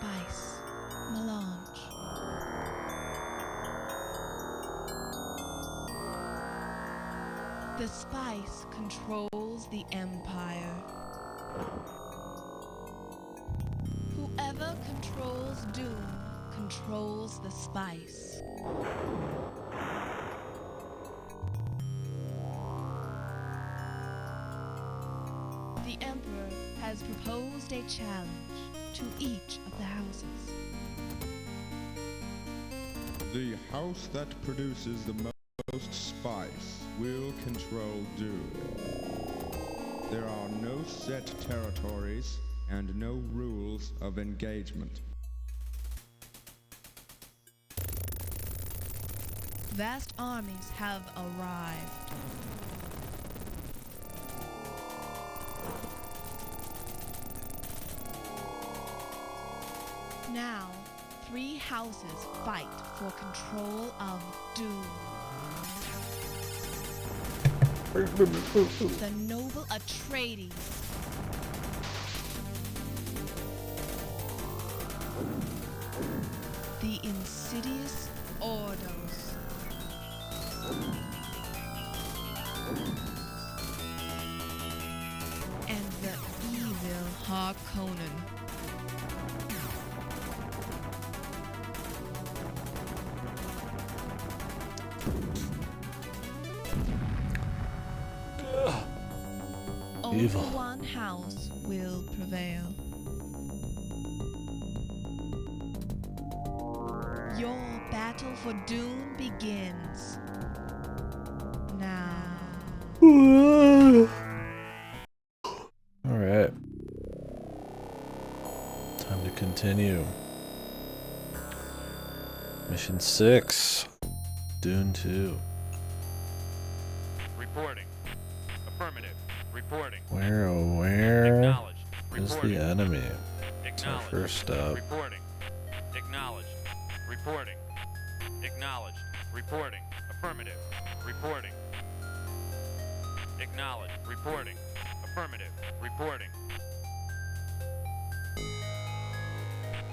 spice melange. The spice controls the empire. Whoever controls Dune controls the spice. The Emperor has proposed a challenge to each of the houses. The house that produces the most spice will control Dune. There are no set territories and no rules of engagement. Vast armies have arrived. Now, 3 houses fight for control of Dune. The noble Atreides. The insidious Ordos. And the evil Harkonnen. Only Evil. one house will prevail. Your battle for Dune begins now. Alright. Time to continue. Mission 6. Dune 2. Reporting. Affirmative. Reporting. Where, oh where Acknowledged. is Reporting. the enemy? It's our Acknowledged. first stop. Reporting. Acknowledged. Reporting. Acknowledged. Reporting. Affirmative. Reporting. Acknowledged. Reporting. Affirmative. Reporting.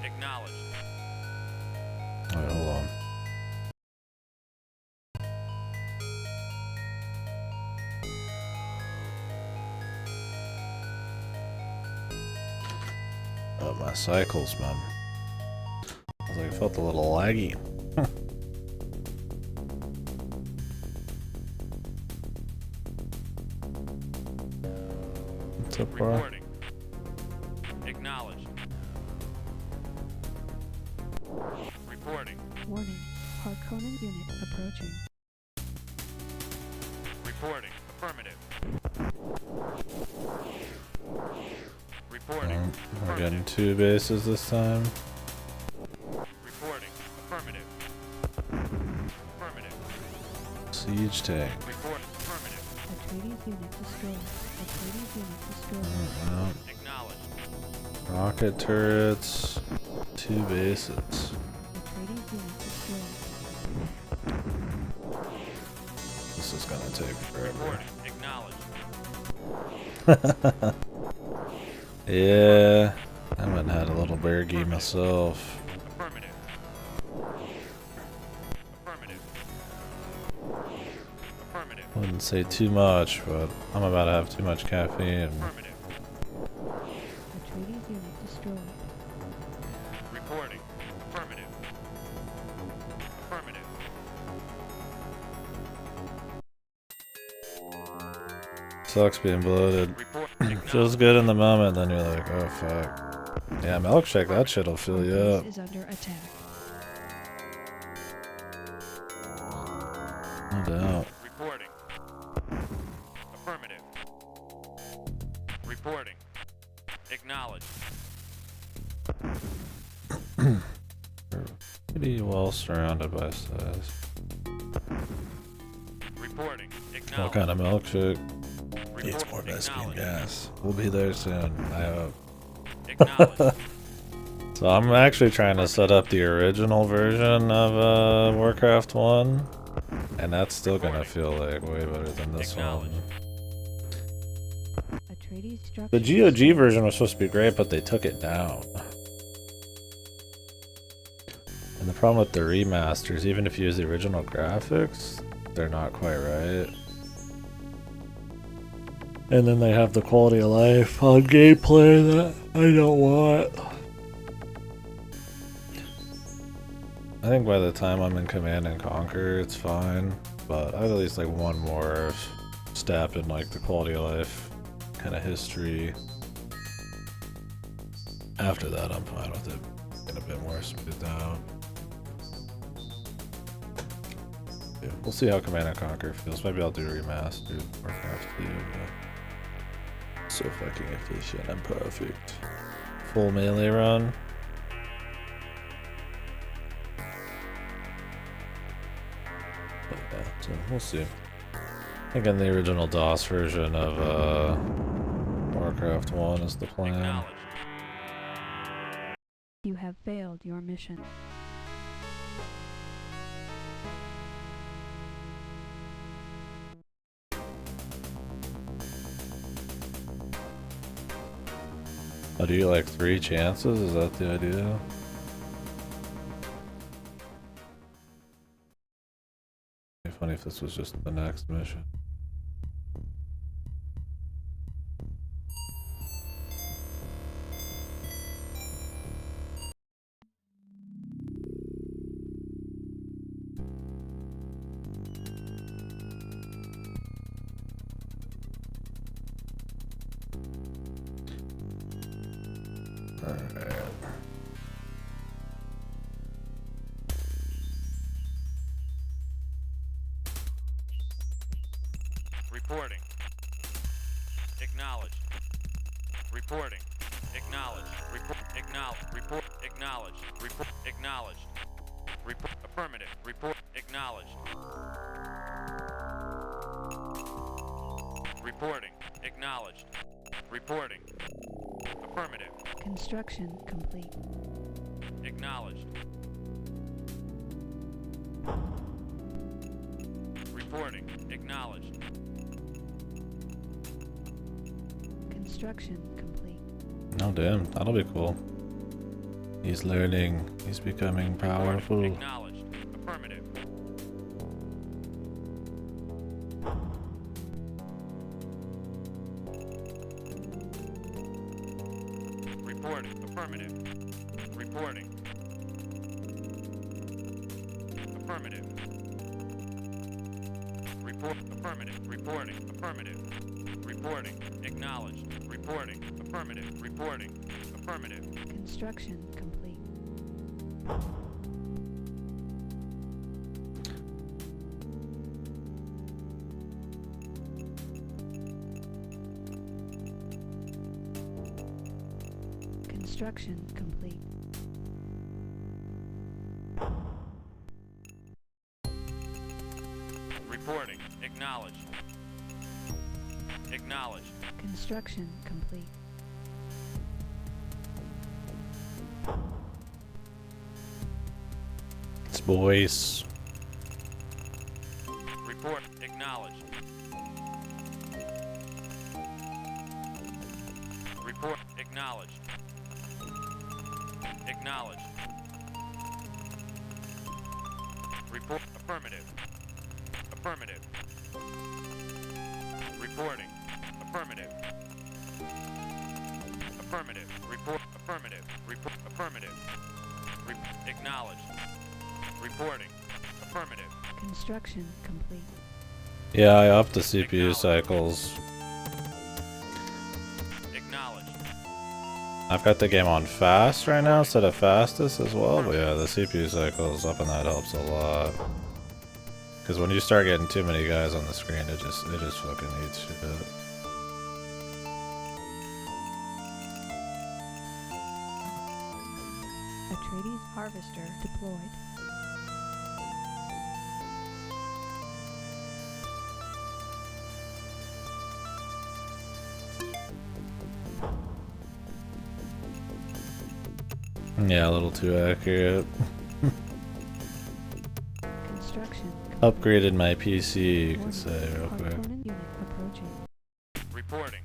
Acknowledged. Alright, hold on. Oh, my cycles, man. I was like, I felt a little laggy. What's up, bro? Reporting. Acknowledged. Reporting. Warning. Harkonnen unit approaching. Reporting. Affirmative. Reporting. We're getting 2 bases this time. Reporting. Affirmative. Affirmative. Siege tank. Report. Affirmative. Atreides unit destroyed. Atreides unit destroyed. Well, Acknowledged. rocket turrets. 2 bases. Atreides unit destroyed. This is gonna take forever. Reporting. Acknowledged. Yeah, I went and had a little burgie myself. Affirmative. Affirmative. Affirmative. Wouldn't say too much, but I'm about to have too much caffeine. Affirmative. Atreides unit destroyed. Reporting. Affirmative. Affirmative. Sucks being bloated. Report. Feels good in the moment, then you're like, oh fuck. Yeah, milkshake, that shit'll fill you up. Base is under attack. No doubt. Reporting. Affirmative. Reporting. Acknowledged. Pretty well surrounded by size. Reporting. What Acknowledged. kind of milkshake? Needs Report- more Vespene acknowledged. gas. We'll be there soon, I hope. Acknowledged. So I'm actually trying to set up the original version of Warcraft 1, and that's still gonna feel like way better than this one. Atreides structure. The GOG version was supposed to be great, but they took it down. the problem with the remasters, even if you use the original graphics, they're not quite right. And then they have the quality of life on gameplay that I don't want. I think by the time I'm in Command and Conquer, it's fine. But I have at least like one more step in like the quality of life kind of history. After that, I'm fine with it getting a bit more smoothed out. Yeah, we'll see how Command and Conquer feels. Maybe I'll do a remastered Warcraft 2. So fucking efficient and perfect. Full melee run. But yeah, so we'll see. I think in the original DOS version of Warcraft 1 is the plan. Acknowledged. You have failed your mission. Oh, do you get like 3 chances? Is that the idea? It'd be funny if this was just the next mission. Reporting. Acknowledged. Reporting. Acknowledged. Report. Acknowledged. Report. Acknowledged. Report. Acknowledged. Report. Affirmative. Report. Acknowledged. Reporting. Acknowledged. Reporting. Affirmative. Construction complete. Acknowledged. Reporting. Acknowledged. Construction complete. Oh damn, that'll be cool. He's learning. He's becoming powerful. Acknowledged. Affirmative. Reporting. Affirmative. Reporting. Affirmative. Report. Affirmative. Reporting. Affirmative. Reporting. Acknowledged. Reporting. Affirmative. Reporting. Affirmative. Construction complete. Construction complete. Reporting. Acknowledged. Acknowledged. Construction complete. It's boys. Report. Acknowledged. Report. Acknowledged. Acknowledged. Report. Affirmative. Affirmative. Reporting. Affirmative. Affirmative. Report. Affirmative. Report. Affirmative. Acknowledged. Reporting. Affirmative. Construction complete. Yeah, I upped the CPU cycles. Acknowledged. I've got the game on fast right now instead of fastest as well, but yeah, the CPU cycles up and that helps a lot. Because when you start getting too many guys on the screen, it just fucking eats shit. Atreides harvester deployed. Yeah, a little too accurate. Construction Upgraded my PC, you could say, real quick. Component unit approaching. Reporting.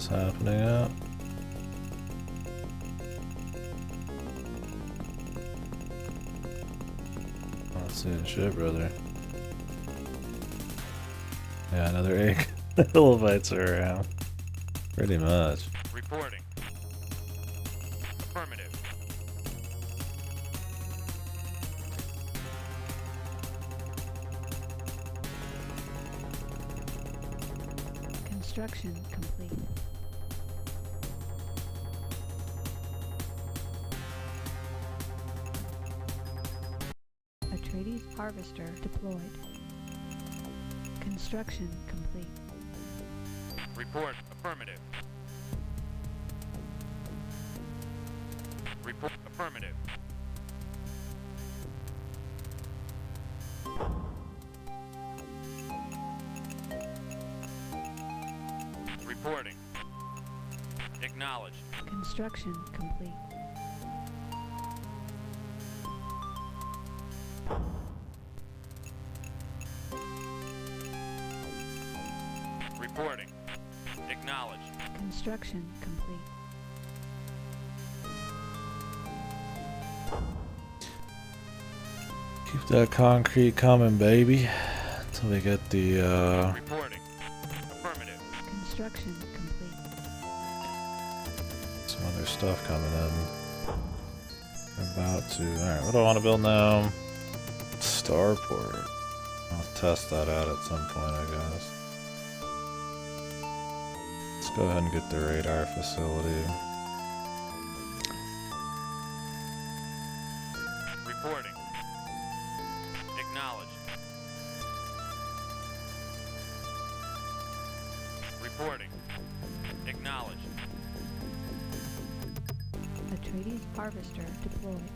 is happening out. Not seeing shit, brother. Yeah, another 8 kilobytes are around. Pretty much. Reporting. Affirmative. Construction complete. Atreides harvester deployed. Construction complete. Report. Affirmative. Report. Affirmative. Reporting. Acknowledged. Construction complete. Reporting. Acknowledged. Construction complete. Keep that concrete coming, baby. Until we get the, Reporting. Affirmative. Construction complete. some other stuff coming in. About to. Alright, what do I want to build now? Starport. I'll test that out at some point, I guess. Let's go ahead and get the radar facility. Reporting. Acknowledged. Reporting. Acknowledged. Atreides harvester deployed.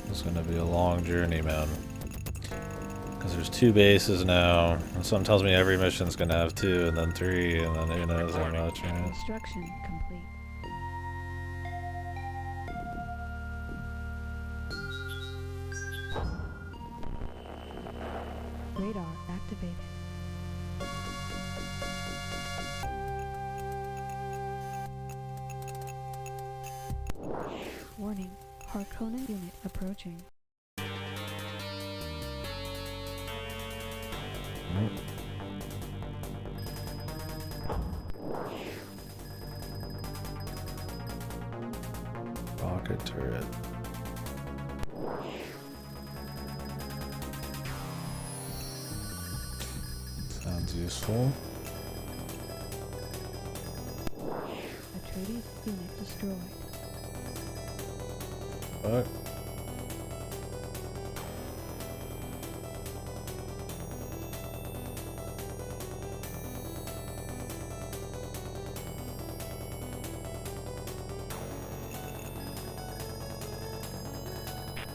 It's gonna be a long journey, man. Because there's 2 bases now, and something tells me every mission's gonna have 2, and then 3, and then who knows how much, right? Construction complete. Radar activated. Warning, Harkonnen unit approaching. Rocket turret. Sounds useful. Atreides unit destroyed. Fuck.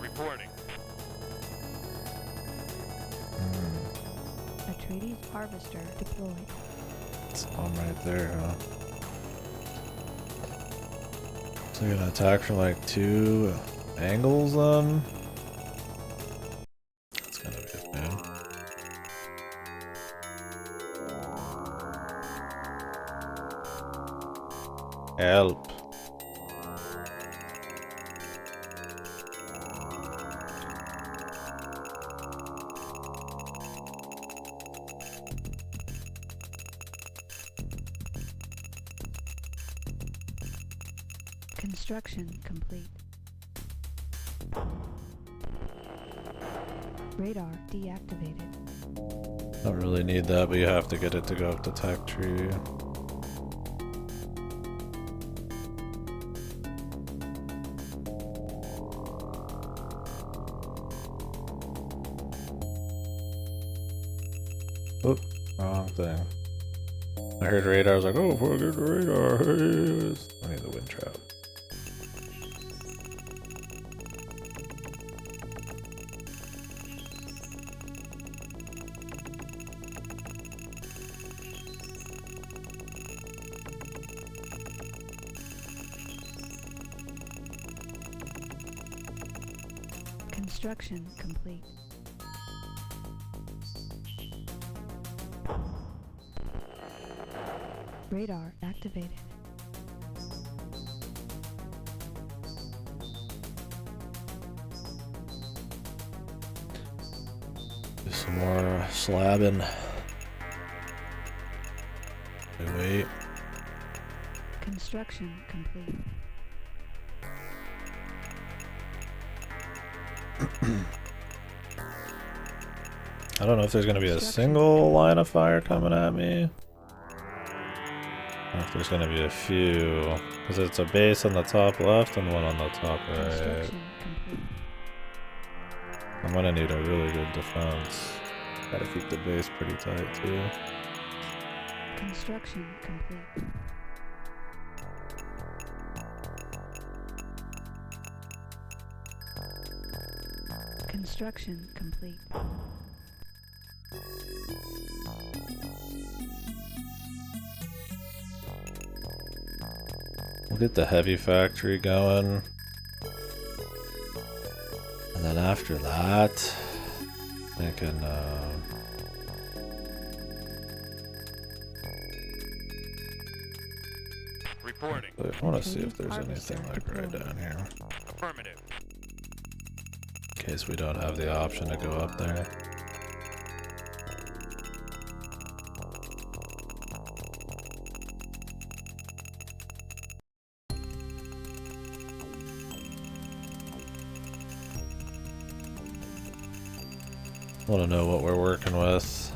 Reporting. Atreides harvester deployed. It's on right there, huh? So you're gonna attack from like 2 angles, then? That's gonna be a pain. Help. Construction complete. Radar deactivated. Don't really need that, but you have to get it to go up the tech tree. Oop, wrong thing. I heard radar, I was like, oh, fucking radar. I need the wind trap. Construction complete. Radar activated. Do some more slabbing. Wait. Construction complete. I don't know if there's gonna be a single line of fire coming at me. Or if there's gonna be a few. Because it's a base on the top left and one on the top right. Construction complete. I'm gonna need a really good defense. Gotta keep the base pretty tight too. Construction complete. Construction complete. We'll get the heavy factory going. And then after that, I can Reporting. I want to see if there's anything like right down here. Affirmative. In case we don't have the option to go up there. Want to know what we're working with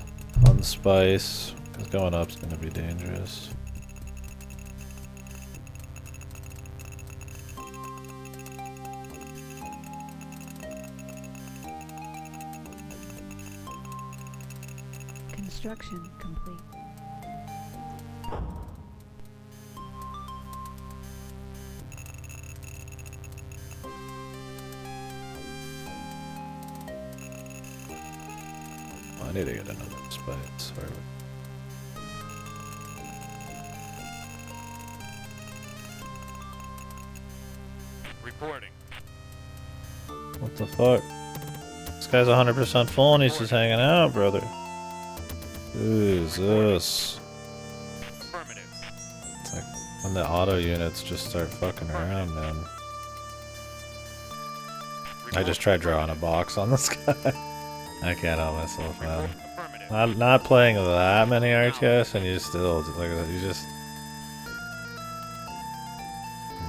on spice, because going up's going to be dangerous. Construction complete. I need to get another spice. Reporting. What the fuck? This guy's 100% full and he's just hanging out, brother. Who's this? Affirmative. It's like when the auto units just start fucking around, man. I just tried drawing a box on this guy. I can't help myself, man. Affirmative. Not playing that many RTS and you still, like, you just...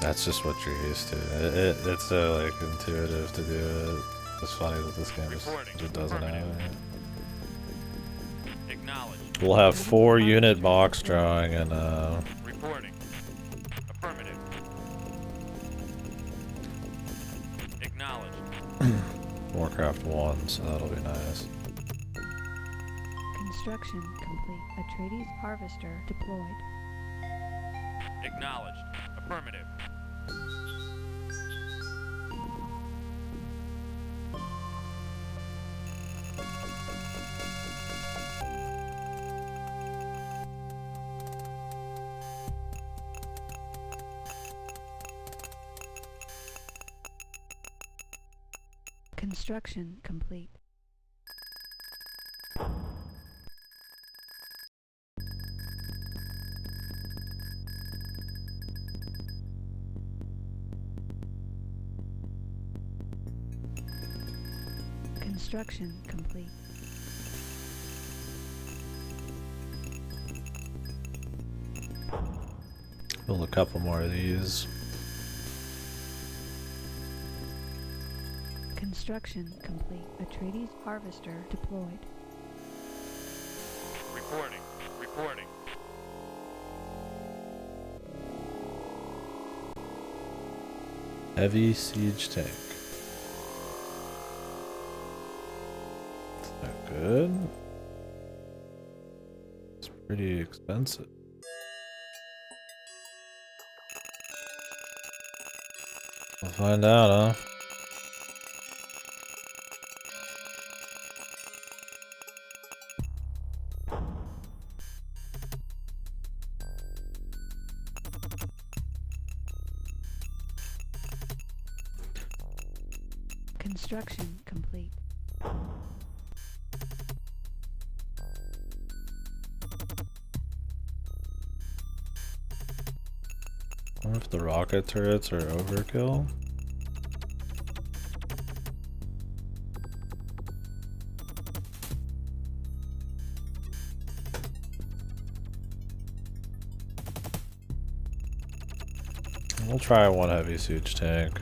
That's just what you're used to. It's so, like, intuitive to do it. It's funny that this game just doesn't have it. Acknowledged. We'll have 4 unit box drawing and, Reporting. Affirmative. Acknowledged. Warcraft 1, so that'll be nice. Construction complete. Atreides harvester deployed. Acknowledged. Affirmative. Construction complete. Construction complete. Build a couple more of these. Construction complete. Atreides harvester deployed. Reporting. Reporting. Heavy siege tank. It's not good. It's pretty expensive. We'll find out, huh? Construction complete. I wonder if the rocket turrets are overkill. We'll try one heavy siege tank.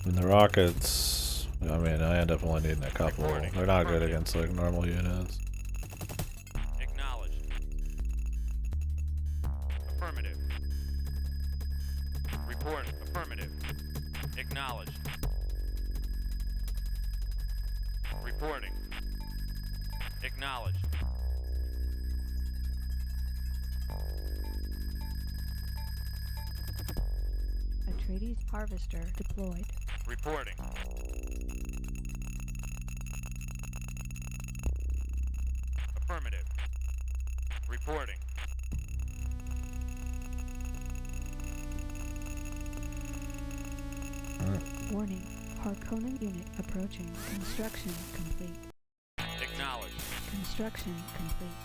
And the rockets, I mean, I end up only needing a couple. They're not good against like normal units. Acknowledged. Affirmative. Report. Affirmative. Acknowledged. Reporting. Acknowledged. Atreides harvester deployed. Reporting. Affirmative. Reporting. Warning. Harkonnen unit approaching. Construction complete. Acknowledged. Construction complete.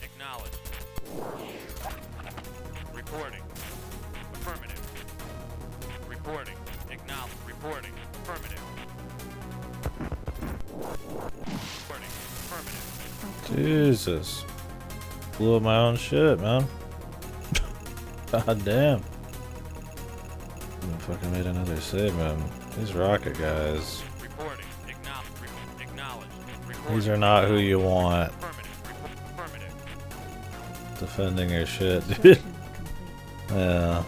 Acknowledged. Reporting. Affirmative. Reporting. Acknowledged. Reporting. Affirmative. Reporting. Affirmative. Jesus. Blew up my own shit, man. God damn. I fucking made another save, man. These rocket guys. Reporting. Acknowledged. Reporting. These are not who you want Affirmative. Affirmative. defending your shit, dude. Construction complete. Yeah.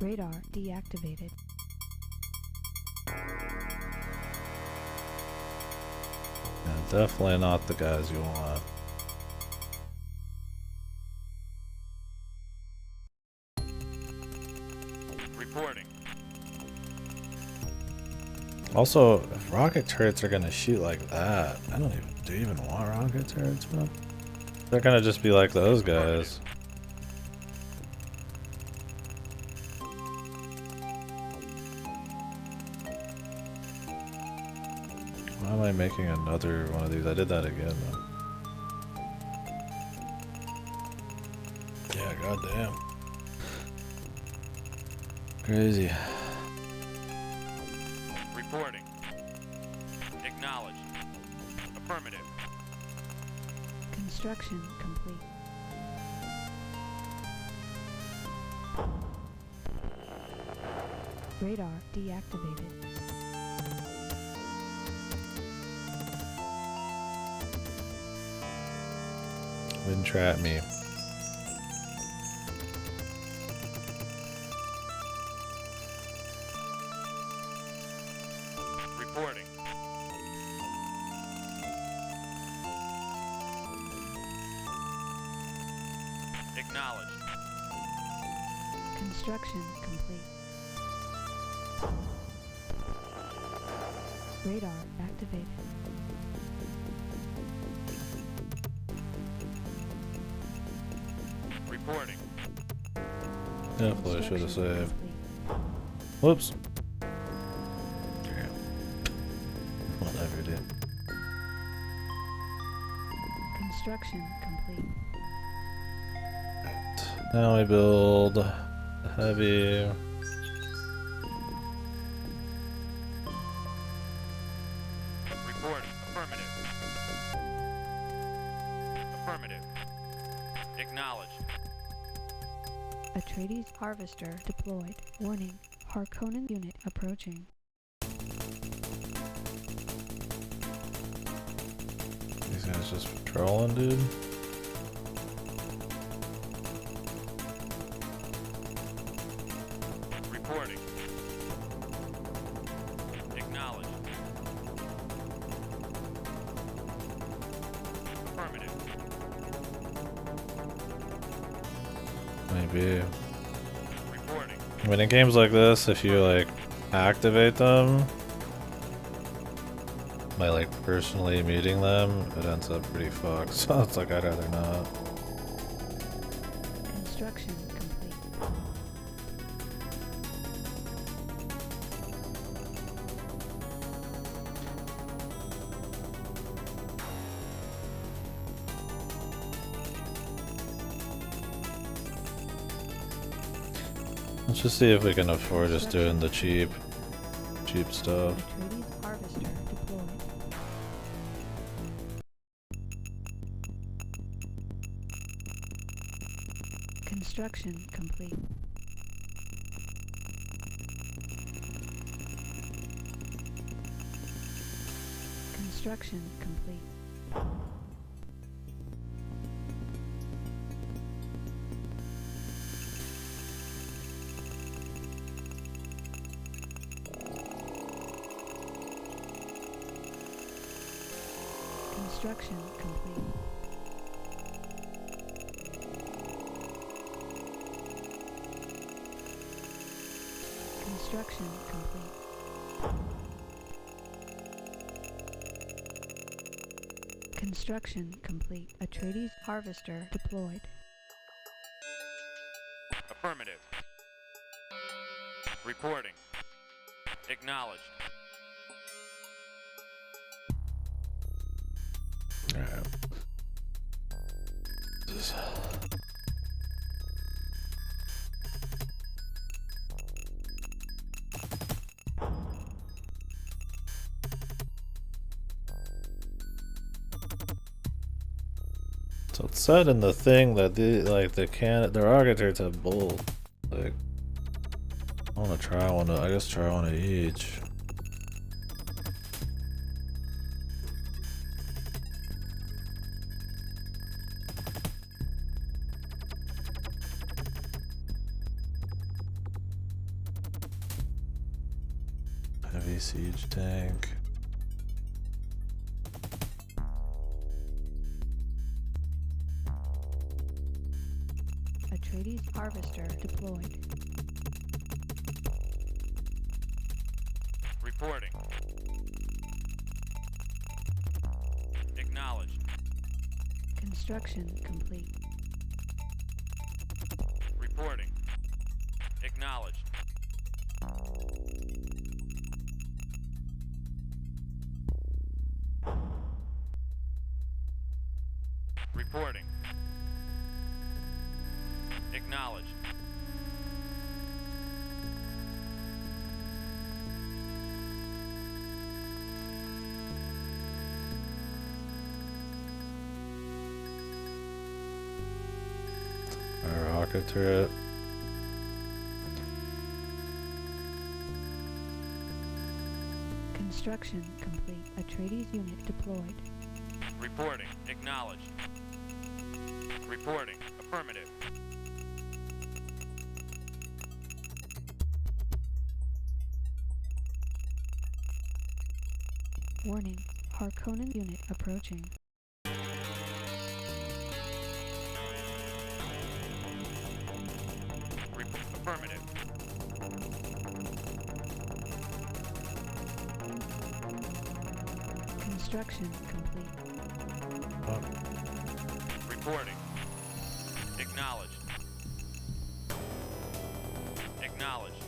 Radar deactivated. Yeah, definitely not the guys you want. Reporting. Also, if rocket turrets are gonna shoot like that, do you even want rocket turrets, man? They're gonna just be like those guys. Why am I making another one of these? I did that again, man. Yeah, goddamn. Crazy. Reporting. Acknowledged. Affirmative. Construction complete. Radar deactivated. Wouldn't trap me. Reporting. Acknowledged. Construction complete. Radar activated. Reporting. Definitely should have Construction saved. complete. Whoops. Damn. Whatever, dude. Construction complete. Now we build the heavy. Reporting. Affirmative. Affirmative. Acknowledged. Atreides harvester deployed. Warning. Harkonnen unit approaching. These guys just trolling, dude. Reporting. Acknowledged. Affirmative. Maybe. Reporting. I mean, in games like this, if you like activate them by like personally meeting them, it ends up pretty fucked. So it's like I'd rather not. Construction complete. Let's just see if we can afford just doing the cheap stuff. Atreides harvester deployed. Construction complete. Construction complete. Construction complete. Construction complete. Construction complete. Atreides harvester deployed. Affirmative. Reporting. Acknowledged. Alright. So it said in the thing that the rockets have both. Like, I want to try one. I guess try one of each. Heavy siege tank. Atreides harvester deployed. Reporting. Acknowledged. Construction complete. Reporting. Acknowledged. Reporting. Acknowledged. A rocket turret. Construction complete. Atreides unit deployed. Reporting. Acknowledged. Reporting. Affirmative. Warning. Harkonnen unit approaching. Affirmative. Construction complete. Oh, Reporting. Acknowledged. Acknowledged.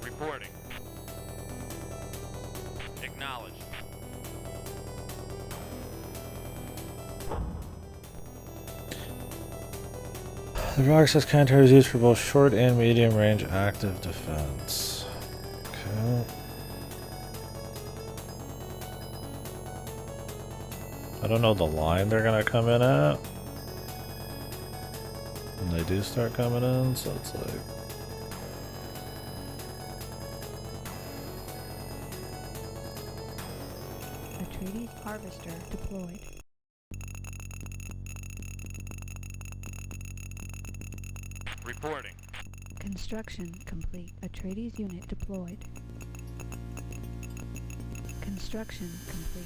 Reporting. Acknowledged. the rock says counter is used for both short and medium range active defense. Okay. I don't know the line they're gonna come in at. When they do start coming in, so it's like. Atreides harvester deployed. Reporting. Construction complete. Atreides unit deployed. Construction complete.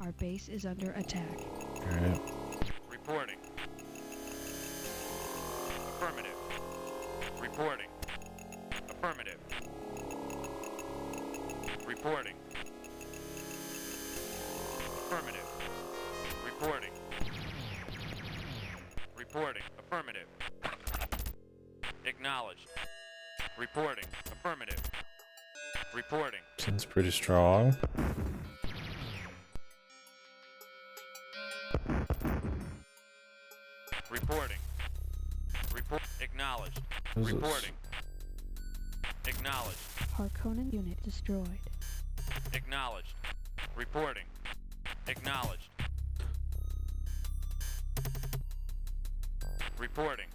Our base is under attack. Alright. Reporting. Affirmative. Reporting. Affirmative. Reporting. Affirmative. Reporting. Reporting. Affirmative. Acknowledged. Reporting. Affirmative. Reporting. Seems pretty strong. Reporting. Report. Acknowledged. What is this? Reporting. Acknowledged. Harkonnen unit destroyed. Acknowledged. Reporting. Acknowledged. Reporting.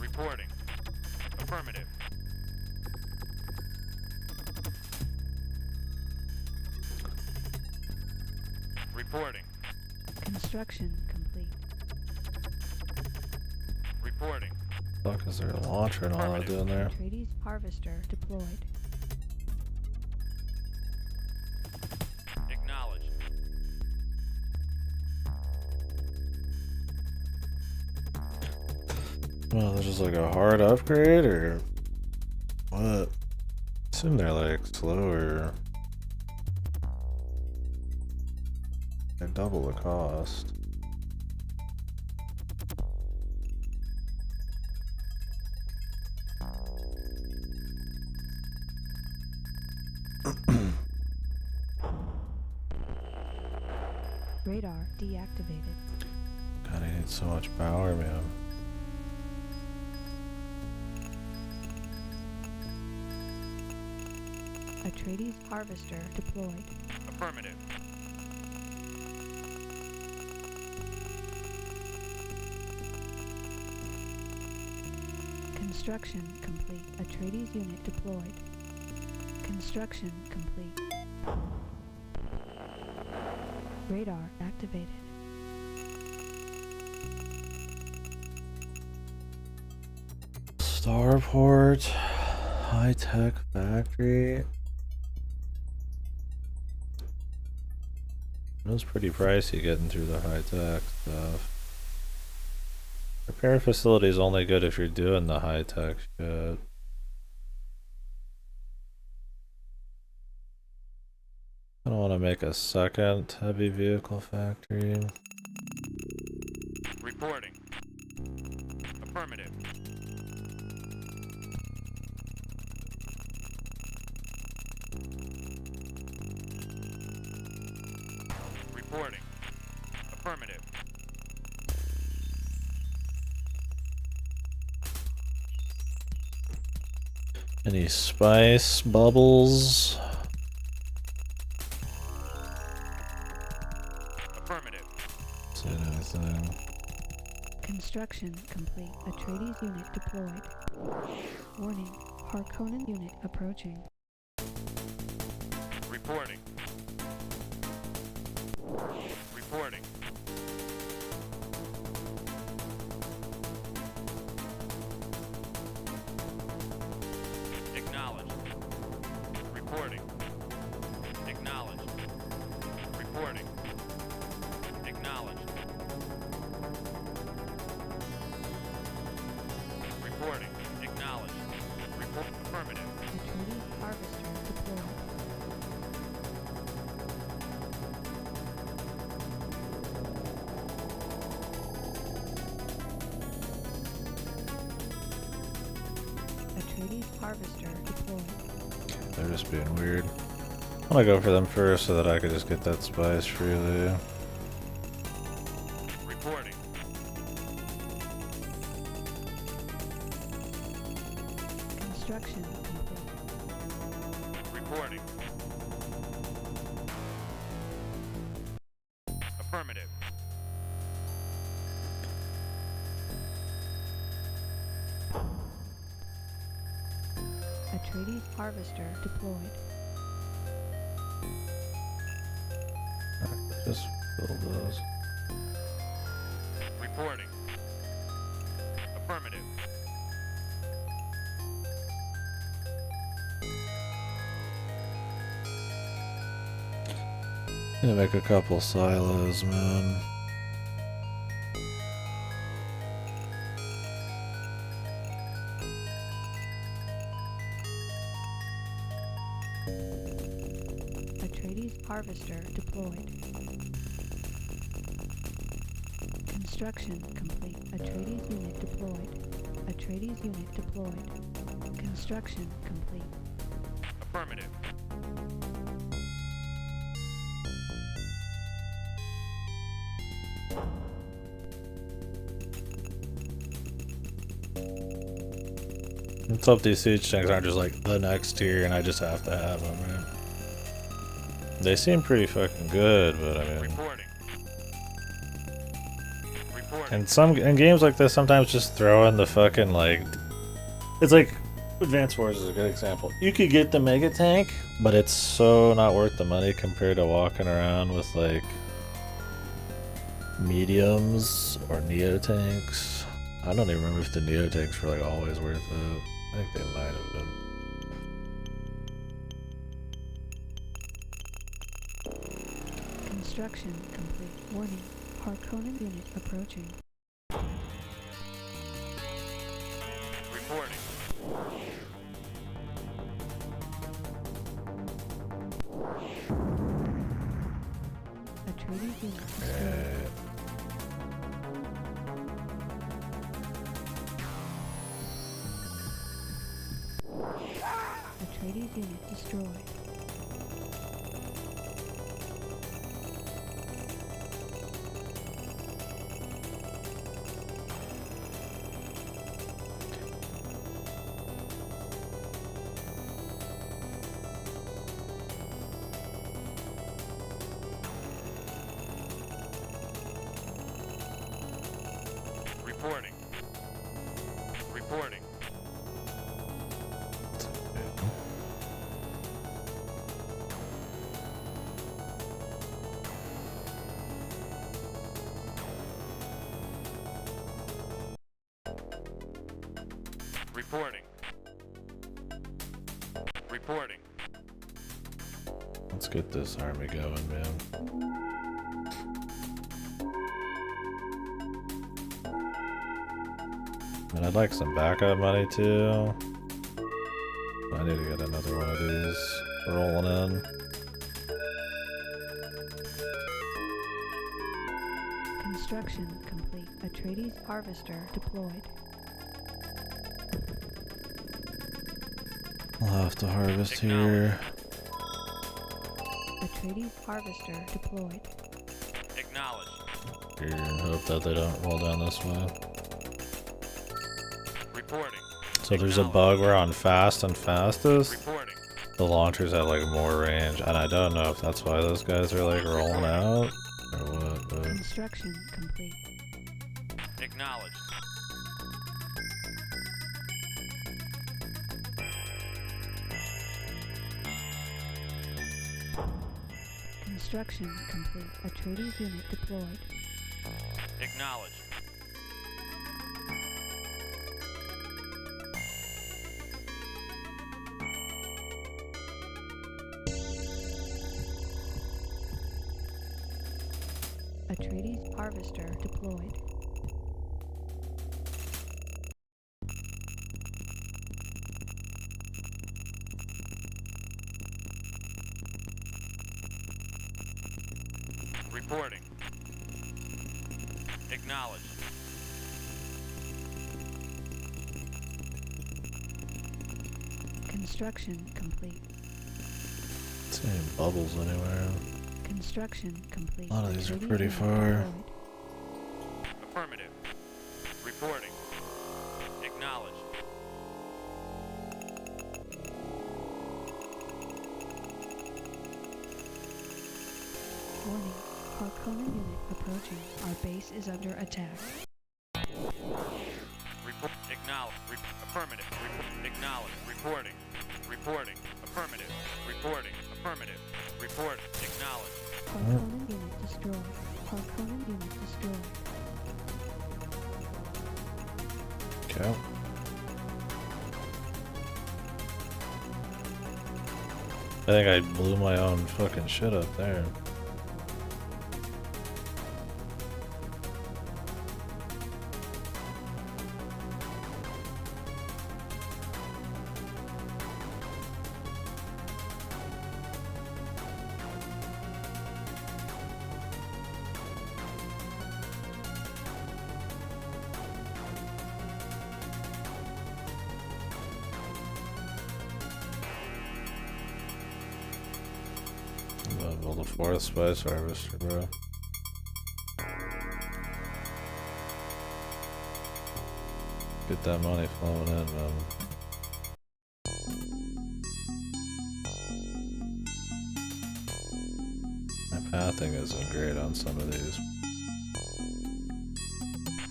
Reporting. Affirmative. Reporting. Construction complete. Reporting. Fuck is there a launcher and all that doing there? Atreides harvester deployed. Acknowledged. Well, this is like a hard upgrade or what? Assume they're like slower. They're double the cost. Radar deactivated. God, I need so much power, man. Atreides harvester deployed. Affirmative. Construction complete. Atreides unit deployed. Construction complete. Radar activated. Starport, high-tech factory. It was pretty pricey getting through the high-tech stuff. Repair facility is only good if you're doing the high-tech shit. I don't want to make a second heavy vehicle factory. Reporting. Affirmative. Reporting. Affirmative. Any spice bubbles? Affirmative. See anything? Construction complete. Atreides unit deployed. Warning. Harkonnen unit approaching. Reporting. Reporting. Acknowledged. Reporting. Acknowledged. Reporting. Acknowledged. Reporting. Acknowledged. Report. Affirmative. Atreides harvester deployed. Atreides harvester deployed. They're just being weird. I want to go for them first so that I could just get that spice freely. Reporting. Construction complete. Reporting. Affirmative. Atreides harvester deployed. Just build those. Reporting. Affirmative. Gonna make a couple silos, man. harvester deployed. Construction complete. Atreides unit deployed. Atreides unit deployed. Construction complete. Affirmative. Let's hope these siege tanks aren't just like the next tier and I just have to have them, right? They seem pretty fucking good, but I mean... Reporting. In games like this, sometimes just throw in the fucking, like... It's like... Advanced Wars is a good example. You could get the mega tank, but it's so not worth the money compared to walking around with, like... mediums or neo tanks. I don't even remember if the neo tanks were, like, always worth it. I think they might have been. Construction complete. Warning. Harkonnen unit approaching. Reporting. Atreides unit destroyed. Atreides unit destroyed. Reporting. Reporting. Reporting. Reporting. Let's get this army going, man. And I'd like some backup money too. I need to get another one of these rolling in. Construction complete. Atreides harvester deployed. I'll have to harvest here. Atreides harvester deployed. Acknowledged. Here, and hope that they don't roll down this way. Reporting. So there's a bug where on fast and fastest, Reporting. the launchers have like more range, and I don't know if that's why those guys are like rolling out or what, but Construction complete. Acknowledged. Construction complete. Atreides unit deployed. Acknowledged. Atreides harvester deployed. Reporting. Acknowledged. Construction complete. it's any bubbles anywhere. Construction complete. A lot of these are Atreides pretty unit far. deployed. Affirmative. Reporting. Acknowledged. Warning. Harkonnen unit approaching. Our base is under attack. Acknowledge. Affirmative. Acknowledge. Reporting. Reporting. Affirmative. Reporting. Affirmative. Report. Acknowledge. Harkonnen unit destroyed. Harkonnen unit destroyed. Okay. I think I blew my own fucking shit up there. The fourth spice harvester, bro. Get that money flowing in, man. My pathing isn't great on some of these.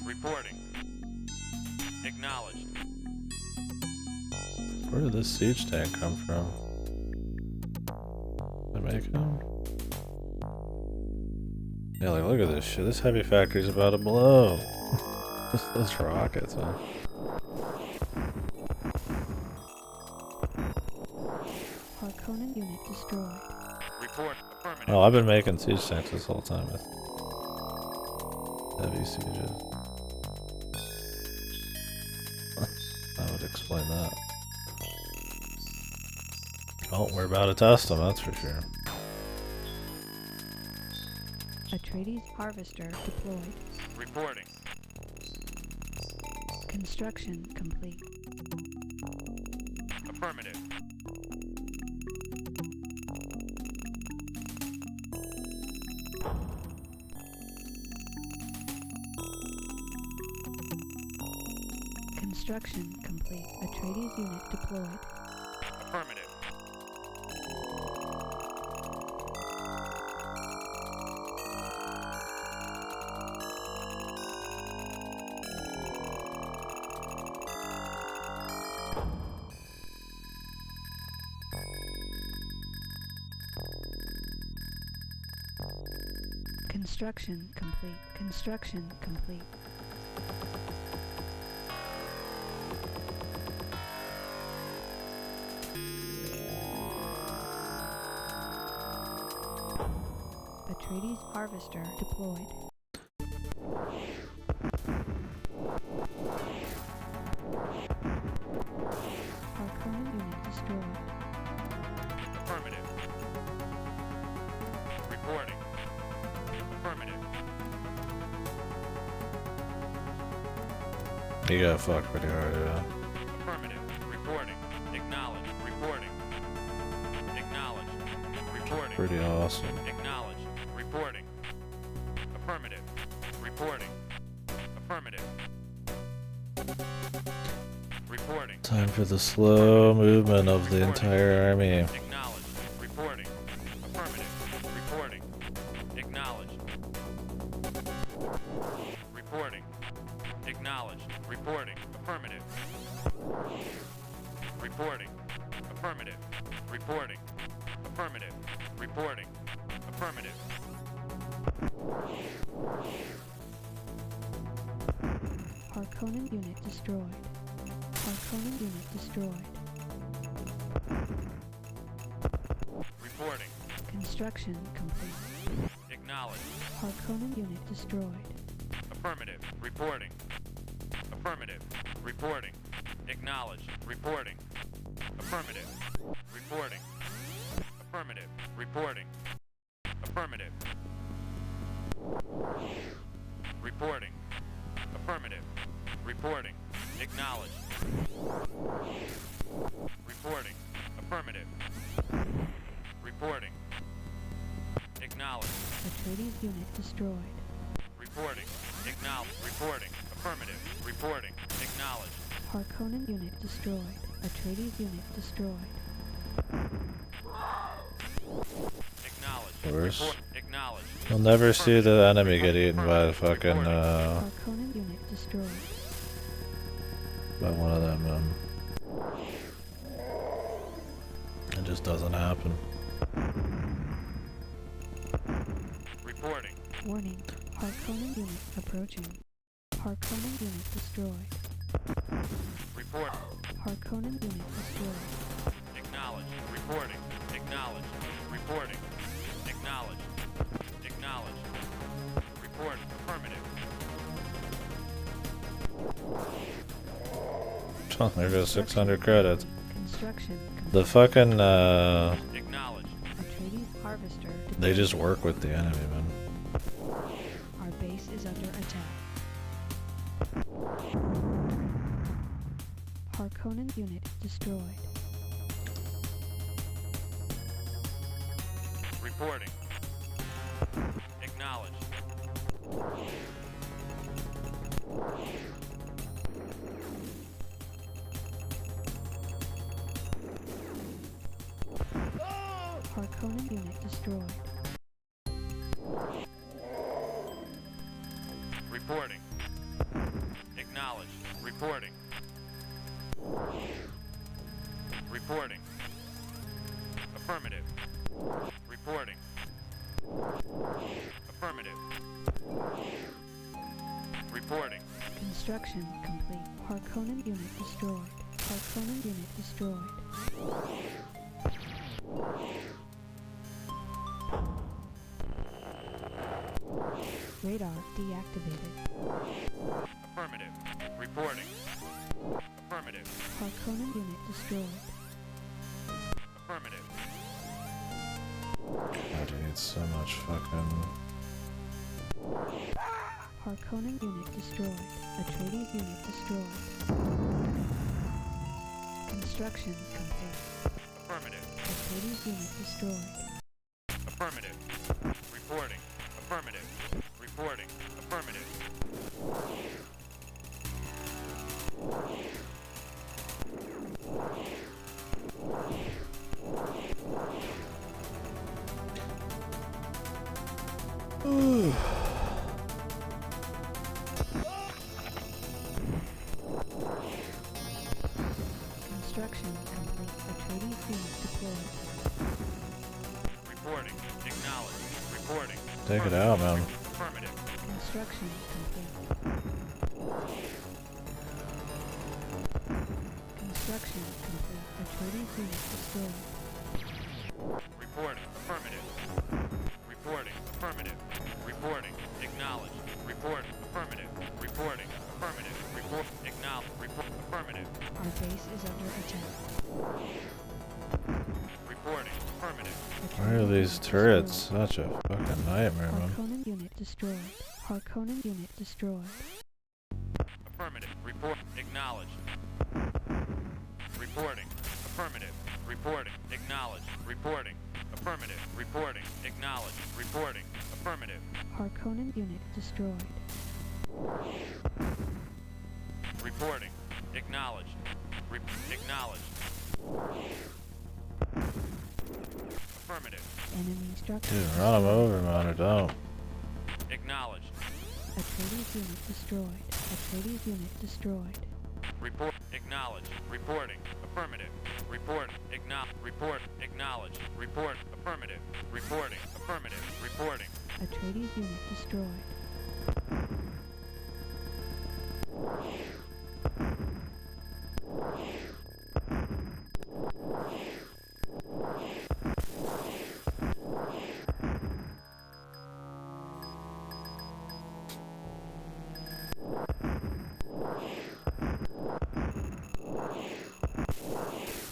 Reporting. Acknowledged. Where did this siege tank come from? Did I make him? Yeah, like look at this shit. This heavy factory's about to blow. Those rockets, huh? Harkonnen unit destroyed. Report. Affirmative. Oh, I've been making siege tanks this whole time with heavy sieges. That would explain that. Oh, we're about to test them, that's for sure. Atreides harvester deployed. Reporting. Construction complete. Affirmative. Construction complete. Atreides unit deployed. Affirmative. Construction complete. Construction complete. Atreides harvester deployed. Harkonnen unit destroyed. Affirmative. Reporting. Affirmative. You got fucked pretty hard, yeah. Affirmative. Reporting. Acknowledged. Reporting. Acknowledged. Reporting. Pretty awesome. Acknowledged. Reporting. Affirmative. Reporting. Affirmative. Reporting. Time for the slow movement of the entire army. Acknowledged. Reporting. Affirmative. Reporting. Acknowledged. Reporting. Acknowledged. Reporting. Affirmative. Reporting. Affirmative. Reporting. Affirmative. Reporting. Affirmative. Harkonnen unit destroyed. Harkonnen unit destroyed. Reporting. Construction complete. Acknowledged. Harkonnen unit destroyed. Affirmative. Reporting. Affirmative. Reporting. Acknowledged. Reporting. Affirmative. Reporting. Affirmative. Reporting. Affirmative. Reporting. Affirmative. Reporting. Acknowledged. Reporting. Affirmative. Reporting. Acknowledged. Atreides unit destroyed. Reporting. Acknowledged. Reporting. Affirmative. Reporting. Acknowledged. Harkonnen unit destroyed. Atreides unit destroyed. Acknowledged. Worse. Acknowledged. You'll never see the enemy get eaten by the fucking, Harkonnen unit destroyed. by one of them, It just doesn't happen. Reporting. Warning. Harkonnen unit approaching. Harkonnen unit destroyed. Report. Harkonnen unit destroyed. Acknowledged. Reporting. Acknowledged. Reporting. Acknowledged. Acknowledged. Report. Affirmative. Oh, there goes 600 credits. Construction complete. The fucking, Acknowledged. Atreides harvester deployed. they just work with the enemy, man. Our base is under attack. Harkonnen unit destroyed. Reporting. Harkonnen unit destroyed. Reporting. Acknowledged. Reporting. Reporting. Affirmative. Reporting. Affirmative. Reporting. Construction complete. Harkonnen unit destroyed. Harkonnen unit destroyed. Radar deactivated. Affirmative. Reporting. Affirmative. Harkonnen unit destroyed. Affirmative. God, I need so much fucking... Harkonnen unit destroyed. Atreides unit destroyed. Construction complete. Affirmative. Atreides unit destroyed. Affirmative. Reporting. Affirmative. Reporting. Affirmative. Construction complete. Atreides unit deployed. Reporting. Acknowledged. Reporting. Take it out, man. Affirmative. Construction complete. Construction complete. Atreides unit destroyed. Reporting. Affirmative. Reporting. Affirmative. Reporting. Acknowledged. Report. Affirmative. Reporting. Affirmative. Report. Acknowledged. Report. Affirmative. Our base is under attack. Reporting. Affirmative. Why are these turrets such a fucking nightmare, man? Harkonnen unit destroyed. Harkonnen unit destroyed. Affirmative. Report. Acknowledged. Reporting. Affirmative. Reporting. Acknowledged. Reporting. Affirmative. Reporting. Acknowledged. Reporting. Affirmative. Harkonnen unit destroyed. Reporting. Acknowledged. Acknowledged. Affirmative. Enemy structure. Dude, run them over, man, or don't. Acknowledged. Atreides unit destroyed. Atreides unit destroyed. Report. Acknowledged. Reporting. Affirmative. Report. Report. Acknowledged. Report. Affirmative. Reporting. Affirmative. Reporting. Atreides unit destroyed.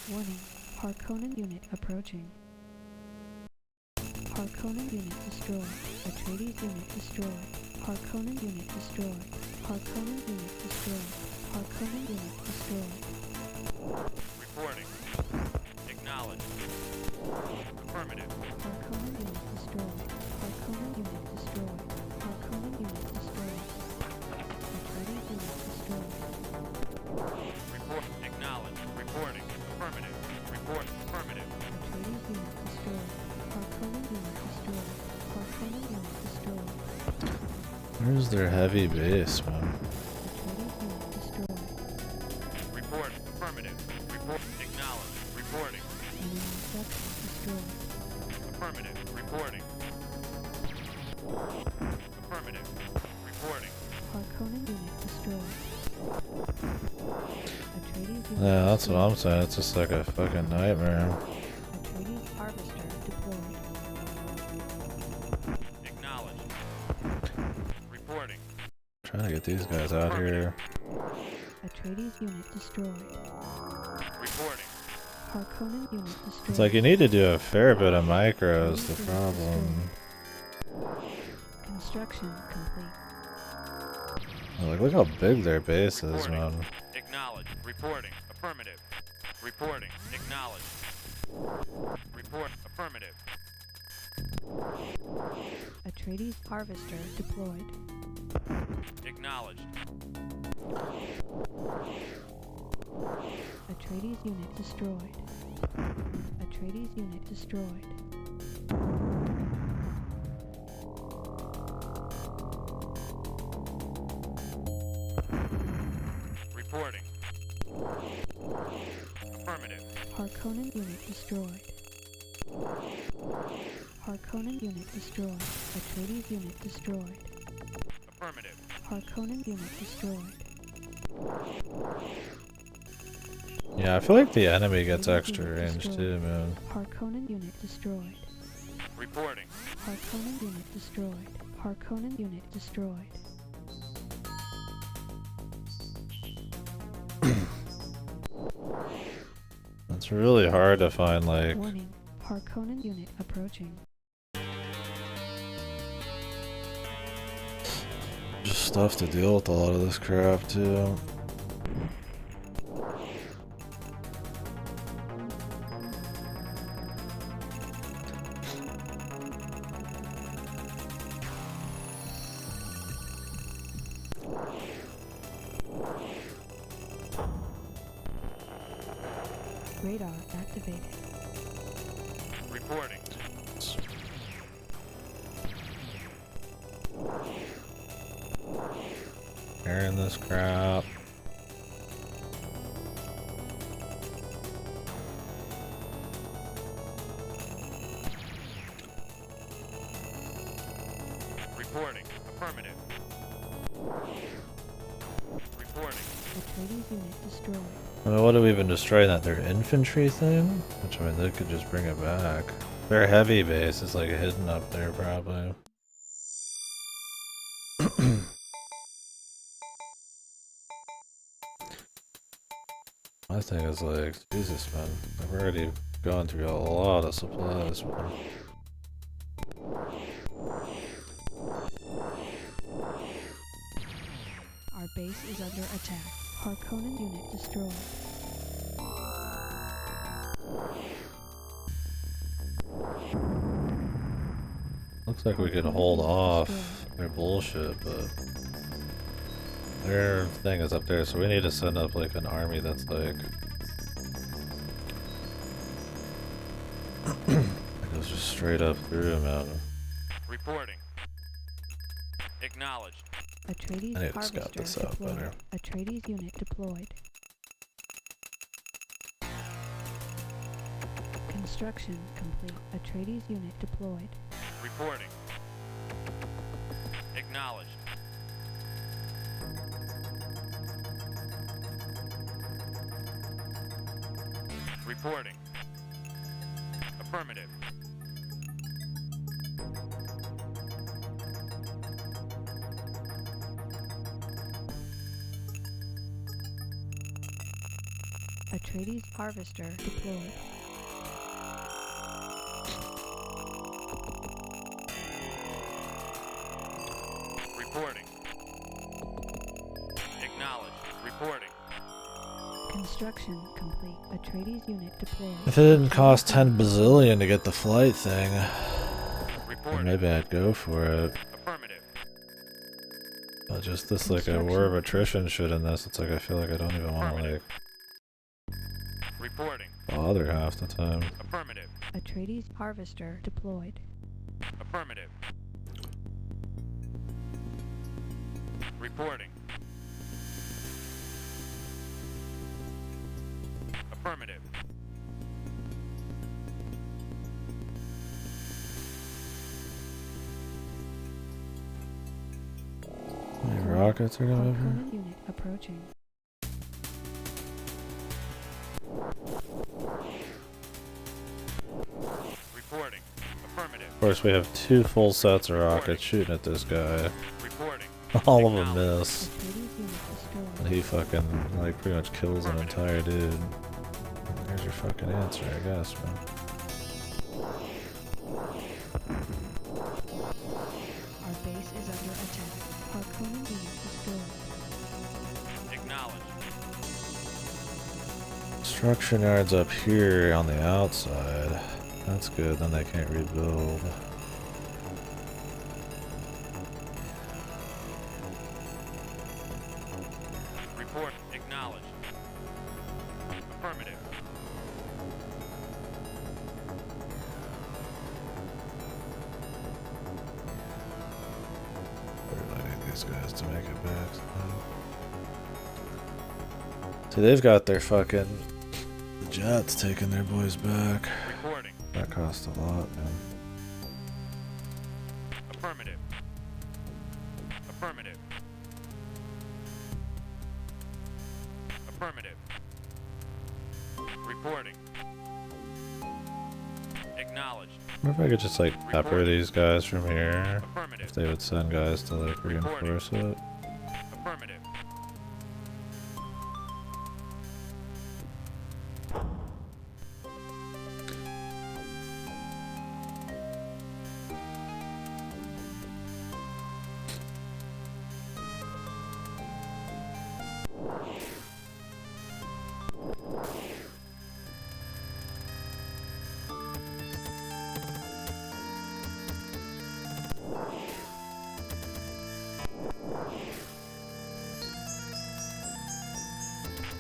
Warning. Harkonnen unit approaching. Harkonnen unit destroyed. Atreides unit destroyed. Harkonnen unit destroyed. Harkonnen unit destroyed. Harkonnen unit destroyed. Reporting. Acknowledged. Affirmative. Harkonnen unit destroyed. Harkonnen unit destroyed. Harkonnen unit destroyed. Atreides unit destroyed. Report. Acknowledged. Reporting. Affirmative. Report. Affirmative. Atreides unit destroyed. Harkonnen unit destroyed. Harkonnen unit destroyed. Where's their heavy base, man? Atreides unit destroyed. Report. Affirmative. Report. Acknowledged. Reporting. Enemy structure destroyed. Affirmative. Reporting. Affirmative. Reporting. Harkonnen unit destroyed. Atreides unit Yeah, that's what destroyed. I'm saying. It's just like a fucking nightmare. Atreides harvester deployed. Acknowledged. Reporting. Trying to get these guys out here. Atreides unit destroyed. Reporting. Harkonnen unit destroyed. It's like you need to do a fair bit of micros, the problem. Construction complete. Like, look how big their base is, Reporting. man. Acknowledged. Reporting. Affirmative. Reporting. Acknowledged. Report. Affirmative. Atreides harvester deployed. Acknowledged. Atreides unit destroyed. Atreides unit destroyed. Reporting. Affirmative. Harkonnen unit destroyed. Harkonnen unit destroyed. Atreides unit destroyed. Affirmative. Harkonnen unit destroyed. Yeah, I feel like the enemy gets Atreides extra unit range destroyed. too, man. Harkonnen unit destroyed. Reporting. Harkonnen unit destroyed. Harkonnen unit destroyed. It's really hard to find like Warning. Harkonnen unit approaching. just stuff to deal with a lot of this crap too. Radar activated. Reporting. Airing this crap. Reporting. Affirmative. Reporting. Atreides unit destroyed. I mean, what do we even destroy that? Their infantry thing? Which, I mean, they could just bring it back. Their heavy base is like hidden up there, probably. My thing is like, Jesus, man. I've already gone through a lot of supplies, man. Our base is under attack. Harkonnen unit destroyed. Looks like we could hold off their bullshit, but their thing is up there, so we need to send up like an army that's like that goes just straight up through, man. Reporting. Acknowledged. Atreides I need to scout this harvester out deployed. better. Atreides unit deployed. Construction complete. Atreides unit deployed. Reporting. Acknowledged. Reporting. Affirmative. Atreides harvester deployed. Reporting. Acknowledged. Reporting. Construction complete. Atreides unit deployed. If it didn't cost 10 bazillion to get the flight thing, then Reporting. maybe I'd go for it. Affirmative. But just this like a war of attrition shit in this, it's like I feel like I don't even want to like Reporting. bother half the time. Affirmative. Atreides harvester deployed. Affirmative. Reporting. Affirmative. Any rockets are going over here? Harkonnen unit approaching. Reporting. Affirmative. Of course, we have 2 full sets of rockets shooting at this guy. Reporting. All of them miss. Atreides unit destroyed. And he fucking, like, pretty much kills an entire dude. There's your fucking answer, I guess, man. Our base is under attack. Harkonnen unit destroyed. Acknowledged. Construction yards up here on the outside. That's good, then they can't rebuild. Report. Acknowledged. Affirmative. I need these guys to make it back. See, they've got their fucking jets taking their boys back. Reporting. That cost a lot, man. Affirmative. Affirmative. Affirmative. Reporting. Acknowledged. I wonder if I could just like pepper these guys from here. Affirmative. If they would send guys to like reinforce it. Affirmative.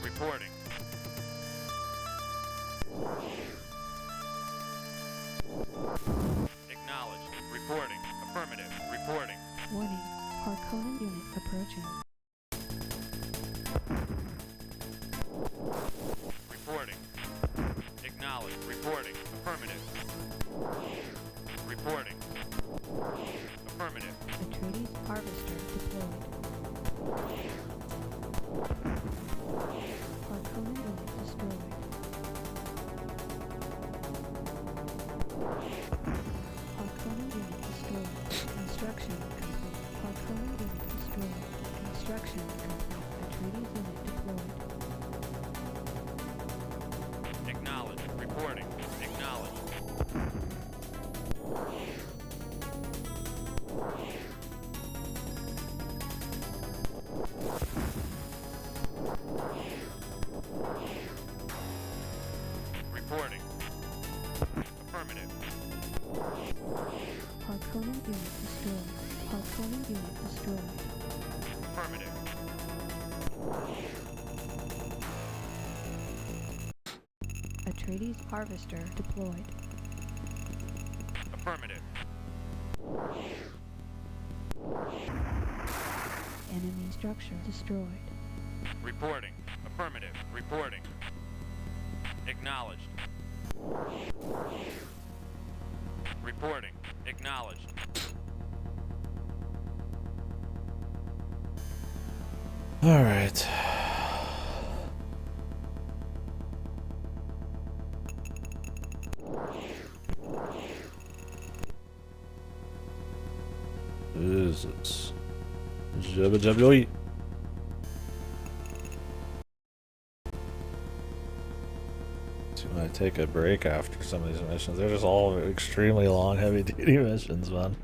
Reporting. Acknowledged. Reporting. Affirmative. Reporting. Warning. Harkonnen unit approaching. Reporting. Acknowledged. Reporting. Affirmative. Reporting. Affirmative. Atreides harvester deployed. Harkonnen unit destroyed. Harkonnen unit destroyed. Construction complete. Harkonnen unit destroyed. Construction complete. Atreides unit deployed. Acknowledged. Reporting. Acknowledged. Reporting. Affirmative. Harkonnen unit destroyed. Harkonnen unit destroyed. Affirmative. Atreides harvester deployed. Affirmative. Enemy structure destroyed. Reporting. Affirmative. Reporting. Acknowledged. Reporting. Acknowledged. All right. Jesus. Jabba jabba yoy. So when I take a break after some of these missions, they're just all extremely long, heavy duty missions, man.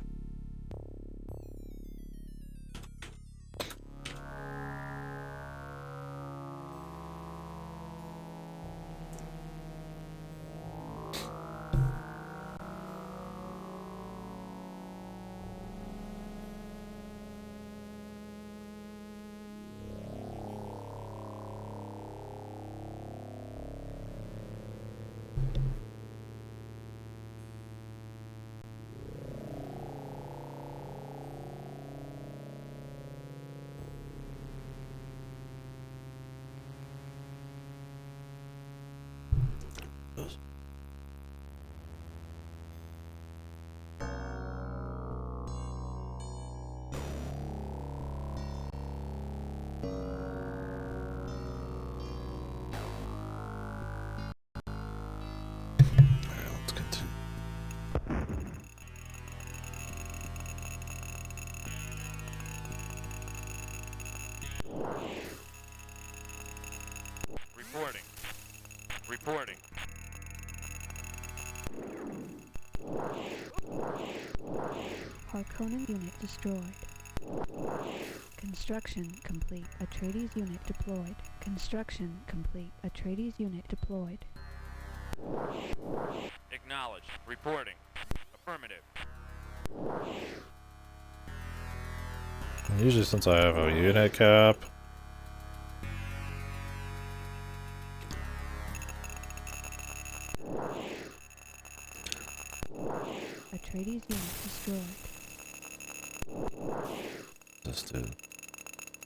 Let's continue. Reporting. Reporting. Harkonnen unit destroyed. Construction complete. Atreides unit deployed. Construction complete. Atreides unit deployed. Acknowledged. Reporting. Affirmative. Usually since I have a unit cap, Atreides unit destroyed. this dude.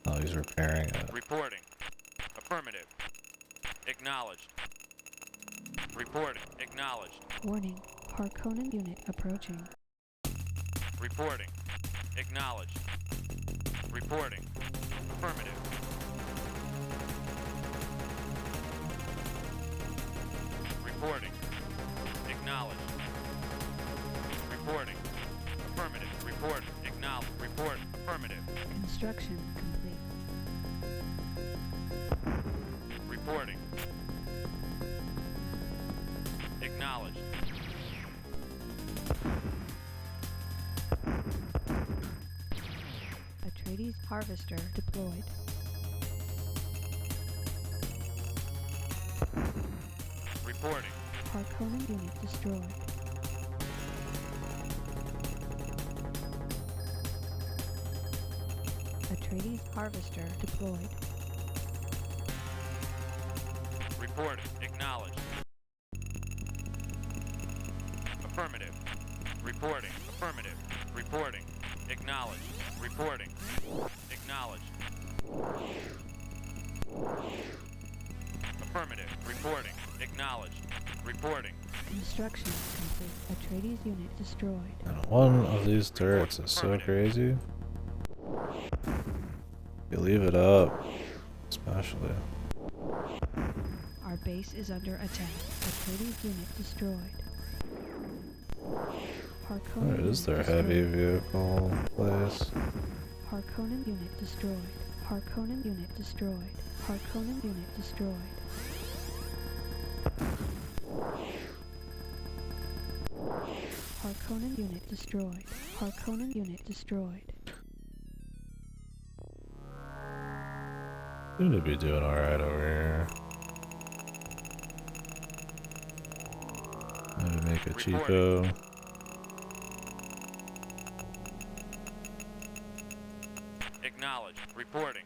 Oh, he's repairing it. Reporting. Affirmative. Acknowledged. Reporting. Acknowledged. Warning. Harkonnen unit approaching. Reporting. Acknowledged. Reporting. Affirmative. Reporting. Acknowledged. Reporting. Affirmative. Report. Acknowledge. Report. Affirmative. Construction complete. Reporting. Acknowledged. Atreides harvester deployed. Reporting. Harkonnen unit destroyed. Atreides harvester deployed. Reporting. Acknowledged. Affirmative. Reporting. Affirmative. Reporting. Acknowledged. Reporting. Acknowledged. Affirmative. Reporting. Acknowledged. Reporting. Construction complete. Atreides unit destroyed. And one of these turrets is so crazy. You leave it up, especially. Our base is under attack. Atreides unit destroyed. Harkonnen Where is their unit heavy destroyed. vehicle place? Harkonnen unit destroyed. Harkonnen unit destroyed. Harkonnen unit destroyed. Harkonnen unit destroyed. Harkonnen unit destroyed. Seem to be doing alright over here. Maybe make a cheapo. Acknowledged. Reporting.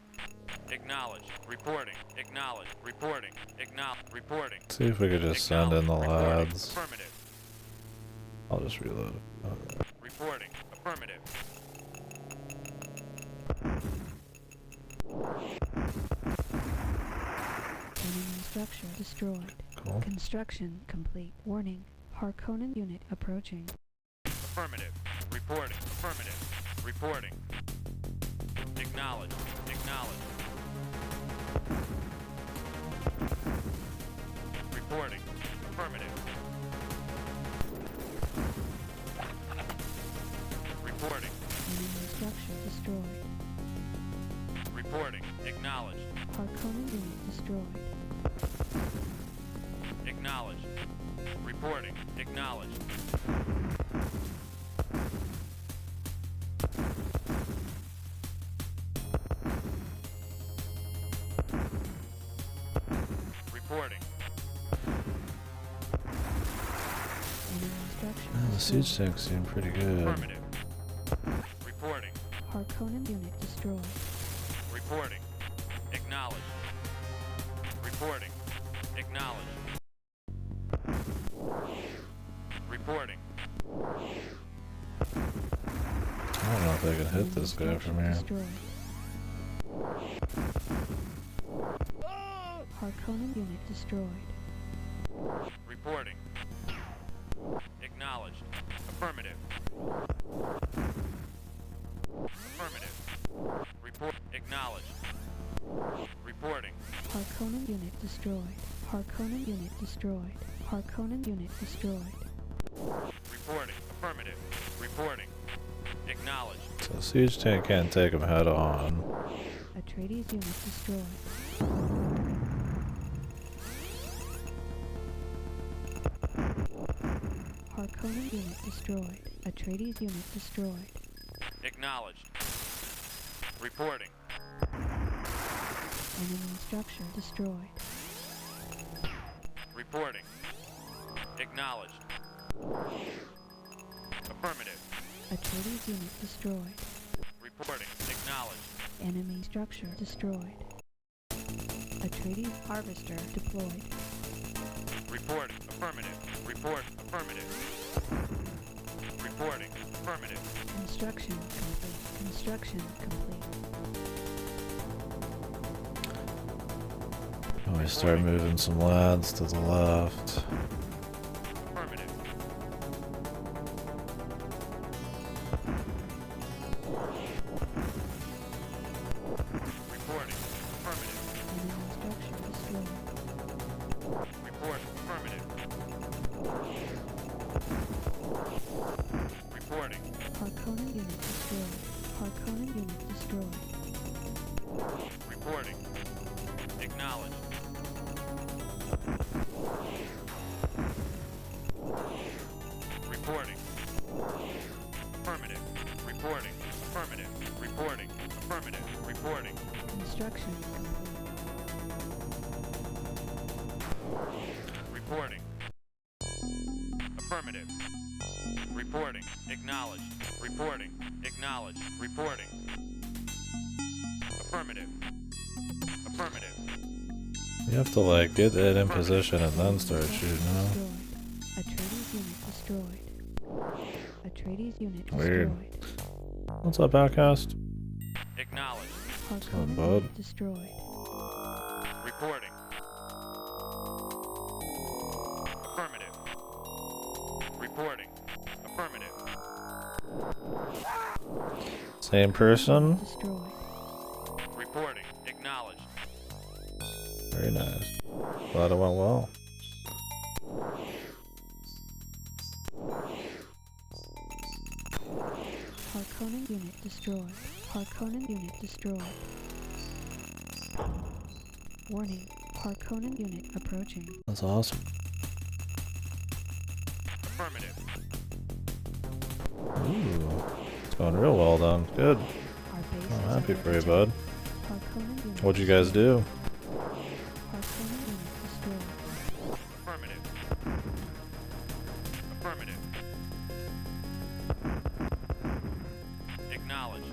Acknowledged. Reporting. Acknowledged. Reporting. Acknowledged. Reporting. See if we could just send in the Reporting. lads. Affirmative. I'll just reload. Reporting. Affirmative. Enemy structure destroyed. Cool. Construction complete. Warning. Harkonnen unit approaching. Affirmative. Reporting. Affirmative. Reporting. Acknowledged. Acknowledged. Reporting. Affirmative. Reporting. Enemy structure destroyed. Reporting. Acknowledged. Harkonnen unit destroyed. Acknowledged. Reporting. Acknowledged. Reporting. Enemy structure The siege destroyed. tanks seem pretty good. Affirmative. Reporting. Harkonnen unit destroyed. Reporting. Acknowledged. Reporting. Acknowledged. Reporting. I don't know if I can hit this guy from here. Destroyed. Harkonnen unit destroyed. Reporting. Acknowledged. Affirmative. Affirmative. Report. Acknowledged. Reporting. Harkonnen unit destroyed. Harkonnen unit destroyed. Harkonnen unit destroyed. Reporting. Affirmative. Reporting. Acknowledged. So siege tank can't take him head on. Atreides unit destroyed. Harkonnen unit destroyed. Atreides unit destroyed. Acknowledged. Reporting. Enemy structure destroyed. Reporting. Acknowledged. Affirmative. Atreides unit destroyed. Reporting. Acknowledged. Enemy structure destroyed. Atreides harvester deployed. Reporting. Affirmative. Report. Affirmative. Reporting. Affirmative. Construction complete. Construction complete. Oh We start moving some lads to the left. Affirmative. Reporting. Affirmative. Enemy structure destroyed. Report. Affirmative. Reporting. Harkonnen unit destroyed. Harkonnen unit destroyed. Reporting. Acknowledged. Reporting. Affirmative. Reporting. Affirmative. Reporting. Affirmative. Reporting. Construction complete. Reporting. Affirmative. Reporting. Acknowledged. Reporting. Acknowledged. Reporting. Affirmative. Affirmative. You have to like get it in position and then start shooting. Huh? Atreides unit destroyed. Atreides unit Weird. destroyed. What's up, Outcast? Acknowledged. Harkonnen bud? unit destroyed. Reporting. Affirmative. Reporting. Affirmative. Same person? Destroyed. Reporting. Acknowledged. Very nice. Glad it went well. Harkonnen unit destroyed. Harkonnen unit destroyed. Warning. Harkonnen unit approaching. That's awesome. Affirmative. Ooh. It's going real well then. Good. Our base I'm is happy under for you, attack. bud. Harkonnen unit What'd you guys do? Harkonnen unit destroyed. Affirmative. Affirmative. Acknowledged.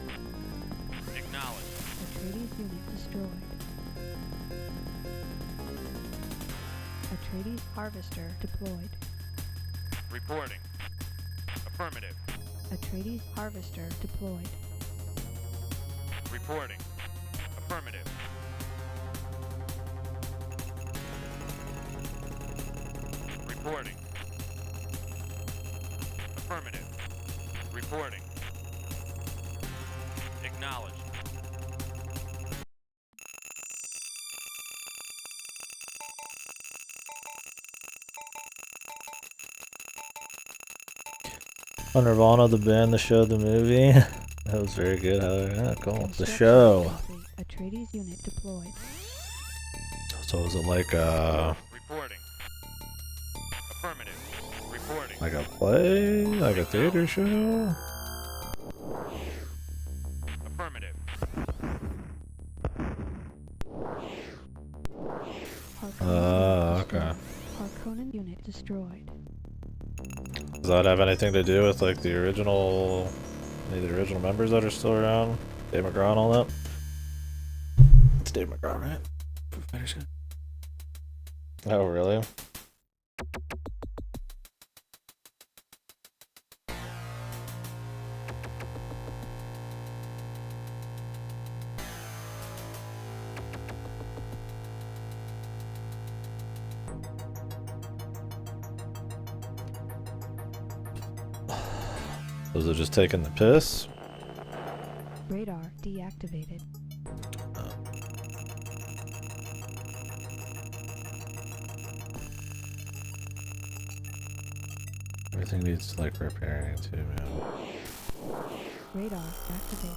Acknowledged. Atreides unit destroyed. Atreides harvester deployed. Reporting. Affirmative. Atreides harvester deployed. Reporting. Affirmative. Reporting. Affirmative. Reporting. Acknowledged. On Nirvana, the band, the show, the movie. That was very good. Yeah, cool. The Construction show. complete. Atreides unit deployed. So was it like Reporting. Affirmative. Reporting. a play? Like a theater show? Affirmative. Okay. Harkonnen unit destroyed. Does that have anything to do with like the original, any of the original members that are still around? Dave McGraw and all that? It's Dave McGraw, right? Oh, really? Was it just taking the piss? Radar deactivated. Everything needs like repairing too, man. Radar activated.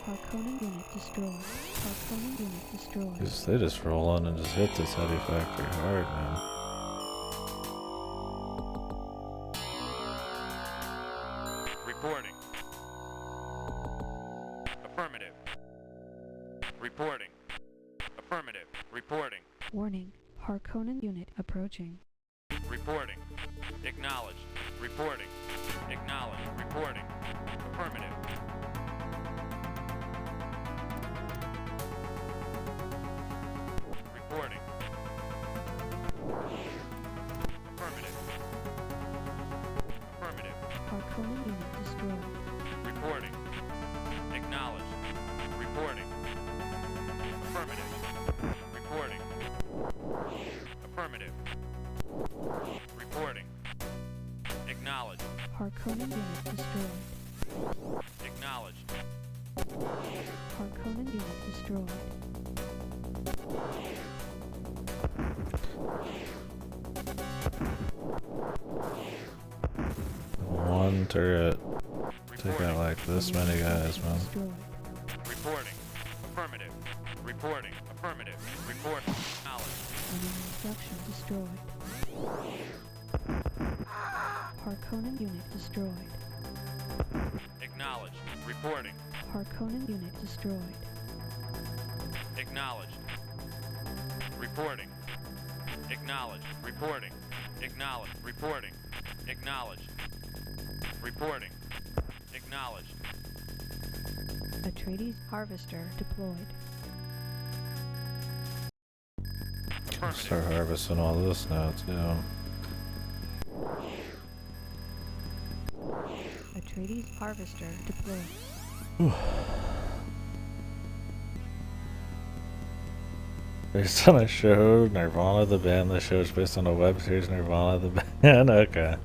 Harkonnen unit destroyed. Harkonnen unit destroyed. They just roll in and just hit this heavy factory hard, man. Reporting. Affirmative. Reporting. Affirmative. Reporting. Warning. Harkonnen unit approaching. Reporting. Acknowledged. Reporting. Acknowledged. Reporting. Affirmative. Reporting. Affirmative. Affirmative. Harkonnen unit destroyed. Reporting. Acknowledged. Reporting. Affirmative. Harkonnen unit destroyed. Acknowledged. Harkonnen unit destroyed. One turret. Take out Reporting. like this many guys, man. Destroyed. Reporting. Affirmative. Reporting. Affirmative. Report. Acknowledged. Enemy structure destroyed. Harkonnen unit destroyed. Acknowledged. Reporting. Harkonnen unit destroyed. Acknowledged. Reporting. Acknowledged. Reporting. Acknowledged. Reporting. Acknowledged. Reporting. Acknowledged. Atreides harvester deployed. Affirmative. Start harvesting all this now too. Atreides harvester deployed. Based on a show, Nirvana the band. The show is based on a web series, Nirvana the band. Okay.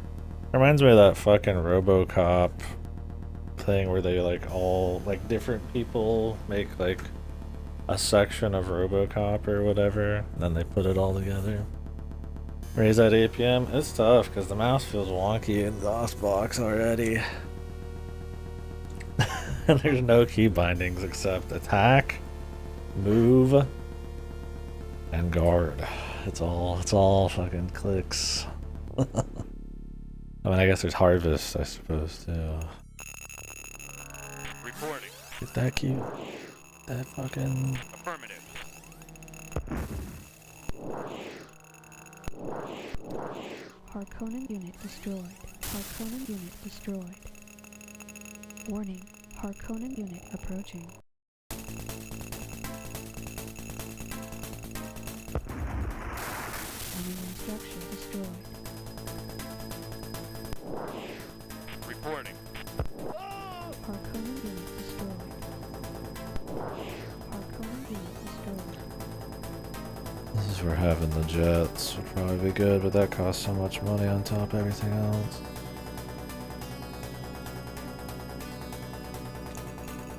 Reminds me of that fucking RoboCop thing where they like all like different people make like a section of RoboCop or whatever, and then they put it all together. Raise at 8 p.m. It's tough because the mouse feels wonky in DOSBox already. And there's no key bindings except attack, move, and guard. It's all fucking clicks. I mean, I guess there's harvest, I suppose, too. Reporting. Is that cute? That fucking... Affirmative. Harkonnen unit destroyed. Harkonnen unit destroyed. Warning. Harkonnen unit approaching. Enemy structure destroyed. Reporting. Harkonnen unit destroyed. Harkonnen unit destroyed. This is for having the jets. Would probably be good, but that costs so much money on top of everything else.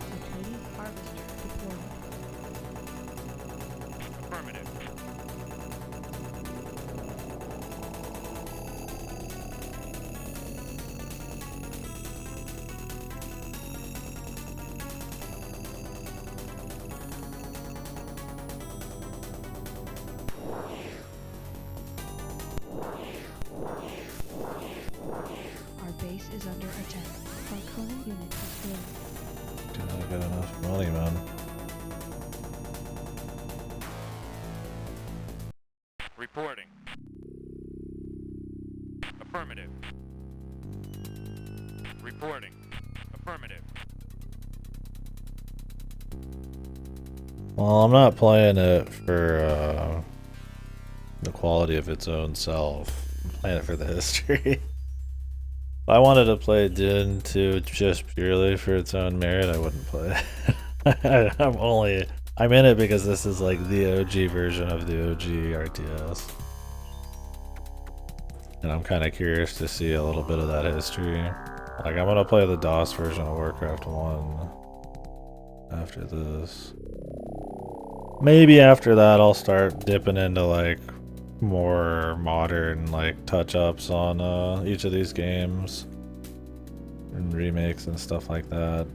Atreides harvester deployed. Affirmative. Our base is under attack. Harkonnen unit destroyed. Gotta get enough money, man. Reporting. Affirmative. Reporting. Affirmative. Well, I'm not playing it for the quality of its own self. I'm playing it for the history. If I wanted to play Dune 2 just purely for its own merit, I wouldn't play it. I'm in it because this is like the OG version of the OG RTS. And I'm kind of curious to see a little bit of that history. Like, I'm gonna play the DOS version of Warcraft 1 after this. Maybe after that I'll start dipping into like more modern like touch-ups on each of these games and remakes and stuff like that.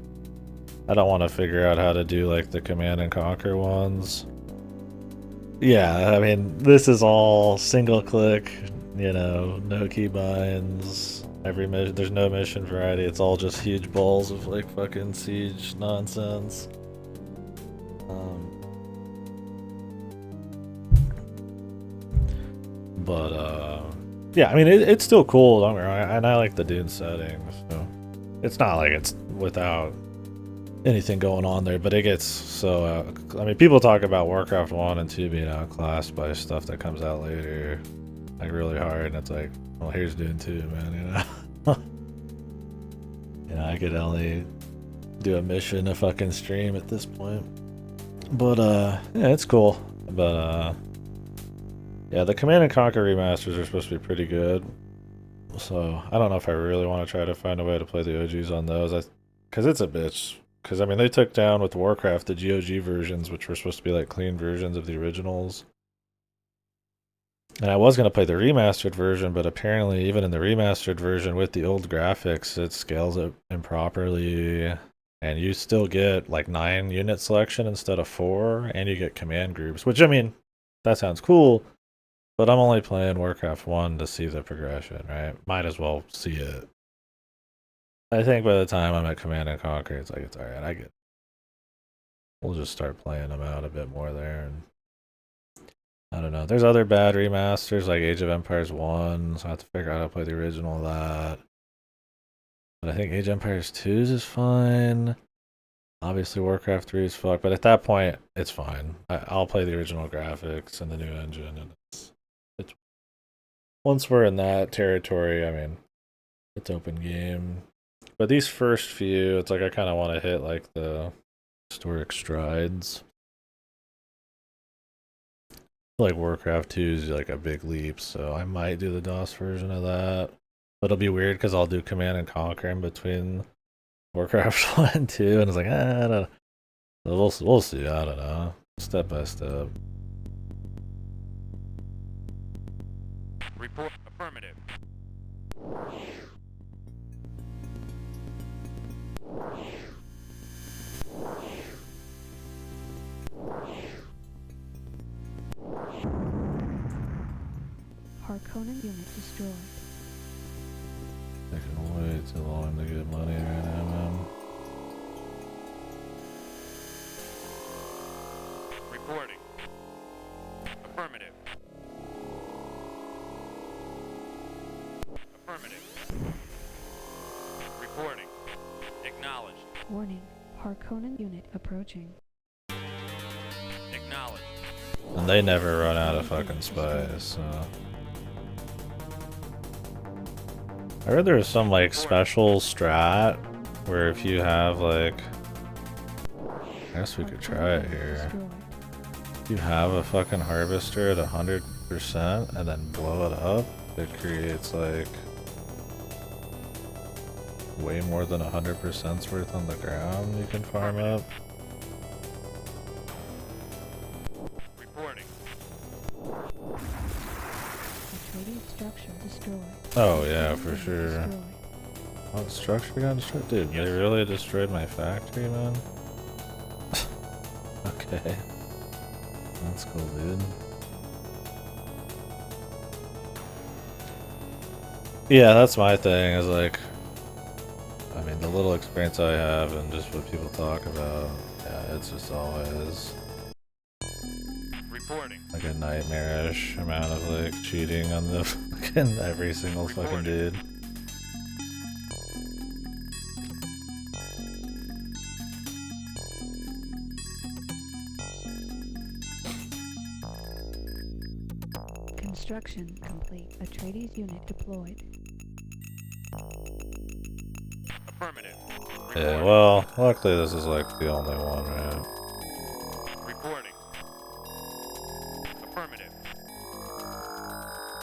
I don't want to figure out how to do like the Command and Conquer ones. Yeah, I mean, this is all single click, you know, no keybinds. There's no mission variety. It's all just huge balls of like fucking siege nonsense. Yeah, I mean, it's still cool, don't get me wrong, and I like the Dune setting, so it's not like it's without anything going on there, but it gets so, I mean, people talk about Warcraft 1 and 2 being outclassed by stuff that comes out later, like, really hard, and it's like, well, here's Dune 2, man, you know? You know, I could only do a mission if I can stream at this point. But, yeah, it's cool, but, yeah, the Command and Conquer remasters are supposed to be pretty good. So I don't know if I really want to try to find a way to play the OGs on those. Because it's a bitch. Because I mean, they took down with Warcraft the GOG versions, which were supposed to be like clean versions of the originals. And I was going to play the remastered version, but apparently even in the remastered version with the old graphics, it scales it improperly. And you still get like 9 unit selection instead of 4, and you get command groups, which I mean, that sounds cool, but I'm only playing Warcraft 1 to see the progression, right? Might as well see it. I think by the time I'm at Command and Conquer, it's like, it's alright, I get it. We'll just start playing them out a bit more there, and I don't know. There's other bad remasters like Age of Empires 1, so I have to figure out how to play the original of that. But I think Age of Empires 2 is fine. Obviously Warcraft 3 is fucked, but at that point, it's fine. I'll play the original graphics and the new engine, and it's once we're in that territory, I mean, it's open game. But these first few, it's like I kind of want to hit like the historic strides. Like Warcraft 2 is like a big leap, so I might do the DOS version of that. But it'll be weird because I'll do Command and Conquer in between Warcraft 1 and 2, and it's like, I don't know. We'll see, I don't know. Step by step. Report affirmative. Harkonnen unit destroyed. Taking way too long to get money right now, man. Reporting. Affirmative. Affirmative. Reporting. Acknowledged. Warning. Harkonnen unit approaching. Acknowledged. And they never run out of fucking spies, so. I heard there was some like special strat where if you have like, I guess we could try it here. If you have a fucking harvester at 100% and then blow it up, it creates like way more than 100%'s worth on the ground you can farm up. Reporting. Atreides structure destroyed. Oh yeah, for sure. Destroyed. What structure got destroyed? Dude, they really destroyed my factory, man? Okay. That's cool, dude. Yeah, that's my thing, is like, I mean, the little experience I have and just what people talk about, yeah, it's just always Reporting. like a nightmarish amount of like cheating on the fucking every single fucking dude. Construction complete. Atreides unit deployed. Affirmative. Yeah, well, luckily this is like the only one, right? Reporting. Affirmative.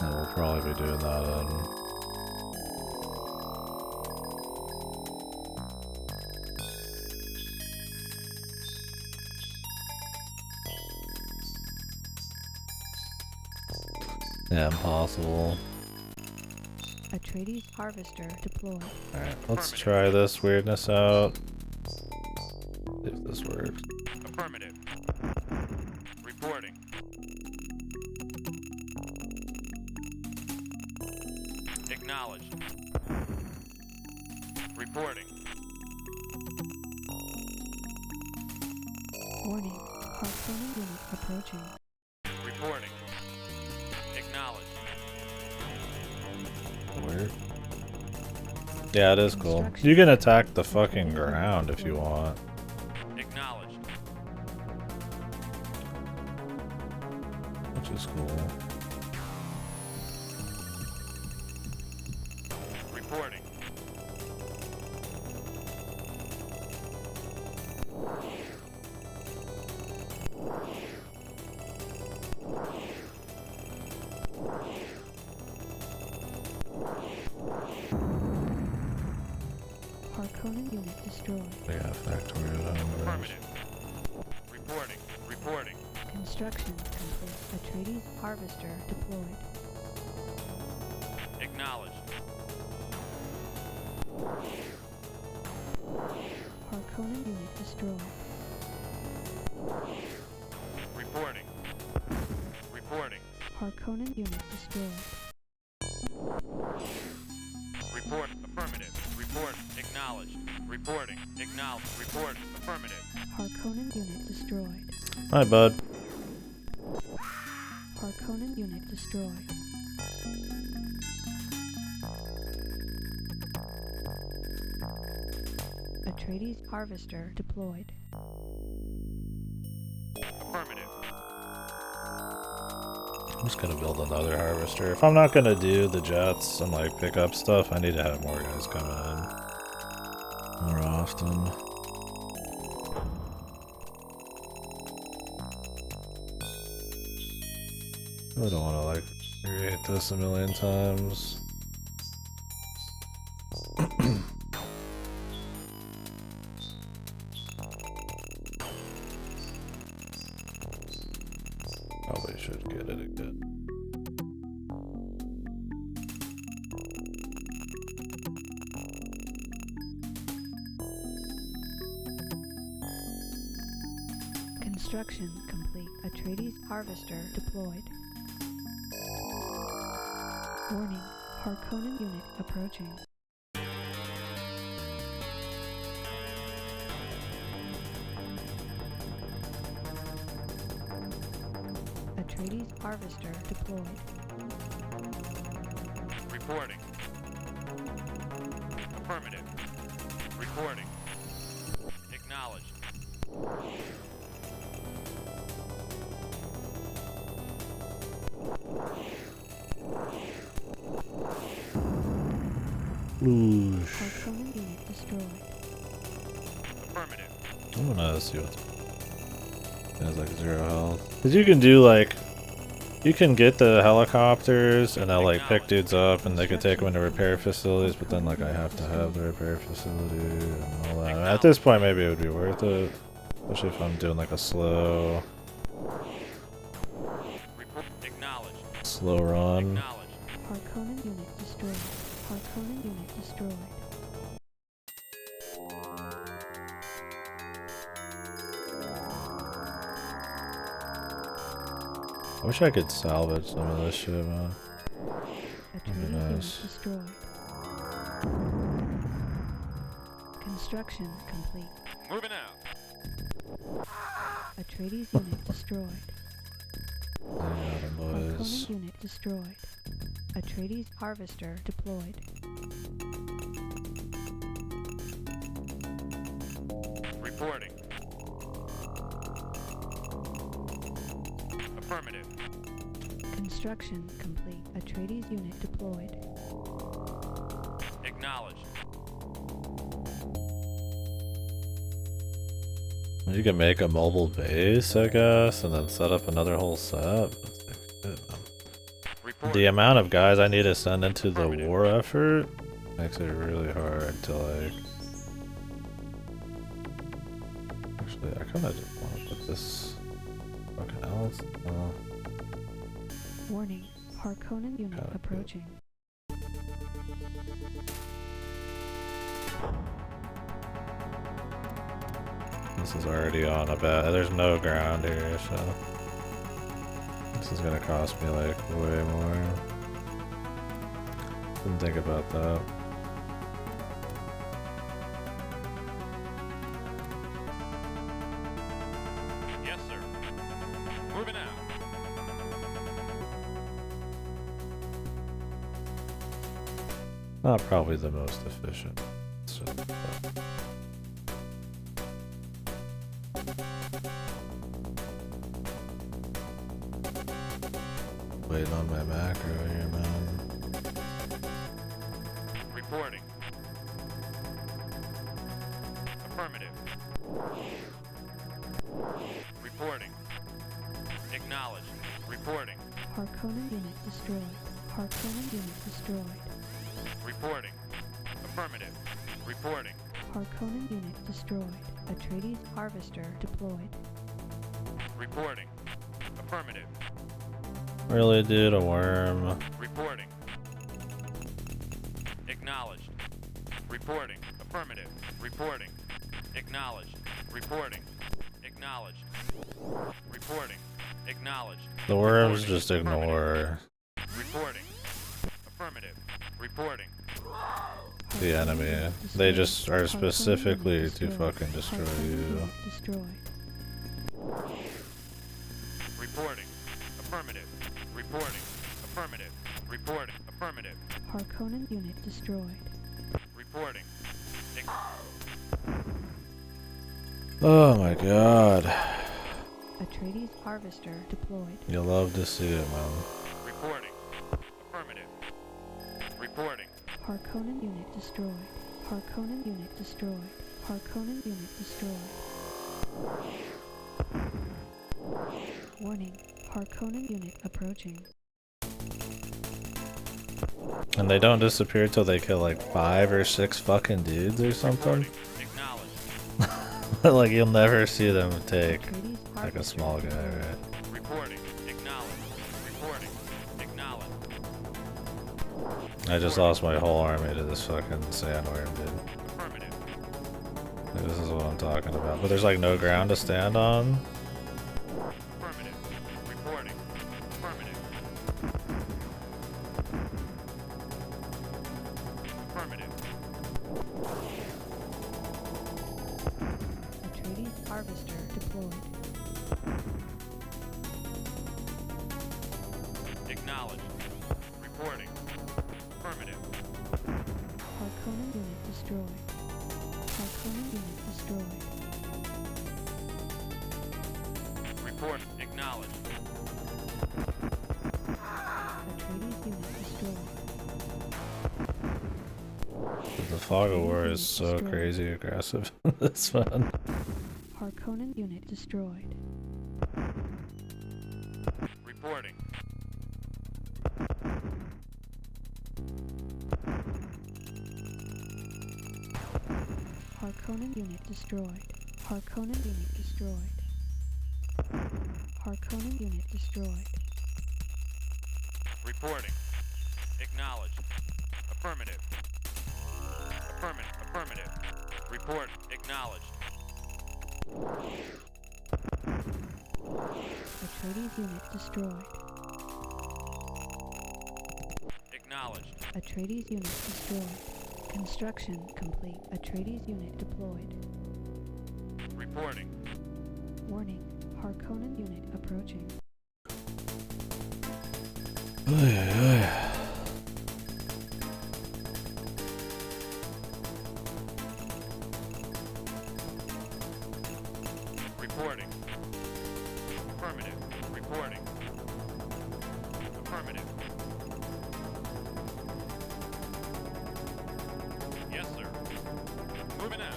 And we'll probably be doing that on. Yeah, impossible. Atreides harvester deployed. Alright, let's try this weirdness out. See if this works. Affirmative. Reporting. Acknowledged. Reporting. Warning. Harkonnen unit approaching. Reporting. Acknowledged. Weird. Yeah, it is cool. You can attack the fucking ground if you want. Acknowledged. Which is cool. Reporting. destroyed. Yeah, factory at home. Affirmative. Reporting. Reporting. Construction complete. Atreides harvester deployed. Acknowledged. Harkonnen unit destroyed. Reporting. Reporting. Harkonnen unit destroyed. Report. Affirmative. Report. Acknowledged. Reporting. Acknowledged. Report. Affirmative. Harkonnen unit destroyed. Hi, bud. Harkonnen unit destroyed. Atreides harvester deployed. Affirmative. I'm just gonna build another harvester. If I'm not gonna do the jets and like pick up stuff, I need to have more guys coming in more often. I don't want to like create this a million times. Probably should get it again. Construction complete. Atreides harvester deployed. Warning. Harkonnen unit approaching. Atreides harvester deployed. Reporting. Affirmative. Reporting. Acknowledged. Oosh. Harkonnen unit destroyed. Affirmative. I'm gonna see what's. It has like 0 health. Cause you can do like, you can get the helicopters and they'll like pick dudes up and they can take them into repair facilities, but then like I have to have the repair facility and all that. At this point, maybe it would be worth it, especially if I'm doing like a slow Acknowledged. slow run. Acknowledged. Harkonnen unit destroyed. Harkonnen unit destroyed. I wish I could salvage some of this shit, man. Atreides nice. unit destroyed. Construction complete. Moving out. Atreides unit destroyed. Yeah, them boys. Harkonnen unit destroyed. Atreides harvester deployed. Reporting. Affirmative. Construction complete. Atreides unit deployed. Acknowledged. You can make a mobile base, I guess, and then set up another whole set. Reporting. The amount of guys I need to send into the war effort makes it really hard to like. Actually, I kind of just want to put this fucking else. Warning. Harkonnen unit Got it. approaching. This is already on a bad. There's no ground here, so this is gonna cost me like way more. Didn't think about that. Yes, sir. Moving out. Not probably the most efficient. So, waiting on my macro here, man. Reporting. Affirmative. Reporting. Acknowledged. Reporting. Harkonnen unit destroyed. Harkonnen unit destroyed. Reporting. Affirmative. Reporting. Harkonnen unit destroyed. Atreides harvester deployed. Reporting. Affirmative. Really, dude, a worm. Reporting. Acknowledged. Reporting. Affirmative. Reporting. Acknowledged. Reporting. Acknowledged. Reporting. Acknowledged. The worms Reporting. just ignore Reporting. Affirmative. Reporting. the enemy. They just are specifically to fucking destroy you. Destroyed. Reporting. Affirmative. Reporting. Affirmative. Reporting. Affirmative. Harkonnen unit destroyed. Reporting. Oh my god. Atreides harvester deployed. You love to see it, man. Reporting. Affirmative. Reporting. Harkonnen unit destroyed. Harkonnen unit destroyed. Harkonnen unit destroyed. Warning. Harkonnen unit approaching. And they don't disappear till they kill like 5 or 6 fucking dudes or something. Reporting. Acknowledged. Like you'll never see them take Atreides like a harvester small guy, deployed. right? Reporting. Acknowledged. Reporting. Acknowledged. I just lost my whole army to this fucking sandworm, dude. Affirmative. Like, this is what I'm talking about. But there's like no ground to stand on. Affirmative. Reporting. Affirmative. Affirmative. Atreides harvester deployed. Acknowledged. Reporting. Affirmative. Harkonnen unit destroyed. Harkonnen unit destroyed. Report. Acknowledged. Atreides unit destroyed. The fog of war is so crazy aggressive. This one. Harkonnen unit destroyed. Reporting. Harkonnen unit destroyed. Harkonnen unit destroyed. Harkonnen unit destroyed. Reporting. Acknowledged. Affirmative. Affirmative. Affirmative. Report. Acknowledged. Atreides unit destroyed. Acknowledged. Atreides unit destroyed. Construction complete. Atreides unit deployed. Reporting. Warning. Harkonnen unit approaching. Reporting. Affirmative. Reporting. Affirmative. Yes, sir. Moving out.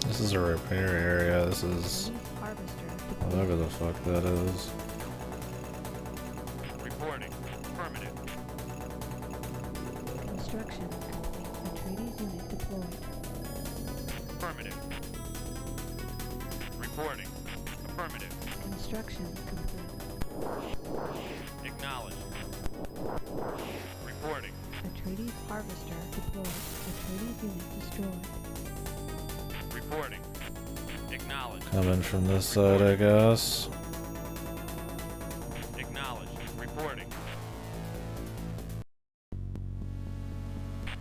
This is a repair area. This is Atreides harvester deployed. whatever the fuck that is. Reporting. Affirmative. Construction complete. Atreides unit deployed. Affirmative. Reporting. Affirmative. Construction complete. Acknowledged. Reporting. Atreides harvester deployed. Atreides unit destroyed. Reporting. Acknowledged. Coming from this side, I guess. Acknowledged. Reporting.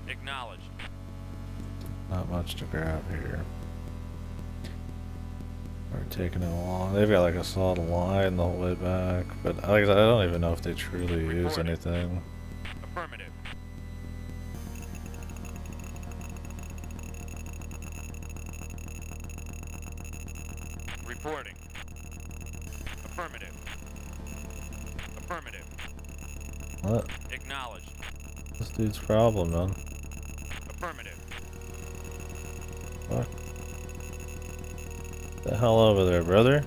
Acknowledged. Not much to grab here. We're taking it along. They've got like a solid line the whole way back, but like I said, I don't even know if they truly use Reporting. anything. Affirmative. Reporting. Affirmative. Affirmative. What? Acknowledged. This dude's problem, man. Affirmative. Fuck. The hell over there, brother?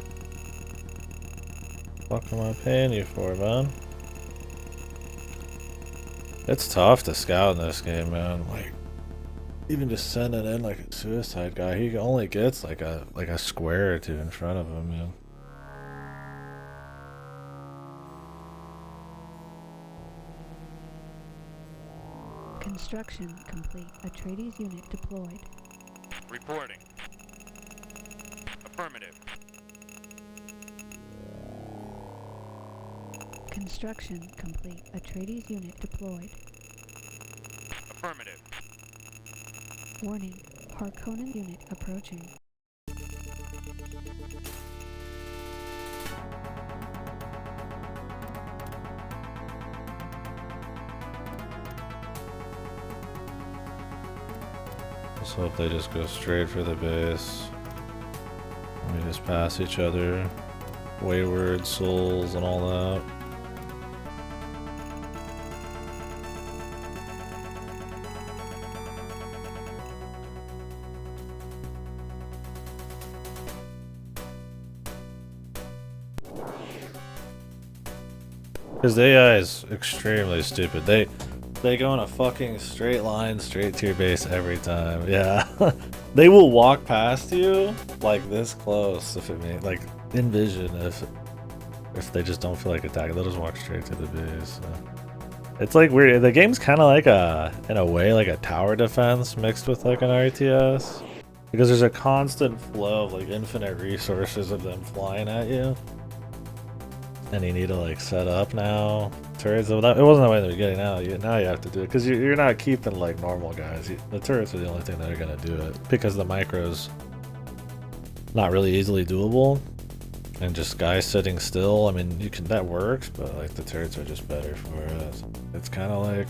Fuck am I paying you for, man? It's tough to scout in this game, man. Like, even just sending in like a suicide guy, he only gets like a square or two in front of him, you know. Construction complete. Atreides unit deployed. Reporting. Affirmative. Construction complete. Atreides unit deployed. Affirmative. Warning. Harkonnen unit approaching. Let's hope they just go straight for the base. We just pass each other. Wayward souls and all that. Because the AI is extremely stupid. They go in a fucking straight line, straight to your base every time. Yeah. They will walk past you like this close if it means like envision if they just don't feel like attacking, they'll just walk straight to the base. So. It's like weird. The game's kind of like in a way, like a tower defense mixed with like an RTS. Because there's a constant flow of like infinite resources of them flying at you. And you need to like set up now. Turrets, it wasn't that way in the beginning. Now you have to do it because you're not keeping like normal guys. The turrets are the only thing that are gonna do it because the micro's not really easily doable, and just guys sitting still. I mean, that works, but like the turrets are just better for it. It's kind of like,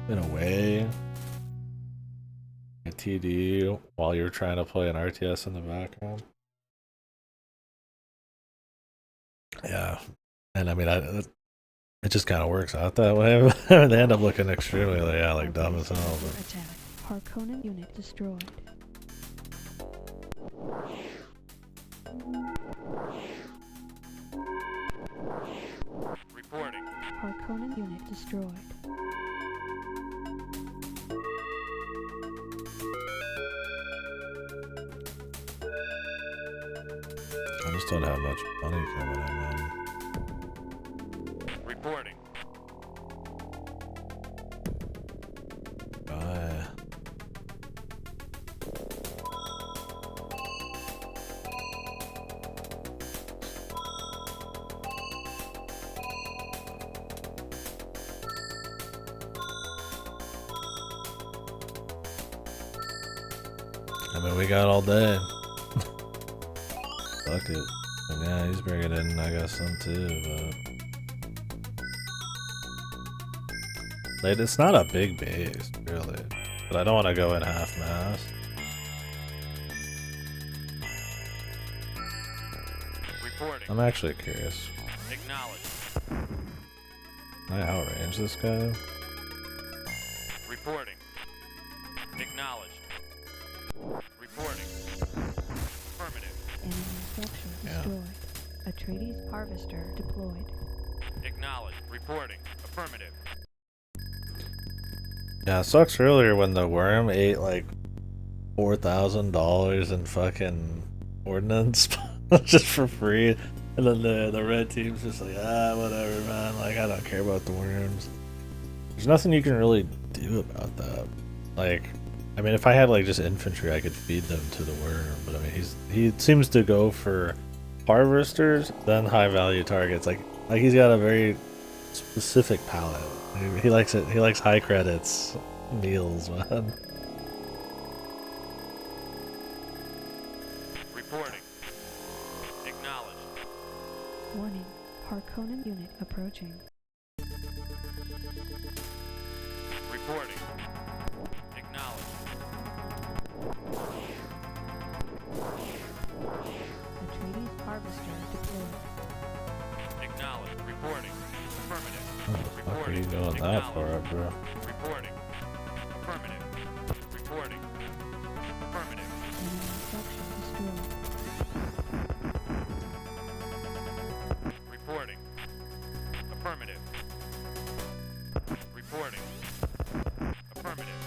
in a way, a TD while you're trying to play an RTS in the background. Yeah, and I mean, it just kind of works out that way. They end up looking extremely like dumb as hell. But. Attack. Harkonnen unit destroyed. Reporting. Harkonnen unit destroyed. I just don't have much money coming in, man. Reporting. Bye. I mean, we got all day. Fuck it. And yeah, he's bringing in, I guess, some too, but... It's not a big base, really. But I don't want to go in half-mast. Reporting. I'm actually curious. Acknowledged. Can I outrange this guy? Reporting. Acknowledged. Reporting. Affirmative. Enemy structure Yeah. destroyed. Atreides harvester deployed. Acknowledged. Reporting. Affirmative. Yeah, it sucks earlier when the worm ate like $4,000 in fucking ordnance just for free, and then the red team's just like, whatever, man. Like, I don't care about the worms. There's nothing you can really do about that. Like, I mean, if I had like just infantry, I could feed them to the worm. But I mean, he seems to go for harvesters, then high value targets. Like he's got a very specific palate. He likes it. He likes high credits meals, man. Reporting. Acknowledged. Warning. Harkonnen unit approaching. Reporting. Acknowledged. Atreides harvester deployed. Acknowledged. Reporting. Affirmative. What the fuck are you going that far up, bro? Reporting. Affirmative. Reporting. Affirmative. Enemy structure destroyed. Reporting. Affirmative. Reporting. Affirmative.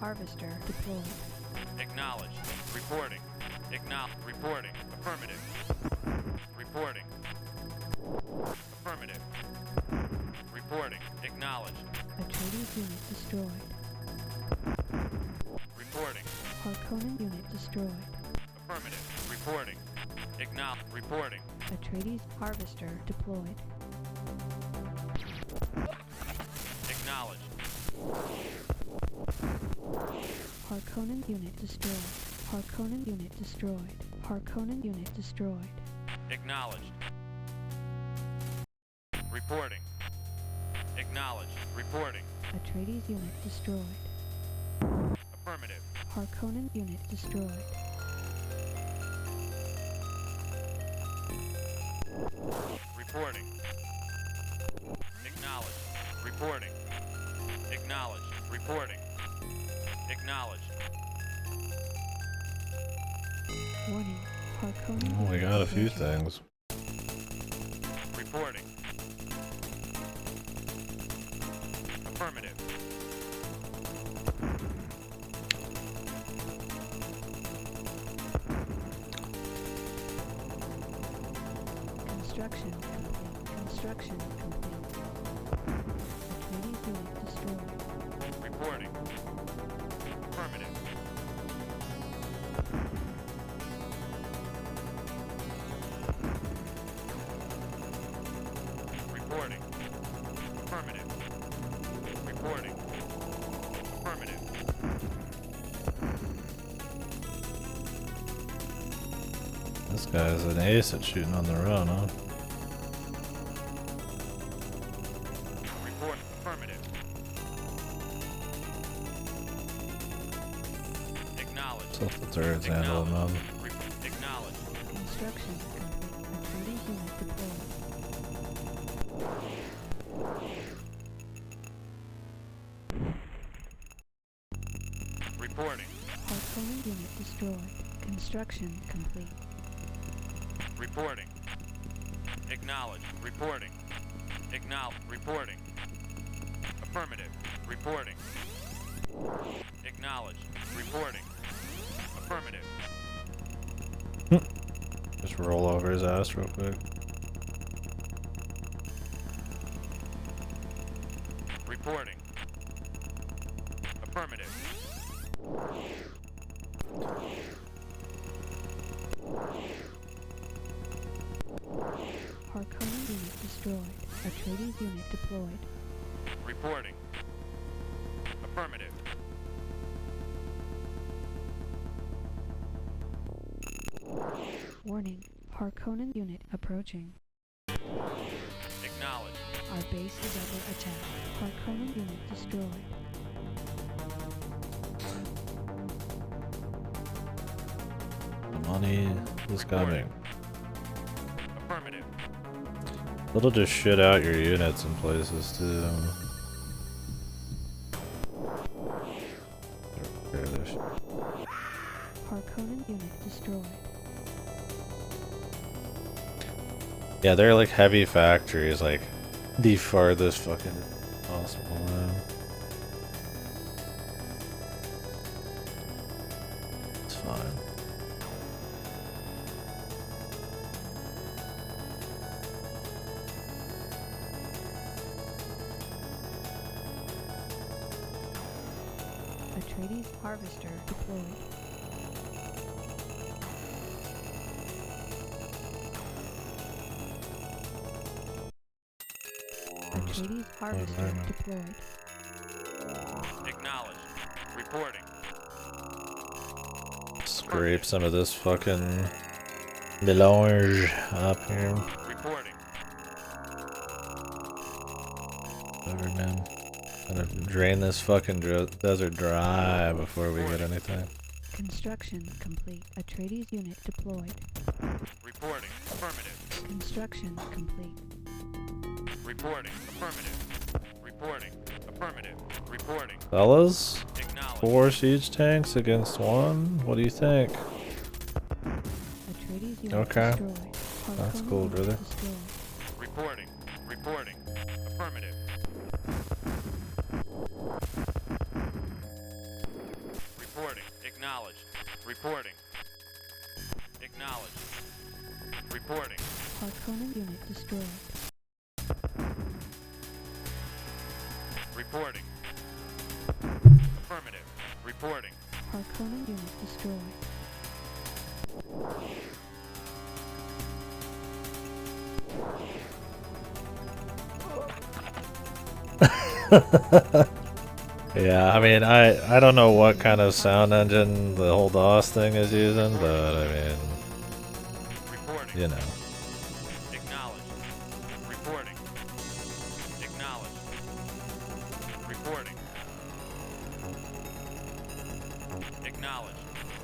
harvester deployed. Acknowledged. Reporting. Reporting. Affirmative. Reporting. Affirmative. Reporting. Acknowledged. Atreides unit destroyed. Reporting. Harkonnen unit destroyed. Affirmative. Reporting. Reporting. Atreides harvester deployed. Acknowledged. Harkonnen unit destroyed. Harkonnen unit destroyed. Harkonnen unit destroyed. Acknowledged. Reporting. Acknowledged. Reporting. Atreides unit destroyed. Affirmative. Harkonnen unit destroyed. Reporting. Acknowledged. Reporting. Acknowledged. Reporting. Acknowledged. Warning. Harkonnen Oh, we unit got a few approaching. things. Reporting. Affirmative. Construction complete. Construction complete. Atreides unit destroyed. Reporting. Affirmative. Reporting. Affirmative. Reporting. Affirmative. This guy's an ace at shooting on the run, huh? Report. Affirmative. Acknowledged. So if the turret's handling them. Acknowledged. Construction complete. Atreides unit deployed. Reporting. Harkonnen unit destroyed. Construction complete. Reporting. Acknowledged. Reporting. Reporting. Affirmative. Reporting. Acknowledged. Reporting. Affirmative. Just roll over his ass real quick. Reporting. Affirmative. Harkonnen unit destroyed. Atreides unit deployed. Reporting. Affirmative. Warning. Harkonnen unit approaching. Acknowledged. Our base is under attack. Harkonnen unit destroyed. The money is coming. Affirmative. It'll just shit out your units in places too. Repair this shit. Harkonnen unit destroyed. Yeah, they're like heavy factories, like the farthest fucking possible. It's fine. Atreides harvester deployed. Atreides harvester deployed. Acknowledged. Reporting. Scrape some of this fucking melange up here. Reporting. Whatever, man. Gonna drain this fucking desert dry before we get anything. Construction complete. Atreides unit deployed. Reporting. Affirmative. Construction complete. Reporting. Affirmative. Reporting. Affirmative. Reporting. Fellas, Acknowledged. 4 siege tanks against 1. What do you think? Atreides unit Okay. destroyed. That's Harkonnen cool, unit brother. destroyed. Reporting. Reporting. Affirmative. Acknowledged. Reporting. Acknowledged. Reporting. Harkonnen unit destroyed. Reporting. Affirmative. Reporting. Harkonnen unit destroyed. Yeah, I mean, I don't know what kind of sound engine the whole DOS thing is using, but I mean, Reporting. you know. Acknowledged. Reporting. Acknowledged. Reporting. Acknowledged.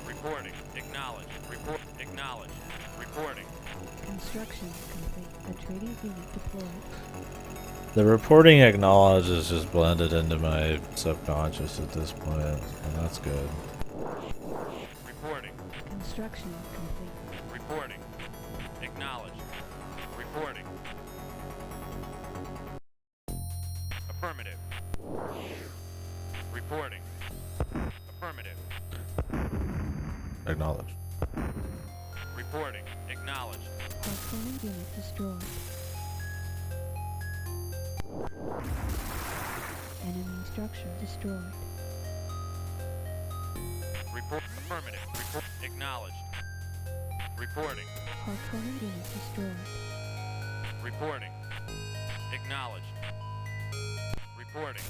Reporting. Acknowledged. Report. Acknowledged. Reporting. Construction complete. Atreides unit deployed. The reporting acknowledge is just blended into my subconscious at this point, and that's good. Reporting. Construction complete. Reporting. Acknowledged. Reporting. Affirmative. Reporting. Affirmative. Acknowledge. Reporting. Acknowledged. Harkonnen unit destroyed. Enemy structure destroyed. Report. Affirmative. Report. Acknowledged. Reporting. Harkonnen unit destroyed. Reporting. Acknowledged. Reporting.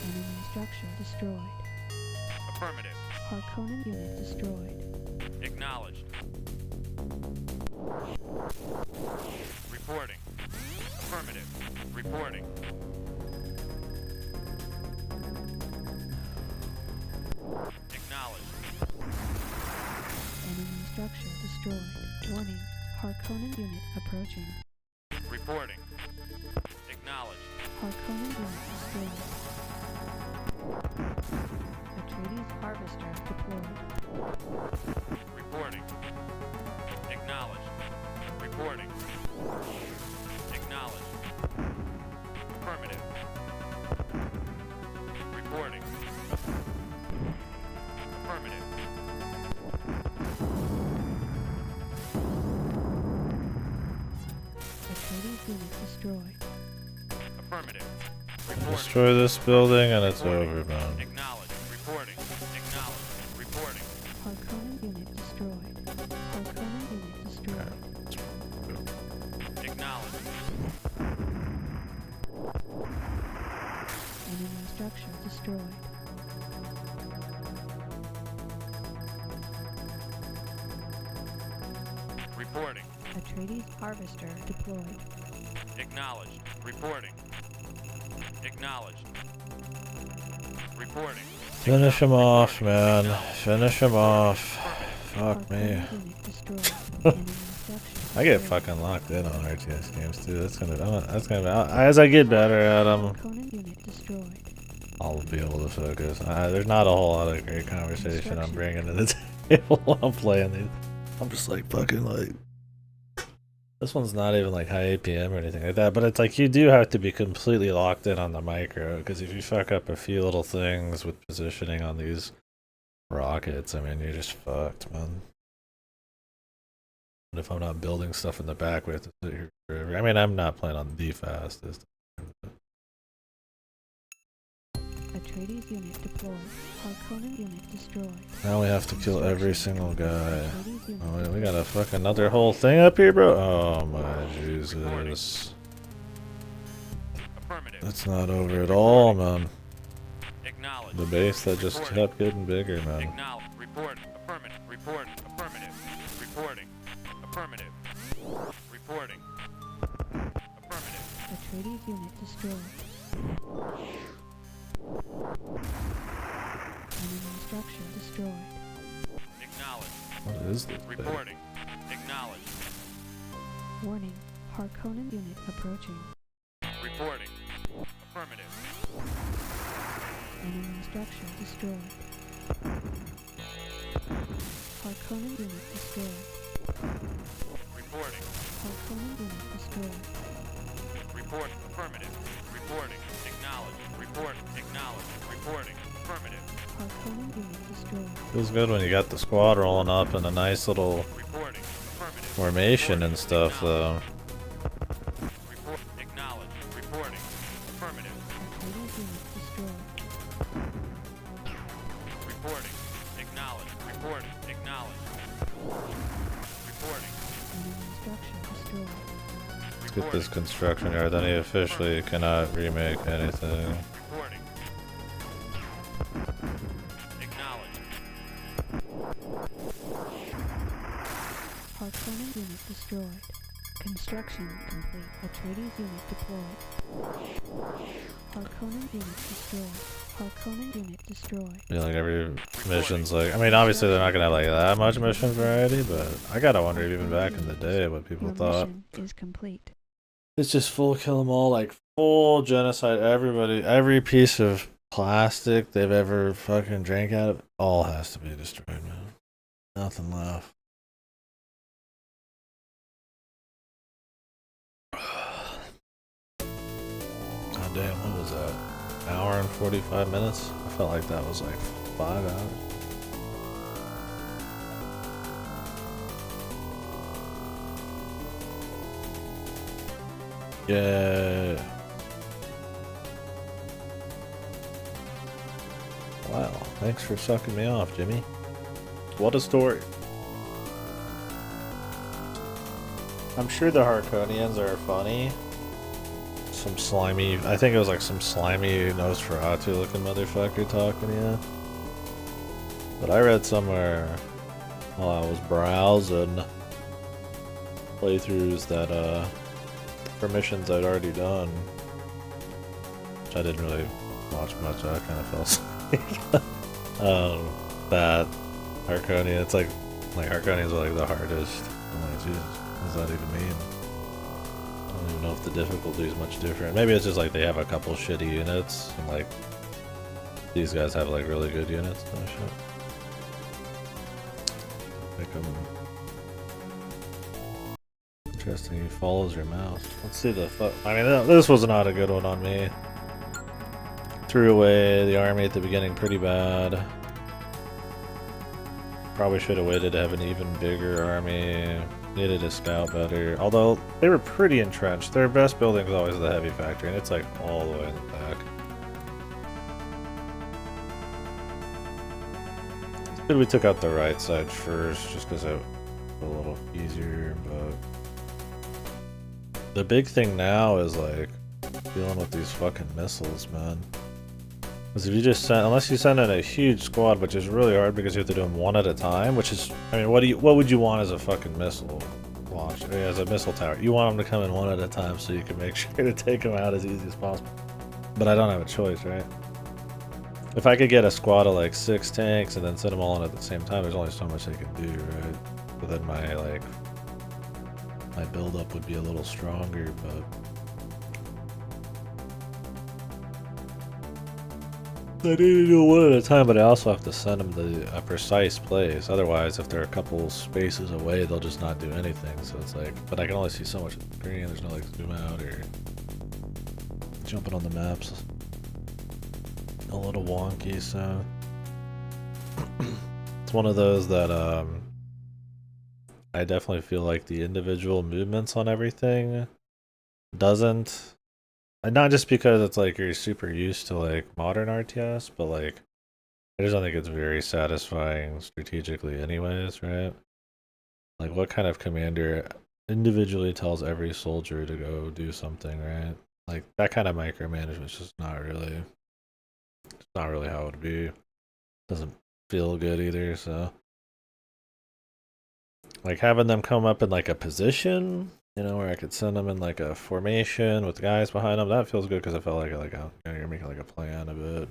Enemy structure destroyed. Affirmative. Harkonnen unit destroyed. Acknowledged. Reporting. Affirmative. Reporting. Acknowledged. Enemy structure destroyed. Warning. Harkonnen unit approaching. Reporting. Acknowledged. Harkonnen unit destroyed. Atreides harvester deployed. Reporting. Acknowledged. Reporting. Acknowledged. Affirmative. Reporting. Affirmative. Atreides unit destroyed. Affirmative. Reporting. Destroy this building and it's over, man. Acknowledged. Reporting. Acknowledged. Reporting. Harkonnen unit destroyed. Harkonnen unit destroyed. Acknowledged. Enemy structure destroyed. Reporting. Atreides harvester deployed. Acknowledged. Reporting. Acknowledged. Reporting. Finish him off, man. Finish him off. Fuck me. Harkonnen unit destroyed. Enemy structure I get destroyed. fucking locked in on RTS games too. That's gonna as I get better at them, Harkonnen unit destroyed. I'll be able to focus. There's not a whole lot of great conversation I'm bringing to the table while I'm playing these. I'm just like fucking like. This one's not even like high APM or anything like that, but it's like you do have to be completely locked in on the micro, because if you fuck up a few little things with positioning on these rockets, I mean, you're just fucked, man. And if I'm not building stuff in the back, we have to sit here forever. I mean, I'm not playing on the fastest. Atreides unit deployed. Harkonnen unit destroyed. Now we have to kill every single guy. Atreides unit Oh, wait, we got a fuck another whole thing up here, bro? Oh my Jesus. Affirmative. It's not over at all, man. Acknowledged. The base that just Reporting. kept getting bigger, man. Acknowledge. Report. Affirmative. Report. Affirmative. Reporting. Affirmative. Reporting. Affirmative. Atreides unit destroyed. Enemy structure destroyed. Acknowledge. What is this thing? Reporting. Acknowledge. Warning. Harkonnen unit approaching. Reporting. Affirmative. Enemy structure destroyed. Harkonnen unit destroyed. Reporting. Harkonnen unit destroyed. Report. Affirmative. Reporting. Acknowledge. Acknowledge. Report. Acknowledge. Reporting. Affirmative. Harkonnen unit destroyed. Feels good when you got the squad rolling up in a nice little Reporting. Affirmative. formation and stuff, though. Report. Acknowledge. Reporting. Affirmative. Atreides unit destroyed. Reporting. Acknowledge. Report. Acknowledge. Reporting. Enemy structure destroyed. Let's get this construction yard, then he officially cannot remake anything. Reporting. Acknowledge. Harkonnen unit destroyed. Construction complete. Atreides unit deployed. Harkonnen unit destroyed. Harkonnen unit destroyed. I feel like every mission's like, I mean, obviously they're not gonna have like that much mission variety, but I gotta wonder if even back in the day what people Your thought. mission is complete. It's just full kill them all, like full genocide. Everybody, every piece of plastic they've ever fucking drank out of, all has to be destroyed, man. Nothing left. God damn, what was that? Hour and 45 minutes? I felt like that was like 5 hours. Yeah. Wow, thanks for sucking me off, Jimmy. What a story. I'm sure the Harkonians are funny. Some slimy, I think it was like some slimy Nosferatu looking motherfucker talking to you. But I read somewhere while I was browsing playthroughs that for missions I'd already done, which I didn't really watch much, I kind of fell asleep. That Harkonia, it's like Harkonians are like the hardest. I'm like, Jesus, what does that even mean? I don't even know if the difficulty is much different. Maybe it's just like they have a couple shitty units, and like these guys have like really good units. Oh shit. Pick 'em. Interesting, he follows your mouse. Let's see the I mean, this was not a good one on me. Threw away the army at the beginning pretty bad. Probably should have waited to have an even bigger army. Needed to scout better. Although, they were pretty entrenched. Their best building is always the heavy factory, and it's like all the way in the back. It's good we took out the right side first, just because it was a little easier, but... The big thing now is like, dealing with these fucking missiles, man. Because if you just send, unless you send in a huge squad, which is really hard because you have to do them one at a time, which is, I mean, what would you want as a fucking missile launch? I mean, as a missile tower, you want them to come in one at a time so you can make sure to take them out as easy as possible. But I don't have a choice, right? If I could get a squad of like 6 tanks and then send them all in at the same time, there's only so much I can do, right? But then my build-up would be a little stronger, but... I need to do one at a time, but I also have to send them to a precise place. Otherwise, if they're a couple spaces away, they'll just not do anything. So it's like, but I can only see so much of the screen. There's no like zoom out or jumping on the maps. A little wonky, so it's one of those that I definitely feel like the individual movements on everything doesn't. And not just because it's like you're super used to like modern RTS, but like I just don't think it's very satisfying strategically anyways, right? Like what kind of commander individually tells every soldier to go do something, right? Like that kind of micromanagement is just not really how it would be. Doesn't feel good either, so like having them come up in like a position, you know, where I could send them in like a formation with guys behind them. That feels good because I felt like you're making like a plan of it.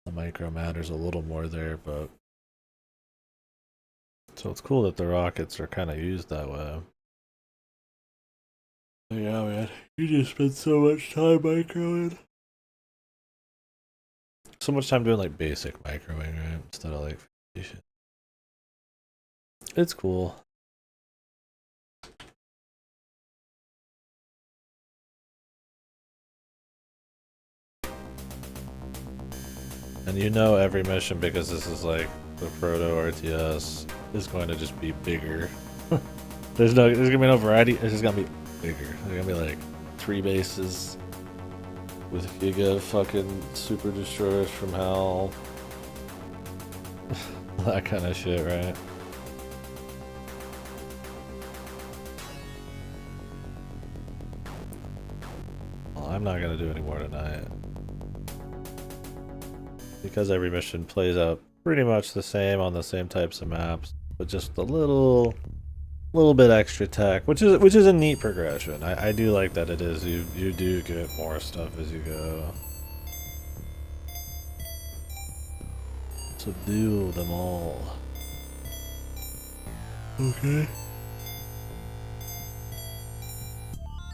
The micro matters a little more there, but so it's cool that the rockets are kind of used that way. Yeah, man, you just spend so much time microing. So much time doing like basic microwing, right? Instead of like shit. It's cool. And you know every mission, because this is like the proto RTS, is going to just be bigger. There's gonna be no variety. It's just gonna be bigger. There's gonna be like 3 bases with giga fucking super destroyers from hell. That kind of shit, right? Well, I'm not gonna do any more tonight, because every mission plays out pretty much the same on the same types of maps, but just a little bit extra tech, which is a neat progression. I do like that it is. You do get more stuff as you go. Subdue them all. Okay.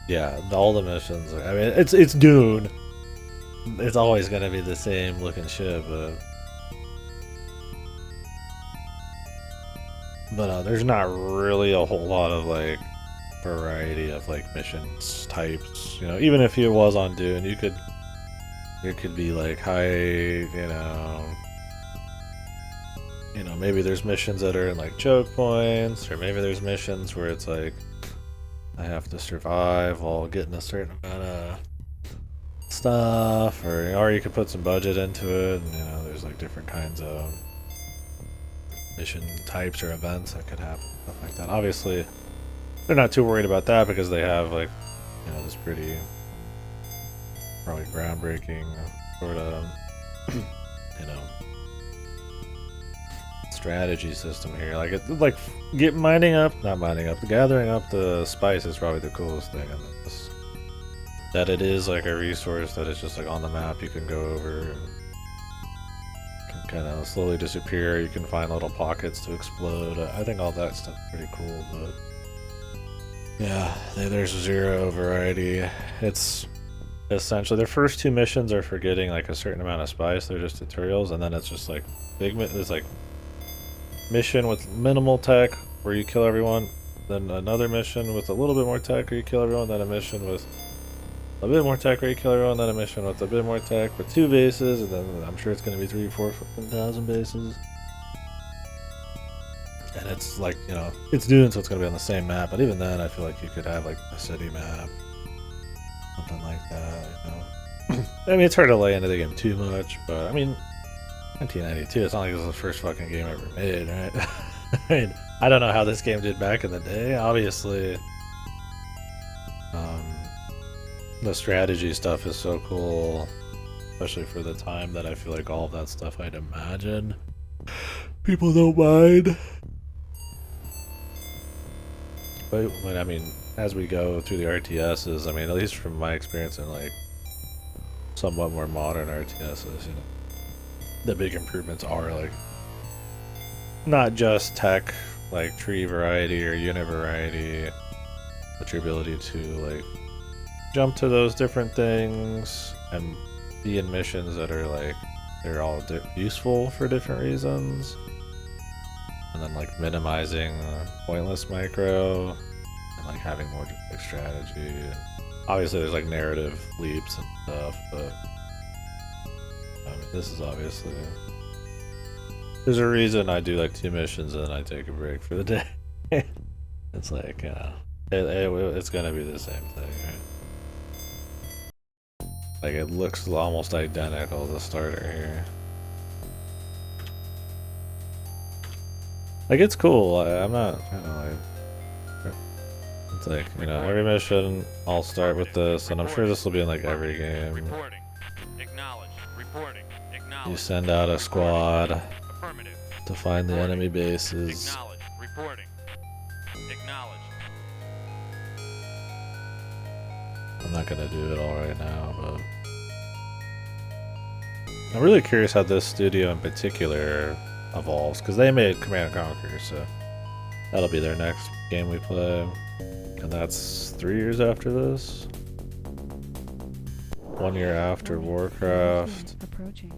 Yeah, all the missions. I mean, it's Dune. It's always gonna be the same looking shit, but there's not really a whole lot of like variety of like missions types. You know, even if it was on Dune, there could be like high, maybe there's missions that are in like choke points, or maybe there's missions where it's like I have to survive while getting a certain amount of stuff, or you could put some budget into it, and there's like different kinds of mission types or events that could happen, stuff like that. Obviously, they're not too worried about that because they have like, this pretty, probably groundbreaking sort of, strategy system here. Like gathering up the spice is probably the coolest thing in this. That it is like a resource that is just like on the map. You can go over and can kind of slowly disappear. You can find little pockets to explode. I think all that stuff's pretty cool, but yeah, there's zero variety. It's essentially their first 2 missions are for getting like a certain amount of spice. They're just tutorials, and then it's just like it's like mission with minimal tech where you kill everyone, then another mission with a little bit more tech where you kill everyone, then a mission with a bit more tech where you kill everyone, then a mission with a bit more tech with 2 bases, and then I'm sure it's going to be 3,000-4,000 bases. And it's like, it's Dune, so it's going to be on the same map, but even then I feel like you could have like a city map, something like that, I mean, it's hard to lay into the game too much, but I mean, 1992, it's not like this was the first fucking game ever made, right? I mean, I don't know how this game did back in the day. Obviously, the strategy stuff is so cool, especially for the time, that I feel like all of that stuff, I'd imagine people don't mind. But I mean, as we go through the RTSs, I mean, at least from my experience in like somewhat more modern RTSs, the big improvements are like not just tech, like tree variety or unit variety, but your ability to like jump to those different things and be in missions that are like they're all useful for different reasons, and then like minimizing pointless micro and like having more like strategy. Obviously there's like narrative leaps and stuff, but I mean, this is obviously, there's a reason I do like 2 missions and then I take a break for the day. It's like, it's gonna be the same thing, right? Like, it looks almost identical, the starter here. Like, it's cool. I'm not, it's like, every mission, I'll start with this, and I'm sure this will be in like every game. Reporting. Acknowledge. Reporting. Acknowledge. You send out a squad Affirmative. to find the enemy bases. Acknowledge. Reporting. Acknowledge. I'm not gonna do it all right now, but I'm really curious how this studio in particular evolves, because they made Command & Conquer, so that'll be their next game we play, and that's 3 years after this. 1 year after Warcraft. Approaching.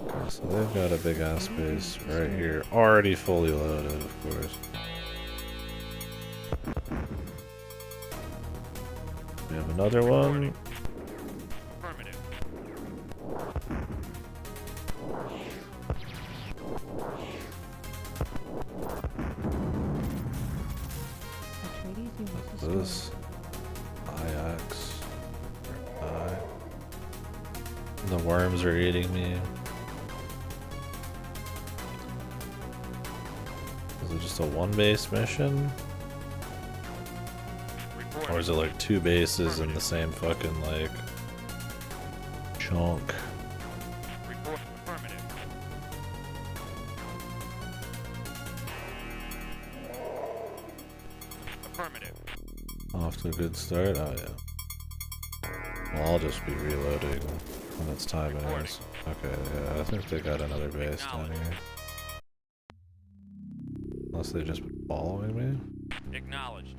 Okay, so they've got a big ass space right here, already fully loaded, of course. We have another one. Affirmative. is IX. I. The worms are eating me. Is it just a one base mission? Or is it like two bases in the same fucking like chunk? Report affirmative. Affirmative. Off to a good start? Oh yeah. Well, I'll just be reloading when it's time is. Okay, yeah, I think they got another base down here. Unless they just been following me. Acknowledged.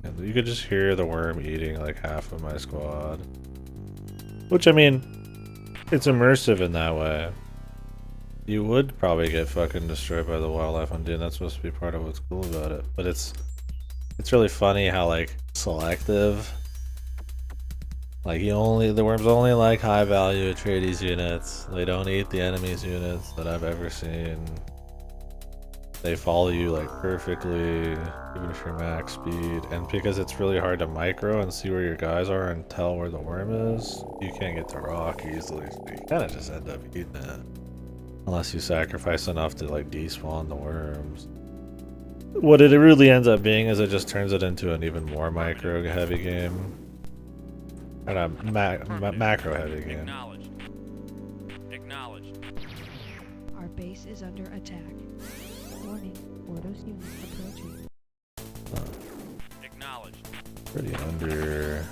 And you could just hear the worm eating like half of my squad. Which, I mean, it's immersive in that way. You would probably get fucking destroyed by the wildlife on Dune. That's supposed to be part of what's cool about it. But it's really funny how like selective. Like the worms only like high value Atreides units. They don't eat the enemy's units that I've ever seen. They follow you like perfectly, even if you're max speed. And because it's really hard to micro and see where your guys are and tell where the worm is, you can't get the rock easily. So you kind of just end up eating it. Unless you sacrifice enough to like despawn the worms. What it really ends up being is it just turns it into an even more micro heavy game. And a macro heavy game. Acknowledged. Acknowledged. Our base is under attack. Warning, Ordos unit approaching. Acknowledged. Pretty under.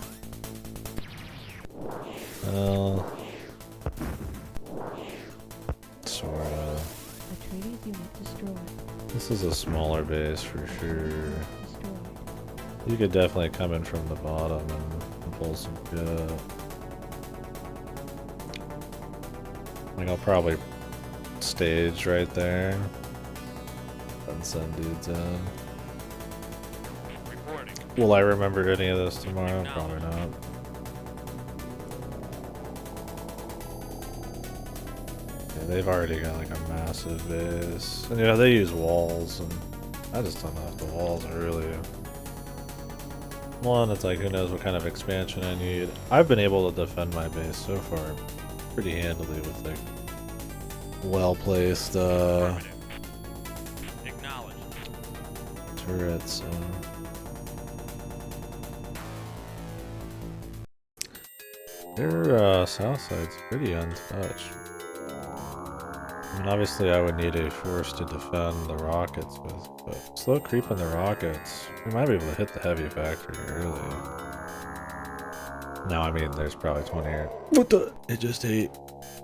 Well, sorta. Atreides unit destroyed. This is a smaller base for sure. Destroyed. You could definitely come in from the bottom and pull some shit. Like I'll probably stage right there and send dudes in. Reporting. Will I remember any of this tomorrow? Probably not. Yeah, they've already got like a massive base. And yeah, they use walls, and I just don't know if the walls are really... One, it's like who knows what kind of expansion I need. I've been able to defend my base so far pretty handily with like well-placed Affirmative. Acknowledged. turrets. Their south side's pretty untouched. I mean, obviously I would need a force to defend the rockets with, but slow creeping the rockets, we might be able to hit the heavy factory early. No, I mean, there's probably 20 here. What the? It just ate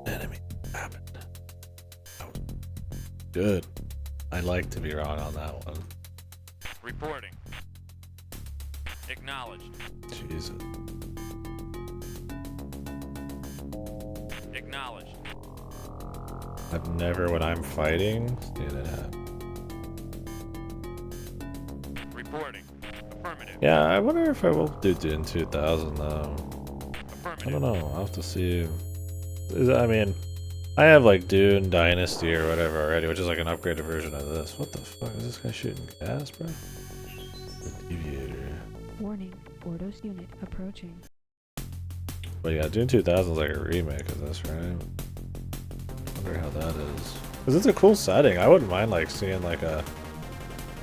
enemy. Happened. Oh. Good. I'd like to be wrong on that one. Reporting. Acknowledged. Jesus. Acknowledged. I've never, when I'm fighting, seen it happen. Reporting. Affirmative. Yeah, I wonder if I will do Dune 2000 though. Affirmative. I don't know. I'll have to see. I mean, I have like Dune Dynasty or whatever already, which is like an upgraded version of this. What the fuck is this guy shooting gas, bro? The deviator. Warning, Ordos unit approaching. But yeah, Dune 2000 is like a remake of this, right? Wonder how that is. Cause it's a cool setting. I wouldn't mind like seeing like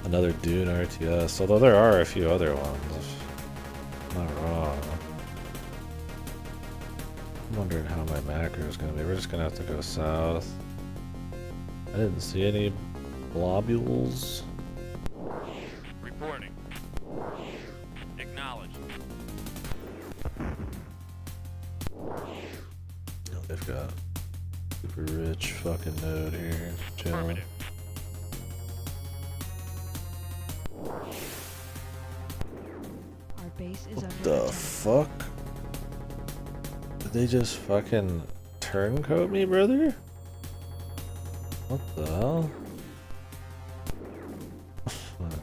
another Dune RTS, although there are a few other ones. If I'm not wrong. I'm wondering how my macro is gonna be. We're just gonna have to go south. I didn't see any globules. Reporting. Acknowledged. Oh, they've got super rich fucking node here. Chilling. Affirmative. Our base is What under the attack. fuck? Did they just fucking turncoat me, brother? What the hell?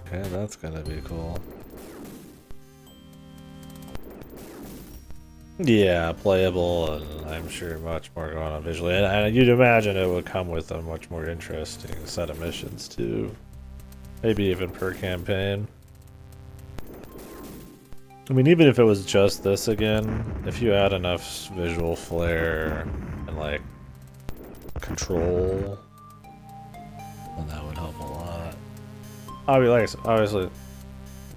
Okay, that's gonna be cool. Yeah, playable, and I'm sure much more going on visually. And you'd imagine it would come with a much more interesting set of missions, too. Maybe even per campaign. I mean, even if it was just this again, if you add enough visual flair and like control, then that would help a lot. Obviously,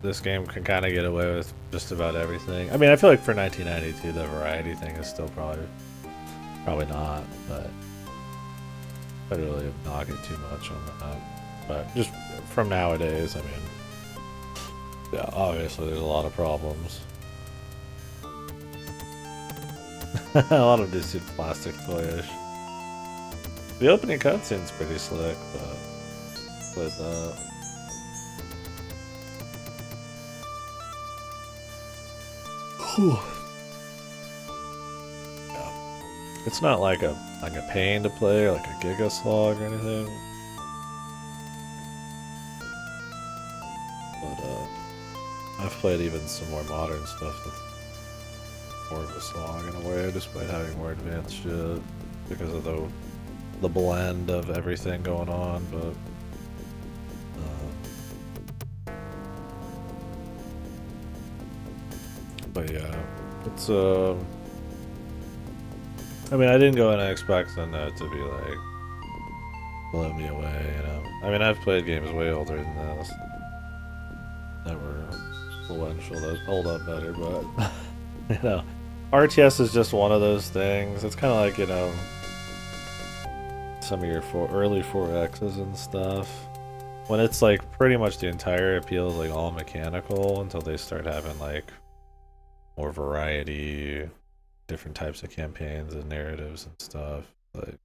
this game can kind of get away with just about everything. I mean, I feel like for 1992, the variety thing is still probably not, but I really knock it too much on that. But just from nowadays, I mean, yeah, obviously there's a lot of problems. A lot of this is plastic toyish. The opening cutscene's pretty slick, but with yeah. It's not like a pain to play or like a giga slog or anything. But I've played even some more modern stuff that's more of a slog in a way, despite having more advanced shit because of the blend of everything going on. But yeah, it's I mean, I didn't go in expecting that to be like blow me away, you know. I mean, I've played games way older than this that were influential that hold up better, but you know, RTS is just one of those things. It's kind of like, you know, some of your early 4Xs and stuff. When it's like pretty much the entire appeal is like all mechanical until they start having like more variety, different types of campaigns and narratives and stuff. Like,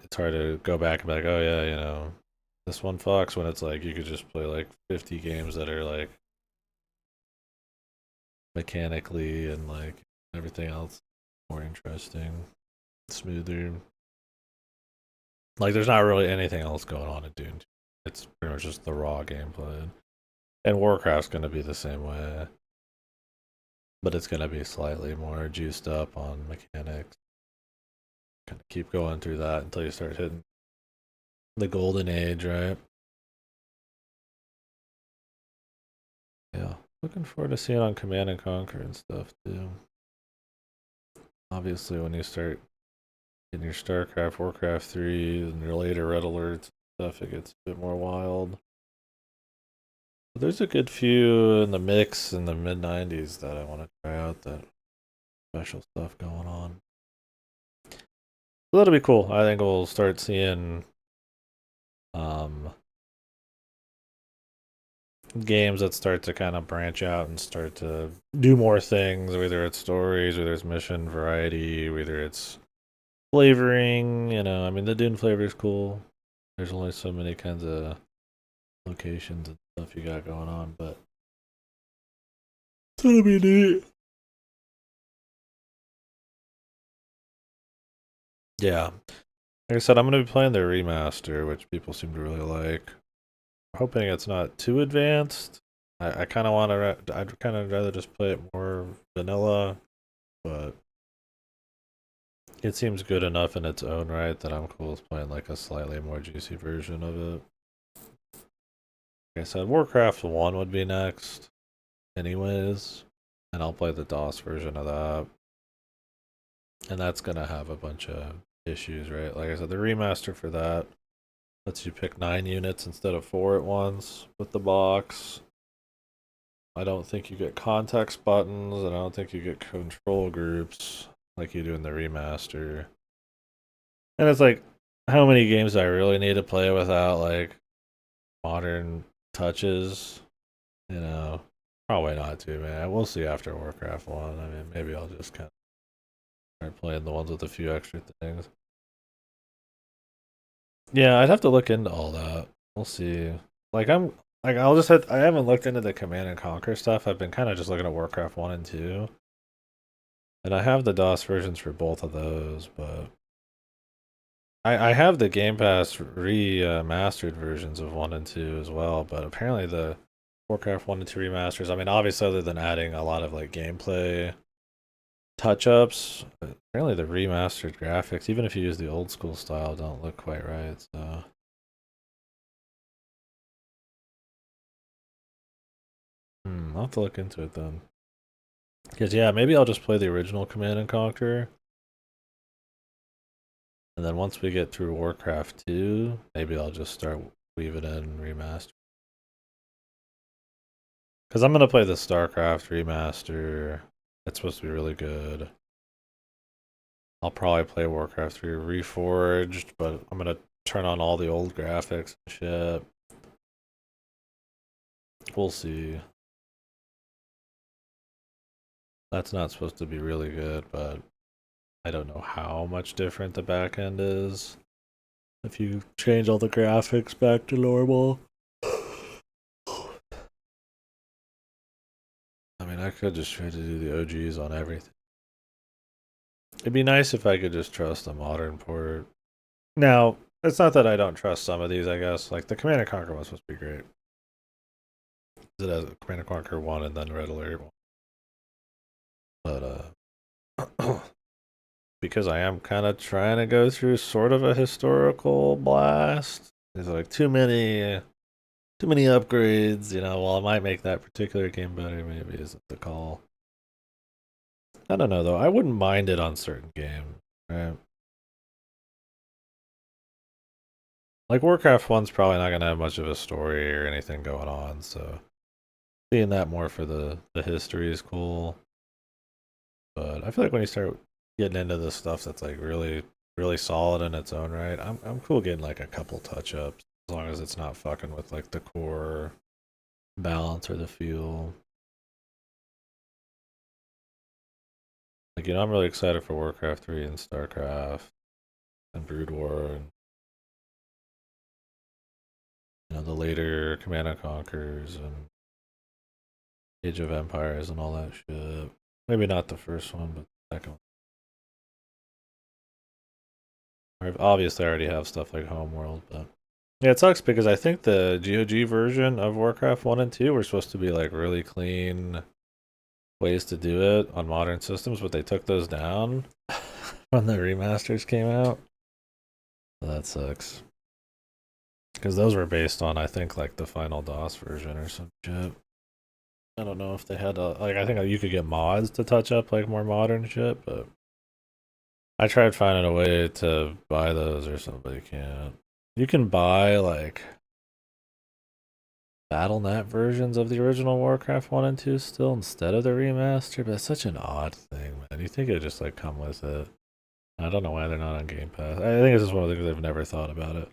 it's hard to go back and be like, oh yeah, you know, this one fucks, when it's like you could just play like 50 games that are like mechanically and like everything else more interesting, smoother. Like there's not really anything else going on in Dune. It's pretty much just the raw gameplay. And Warcraft's gonna be the same way. But it's gonna be slightly more juiced up on mechanics. Kind of keep going through that until you start hitting the golden age, right? Yeah. Looking forward to seeing on Command and Conquer and stuff too. Obviously when you start getting your StarCraft, Warcraft 3, and your later Red Alerts and stuff, it gets a bit more wild. But there's a good few in the mix in the mid 90s that I want to try out, that special stuff going on. So that'll be cool. I think we'll start seeing games that start to kind of branch out and start to do more things, whether it's stories, whether it's mission variety, whether it's flavoring, you know. I mean, the Dune flavor is cool. There's only so many kinds of locations and stuff you got going on, but it's gonna be neat. Yeah. Like I said, I'm gonna be playing the remaster, which people seem to really like. Hoping it's not too advanced. I kind of want to. I'd kind of rather just play it more vanilla, but it seems good enough in its own right that I'm cool with playing like a slightly more juicy version of it. Like I said, Warcraft 1 would be next, anyways, and I'll play the DOS version of that, and that's gonna have a bunch of issues, right? Like I said, the remaster for that lets you pick 9 units instead of 4 at once with the box. I don't think you get context buttons, and I don't think you get control groups like you do in the remaster. And it's like, how many games do I really need to play without like modern touches? You know, probably not too, man. We'll see after Warcraft 1. I mean, maybe I'll just kind of start playing the ones with a few extra things. Yeah, I'd have to look into all that. We'll see. Like I haven't looked into the Command and Conquer stuff. I've been kind of just looking at Warcraft 1 and 2. And I have the DOS versions for both of those, but I have the Game Pass remastered versions of 1 and 2 as well, but apparently the Warcraft 1 and 2 remasters, I mean, obviously other than adding a lot of like gameplay touch-ups, apparently the remastered graphics, even if you use the old school style, don't look quite right, so I'll have to look into it then. Because, yeah, maybe I'll just play the original Command and Conquer. And then once we get through Warcraft 2, maybe I'll just start weaving in remaster. Because I'm going to play the StarCraft remaster. It's supposed to be really good. I'll probably play Warcraft 3 Reforged, but I'm going to turn on all the old graphics and shit. We'll see. That's not supposed to be really good, but I don't know how much different the back end is if you change all the graphics back to normal. I mean, I could just try to do the OGs on everything. It'd be nice if I could just trust a modern port. Now, it's not that I don't trust some of these, I guess. Like, the Command & Conquer was supposed to be great. It has Command & Conquer 1 and then Red Alert 1. But, because I am kind of trying to go through sort of a historical blast, there's like too many upgrades, you know. While it might make that particular game better, maybe isn't the call. I don't know though. I wouldn't mind it on certain games, right? Like Warcraft 1's probably not gonna have much of a story or anything going on, so seeing that more for the history is cool. But I feel like when you start getting into the stuff that's like really solid in its own right, I'm cool getting like a couple touch ups as long as it's not fucking with like the core balance or the feel. Like, you know, I'm really excited for Warcraft 3 and StarCraft and Brood War and, you know, the later Command and Conquers and Age of Empires and all that shit. Maybe not the first one, but the second one. Obviously, I already have stuff like Homeworld, but yeah, it sucks because I think the GOG version of Warcraft 1 and 2 were supposed to be like really clean ways to do it on modern systems, but they took those down when the remasters came out. So that sucks. Because those were based on, I think, like the final DOS version or some shit. I don't know if they had like, I think you could get mods to touch up like more modern shit, but I tried finding a way to buy those or something, but you can't. You can buy like BattleNet versions of the original Warcraft 1 and 2 still instead of the remaster, but it's such an odd thing, man. You think it'd just like come with it. I don't know why they're not on Game Pass. I think it's just one of the things I've never thought about it.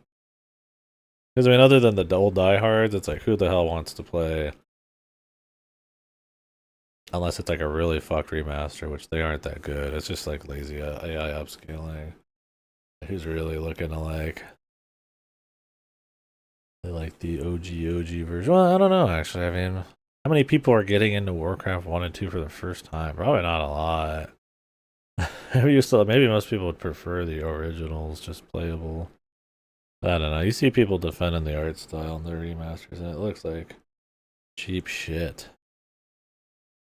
Because I mean, other than the old diehards, it's like who the hell wants to play? Unless it's like a really fucked remaster, which they aren't that good. It's just like lazy AI upscaling. Who's really looking to like? They like the OG version. Well, I don't know actually. I mean, how many people are getting into Warcraft 1 and 2 for the first time? Probably not a lot. Maybe most people would prefer the originals, just playable. I don't know. You see people defending the art style in their remasters, and it looks like cheap shit.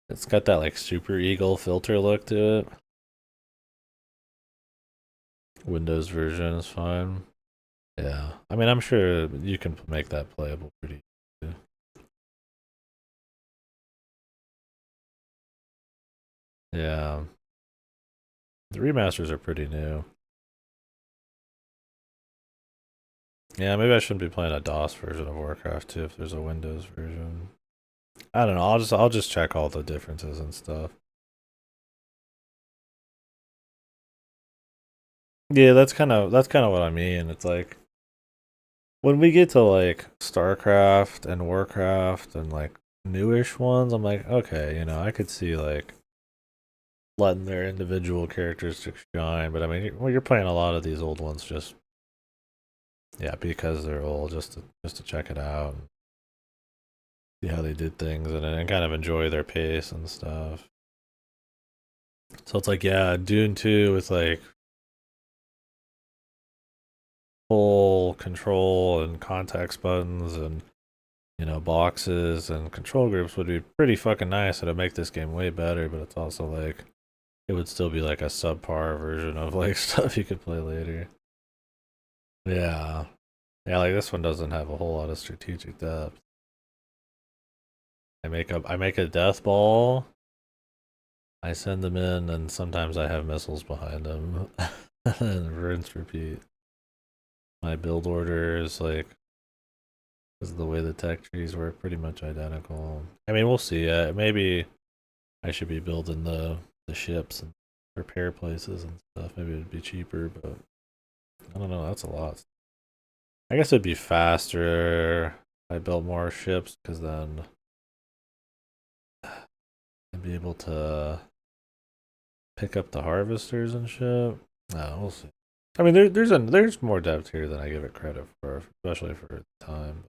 It's got that like Super Eagle filter look to it. Windows version is fine. Yeah, I mean, I'm sure you can make that playable pretty easy. Yeah, the remasters are pretty new. Yeah, maybe I shouldn't be playing a DOS version of Warcraft 2 if there's a Windows version. I don't know. I'll just check all the differences and stuff. Yeah, that's kind of what I mean. It's like when we get to like StarCraft and Warcraft and like newish ones, I'm like, okay, you know, I could see like letting their individual characters shine, but I mean, you're playing a lot of these old ones just because they're old, just to check it out, and see how they did things, and kind of enjoy their pace and stuff. So it's like, yeah, Dune 2 with like full control and context buttons and, you know, boxes and control groups would be pretty fucking nice. It'd make this game way better, but it's also like it would still be like a subpar version of like stuff you could play later. Yeah. Yeah, like this one doesn't have a whole lot of strategic depth. I make a death ball. I send them in, and sometimes I have missiles behind them. And rinse, repeat. My build order is like, because of the way the tech trees work, pretty much identical. I mean, we'll see. Maybe I should be building the ships and repair places and stuff. Maybe it'd be cheaper, but I don't know. That's a lot. I guess it'd be faster if I built more ships, because then I'd be able to pick up the harvesters and shit. No, we'll see. I mean, there's more depth here than I give it credit for, especially for time.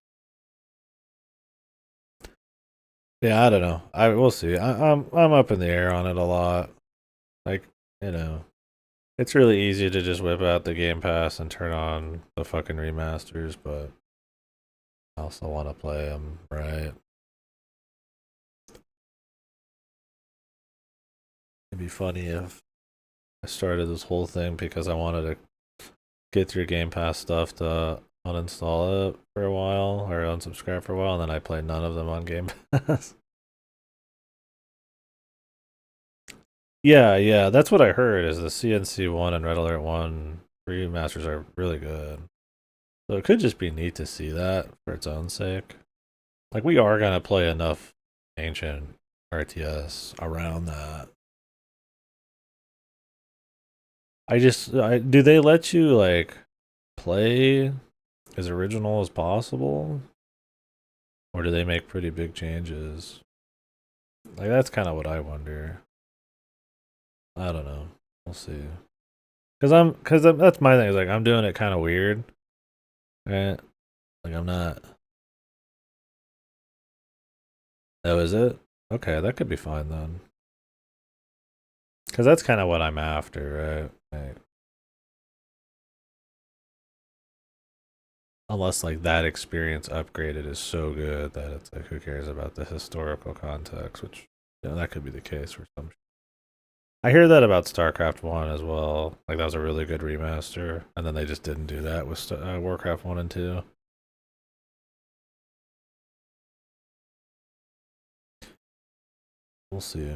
Yeah, I don't know. We'll see. I'm up in the air on it a lot. Like, you know, it's really easy to just whip out the Game Pass and turn on the fucking remasters, but I also want to play them, right? It'd be funny if I started this whole thing because I wanted to get through Game Pass stuff to uninstall it for a while or unsubscribe for a while, and then I play none of them on Game Pass. Yeah, that's what I heard. Is the CNC 1 and Red Alert 1 remasters are really good. So it could just be neat to see that for its own sake. Like, we are gonna play enough ancient RTS around that. Do they let you like play as original as possible, or do they make pretty big changes? Like, that's kind of what I wonder. I don't know. We'll see. Cause that's my thing. Is like I'm doing it kind of weird, right? Like I'm not. Oh, is it? Okay, that could be fine then. Cause that's kind of what I'm after, right? Like, unless like that experience upgraded is so good that it's like who cares about the historical context, which that could be the case for some. I hear that about StarCraft 1 as well. Like that was a really good remaster, and then they just didn't do that with Warcraft 1 and 2. We'll see.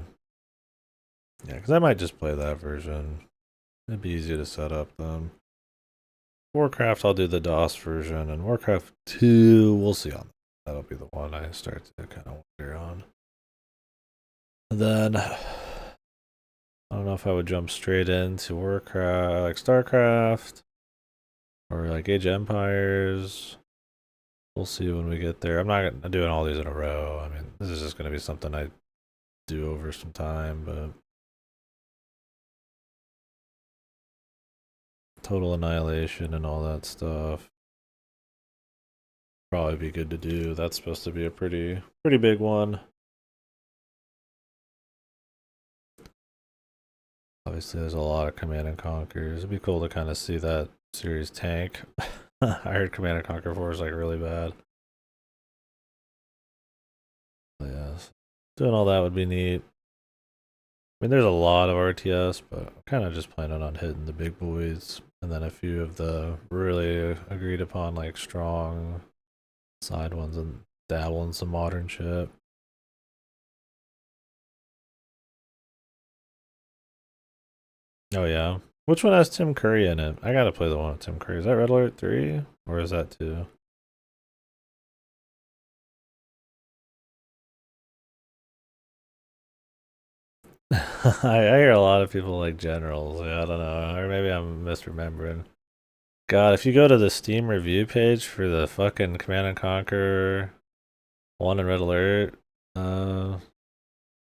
Yeah, because I might just play that version. It'd be easy to set up then. Warcraft, I'll do the DOS version, and Warcraft 2, we'll see on that. That'll be the one I start to kind of wonder on. And then, I don't know if I would jump straight into Warcraft, like StarCraft, or like Age of Empires. We'll see when we get there. I'm not doing all these in a row. I mean, this is just going to be something I do over some time, but Total Annihilation and all that stuff probably be good to do. That's supposed to be a pretty big one. Obviously, there's a lot of Command and Conquers. It'd be cool to kind of see that series tank. I heard Command and Conquer 4 is like really bad. But yeah, doing all that would be neat. I mean, there's a lot of RTS, but I'm kind of just planning on hitting the big boys, and then a few of the really agreed upon, like strong side ones, and dabble in some modern shit. Oh yeah, which one has Tim Curry in it? I gotta play the one with Tim Curry. Is that Red Alert 3 or is that 2? I hear a lot of people like Generals. Yeah, I don't know, or maybe I'm misremembering. God, if you go to the Steam review page for the fucking Command and Conquer 1 and Red Alert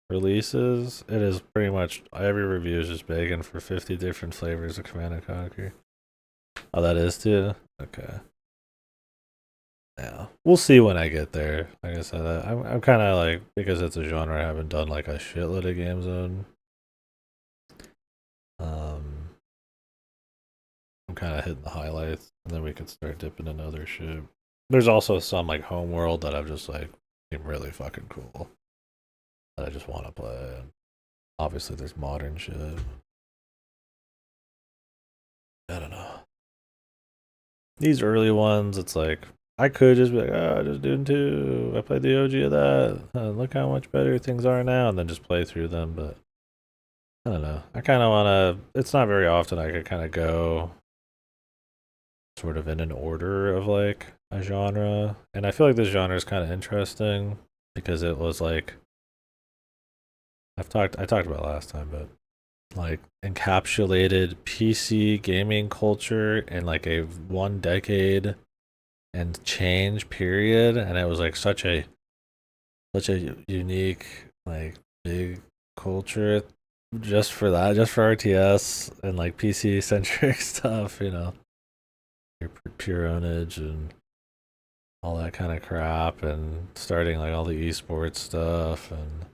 releases, it is pretty much every review is just begging for 50 different flavors of Command and Conquer. Oh, that is too? Okay. Yeah, we'll see when I get there. Like I said, I'm kind of like, because it's a genre I haven't done like a shitload of games in. I'm kind of hitting the highlights, and then we can start dipping into other shit. There's also some like Homeworld that I've just like seem really fucking cool that I just want to play. And obviously, there's modern shit. I don't know. These early ones, it's like I could just be like, oh, just Dune 2. I played the OG of that. Look how much better things are now, and then just play through them. But I don't know. I kind of want to. It's not very often I could kind of go sort of in an order of like a genre, and I feel like this genre is kind of interesting because it was like I talked about it last time, but like encapsulated PC gaming culture in like a 1 decade and change period, and it was like such a unique like big culture just for that, just for RTS and like PC centric stuff, you know, your pure ownage and all that kind of crap, and starting like all the esports stuff, and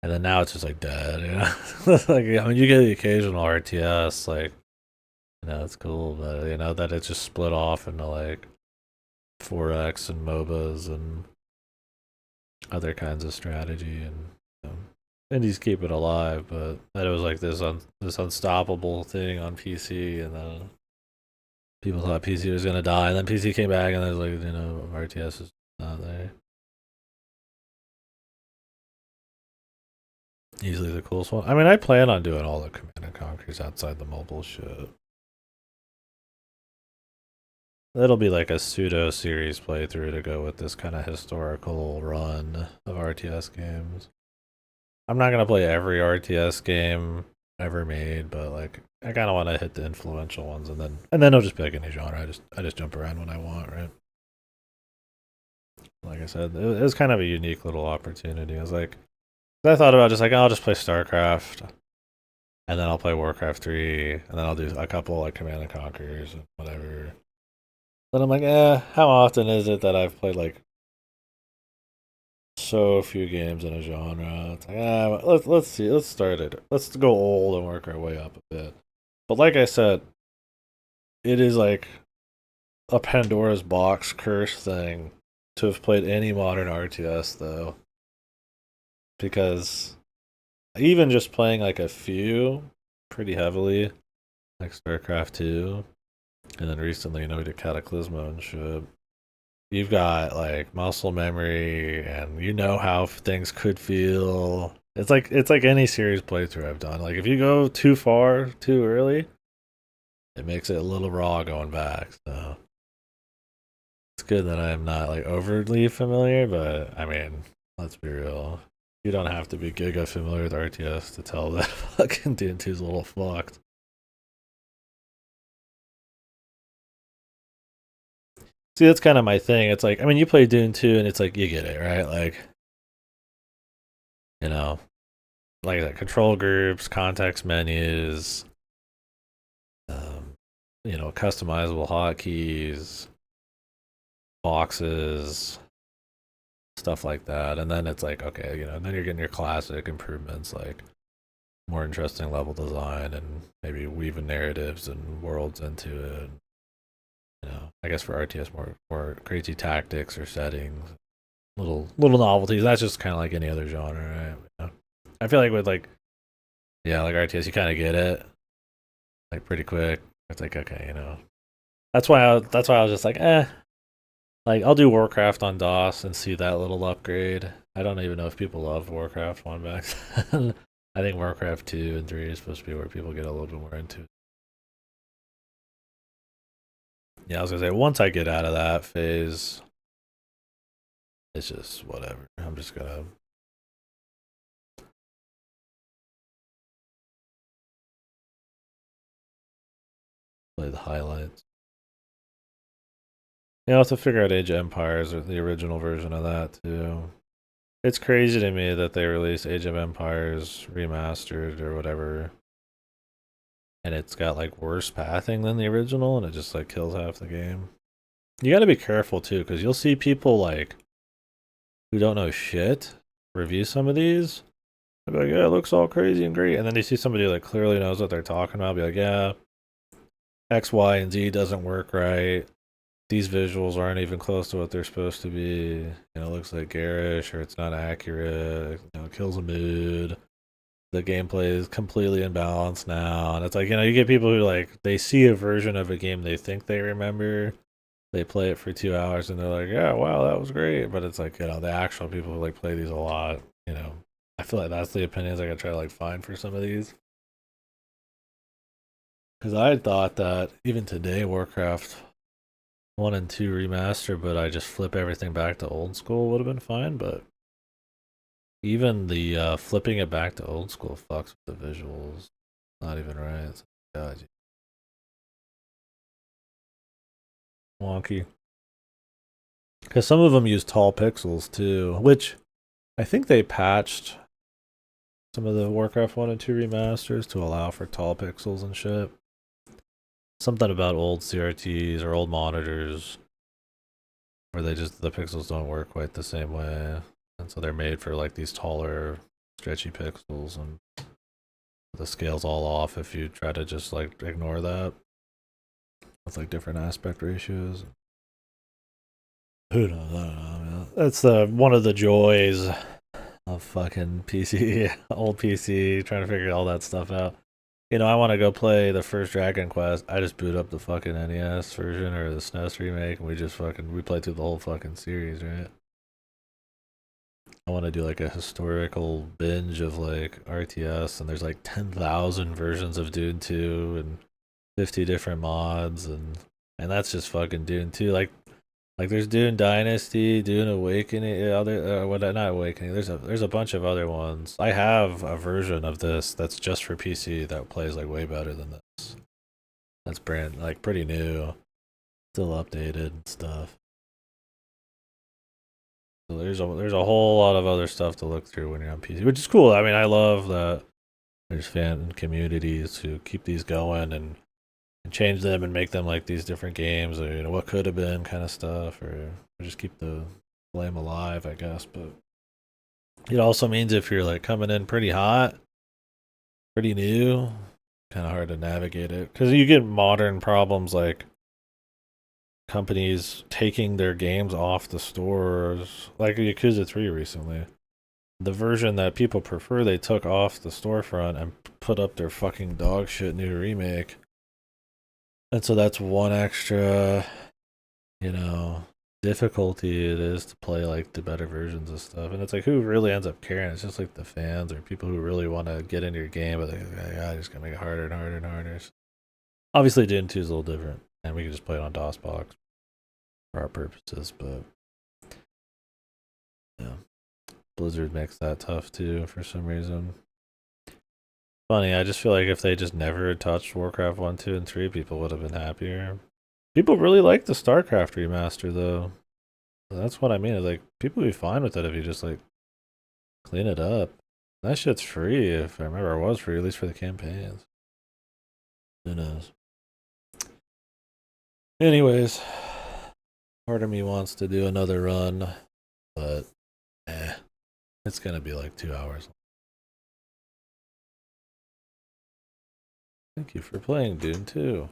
then now it's just like dead, you know. Like I mean, you get the occasional RTS, like you know, it's cool, but you know that it's just split off into like 4X and MOBAs and other kinds of strategy, and indies keep it alive, but that it was like this unstoppable thing on PC, and then people thought PC was gonna die, and then PC came back, and it was like, you know, RTS is not there. Easily the coolest one. I mean, I plan on doing all the Command and Conquers outside the mobile shit. It'll be like a pseudo series playthrough to go with this kind of historical run of RTS games. I'm not gonna play every RTS game ever made, but like I kind of want to hit the influential ones, and then I'll just pick any genre. I just jump around when I want, right? Like I said, it was kind of a unique little opportunity. I was like, I thought about just like, I'll just play StarCraft, and then I'll play Warcraft 3, and then I'll do a couple like Command and Conquers and whatever. Then I'm like, how often is it that I've played like so few games in a genre? It's like, let's see, let's start it. Let's go old and work our way up a bit. But like I said, it is like a Pandora's box curse thing to have played any modern RTS though, because even just playing like a few pretty heavily, like StarCraft 2, and then recently, you know, we did Cataclysmo and shit. You've got like muscle memory, and you know how things could feel. It's like any series playthrough I've done. Like if you go too far too early, it makes it a little raw going back. So it's good that I'm not like overly familiar, but I mean, let's be real. You don't have to be giga familiar with RTS to tell that fucking Dune 2's a little fucked. See, that's kind of my thing. It's like, I mean, you play Dune 2 and it's like, you get it, right? Like, you know, like that control groups, context menus, you know, customizable hotkeys, boxes, stuff like that. And then it's like, okay, you know, and then you're getting your classic improvements like more interesting level design and maybe weaving narratives and worlds into it. You know, I guess for RTS more crazy tactics or settings, little novelties. That's just kind of like any other genre, right? You know? I feel like with like RTS, you kind of get it like pretty quick. It's like, okay, you know, that's why I was just like, like I'll do Warcraft on DOS and see that little upgrade. I don't even know if people love Warcraft 1 back then. I think Warcraft 2 and 3 is supposed to be where people get a little bit more into it. Yeah, I was gonna say, once I get out of that phase, it's just whatever. I'm just gonna play the highlights. You know, I'll have to figure out Age of Empires or the original version of that too. It's crazy to me that they released Age of Empires remastered or whatever, and it's got like worse pathing than the original, and it just like kills half the game. You gotta be careful too, because you'll see people like who don't know shit review some of these. They'll be like, yeah, it looks all crazy and great, and then you see somebody like clearly knows what they're talking about, be like, yeah, X, Y, and Z doesn't work right. These visuals aren't even close to what they're supposed to be. You know, it looks like garish or it's not accurate. You know, it kills the mood. The gameplay is completely imbalanced now. And it's like, you know, you get people who like, they see a version of a game they think they remember, they play it for 2 hours and they're like, yeah, wow, that was great. But it's like, the actual people who like play these a lot, I feel like that's the opinions I gotta try to like find for some of these. Because I thought that even today, Warcraft 1 and 2 remaster, but I just flip everything back to old school would have been fine. But even the flipping it back to old school fucks with the visuals. Not even right. It's like, God, wonky. Because some of them use tall pixels too, which I think they patched some of the Warcraft 1 and 2 remasters to allow for tall pixels and shit. Something about old CRTs or old monitors where the pixels don't work quite the same way. And so they're made for like these taller, stretchy pixels, and the scale's all off if you try to just like ignore that with like different aspect ratios. Who knows? I don't know, man. That's one of the joys of fucking PC, old PC, trying to figure all that stuff out. I want to go play the first Dragon Quest. I just boot up the fucking NES version or the SNES remake, and we play through the whole fucking series, right? I want to do like a historical binge of like RTS, and there's like 10,000 versions of Dune 2 and 50 different mods, and that's just fucking Dune 2. Like there's Dune Dynasty, Dune Awakening, not Awakening. There's a bunch of other ones. I have a version of this that's just for PC that plays like way better than this. That's pretty new, still updated and stuff. So there's a whole lot of other stuff to look through when you're on PC, which is cool. I mean, I love that there's fan communities who keep these going and change them and make them like these different games, or what could have been kind of stuff, or just keep the flame alive, I guess. But it also means if you're like coming in pretty hot, pretty new, kind of hard to navigate it, because you get modern problems like companies taking their games off the stores, like Yakuza 3 recently. The version that people prefer, they took off the storefront and put up their fucking dog shit new remake. And so that's one extra, difficulty it is to play like the better versions of stuff. And it's like, who really ends up caring? It's just like the fans or people who really want to get into your game, but I just gotta make it harder and harder and harder. Obviously, Dune 2 is a little different, and we can just play it on DOSBox for our purposes, but yeah. Blizzard makes that tough too for some reason. Funny, I just feel like if they just never touched Warcraft 1, 2, and 3, people would have been happier. People really like the StarCraft remaster, though. That's what I mean. Is like, people would be fine with it if you just, like, clean it up. That shit's free, if I remember it was free, at least for the campaigns. Who knows? Anyways, part of me wants to do another run, but, it's gonna be like 2 hours. Thank you for playing Dune 2.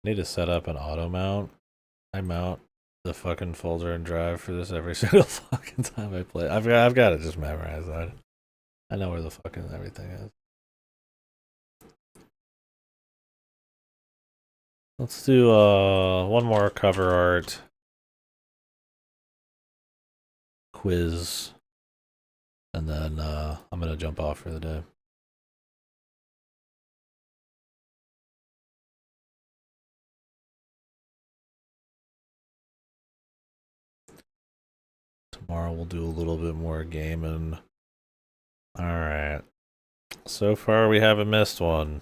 I need to set up an auto mount. I mount the fucking folder and drive for this every single fucking time I play. I've got to just memorize that. I know where the fucking everything is. Let's do one more cover art quiz, and then I'm gonna jump off for the day. Tomorrow we'll do a little bit more gaming. Alright. So far we haven't missed one.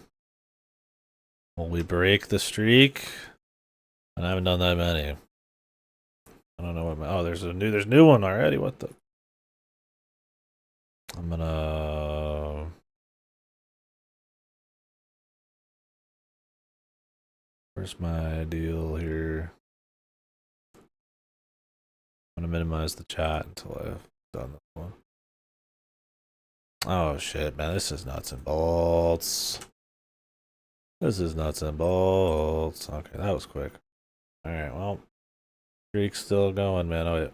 Will we break the streak? And I haven't done that many. I don't know what there's a new one already. What the? I'm gonna where's my deal here? I'm gonna minimize the chat until I've done this one. Oh shit, man, this is nuts and bolts. This is nuts and bolts. Okay, that was quick. Alright, well, streak's still going, man. Oh yeah.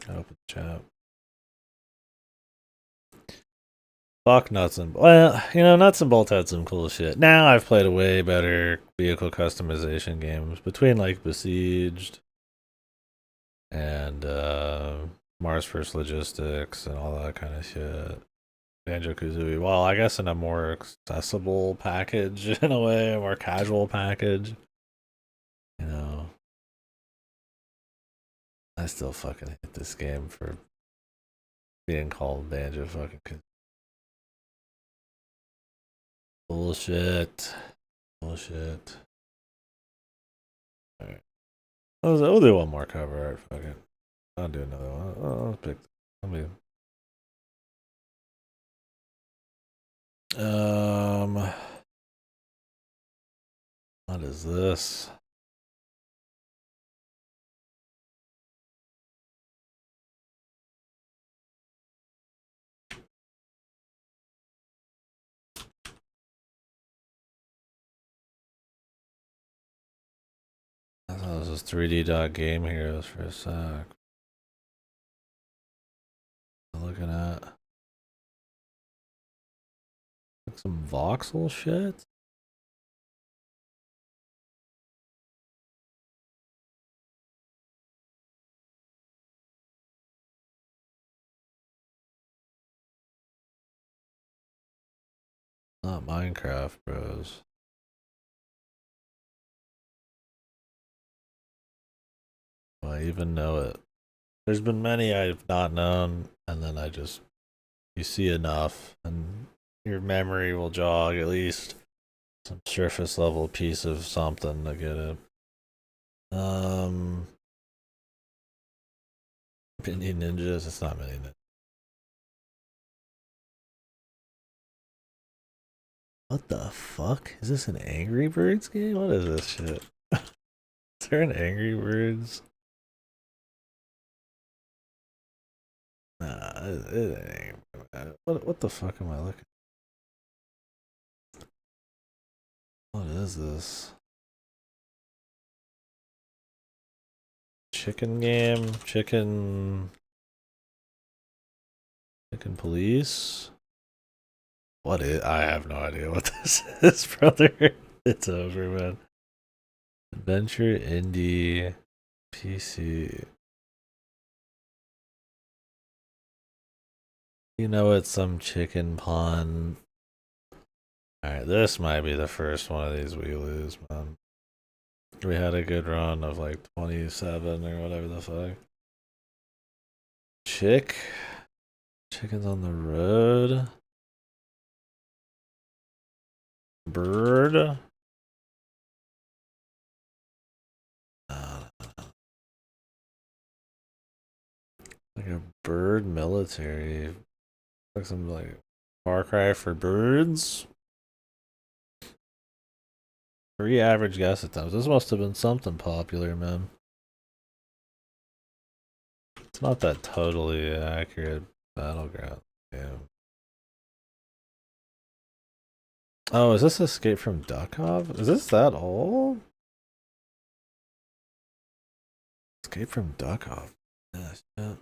Gotta open the chat. Fuck nuts and well, you know, nuts and bolts had some cool shit. Now I've played a way better vehicle customization games between like Besieged and Mars First Logistics and all that kind of shit. Banjo Kazooie. Well, I guess in a more accessible package in a way, a more casual package. You know, I still fucking hate this game for being called Banjo fucking Kazooie. Bullshit. Bullshit. Alright. We'll do one more cover art. Fuck it. I'll do another one. I'll pick. Let me. What is this? I thought this was 3D Dot Game Heroes for a sec. I'm looking at like some voxel shit. Not Minecraft, bros. Do I even know it? There's been many I've not known, and then you see enough, and your memory will jog at least some surface level piece of something to get it. Mini Ninjas, it's not Mini Ninjas. What the fuck? Is this an Angry Birds game? What is this shit? Is there an Angry Birds? Nah, it ain't. What the fuck am I looking at? What is this? Chicken game? Chicken police? What is? I have no idea what this is, brother. It's over, man. Adventure Indie PC. You know it's some chicken pun. Alright, this might be the first one of these we lose, man. We had a good run of like 27 or whatever the fuck. Chickens on the road. Bird. Like a bird military. Like some like Far Cry for birds. 3 average guess attempts. This must have been something popular, man. It's not that totally accurate battleground. Yeah. Oh, is this Escape from Duckov? Is this that old? Escape from Duckov. Yeah, shit.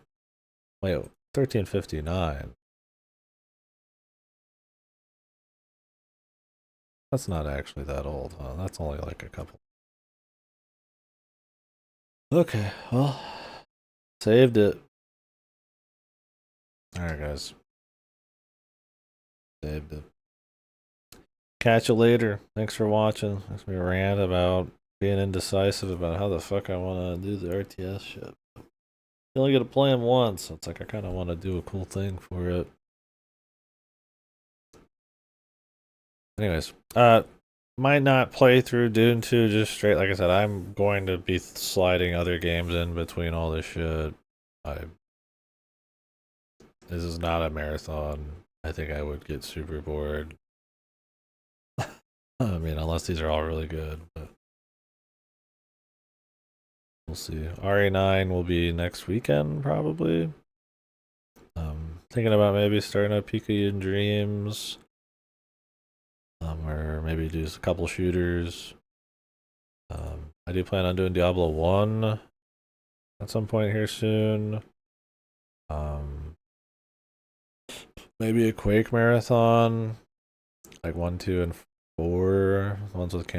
Wait, 1359. That's not actually that old, huh? That's only like a couple. Okay, well, saved it. Alright, guys. Saved it. Catch you later. Thanks for watching. Thanks for your rant about being indecisive about how the fuck I want to do the RTS shit. You only get to play them once, so it's like I kind of want to do a cool thing for it. Anyways, might not play through Dune 2 just straight. Like I said, I'm going to be sliding other games in between all this shit. This is not a marathon. I think I would get super bored. I mean, unless these are all really good, but we'll see. RE9 will be next weekend, probably. Thinking about maybe starting a Pikachu Dreams. Or maybe do a couple shooters. I do plan on doing Diablo 1 at some point here soon. Maybe a Quake marathon, like 1, 2, and 4. Ones with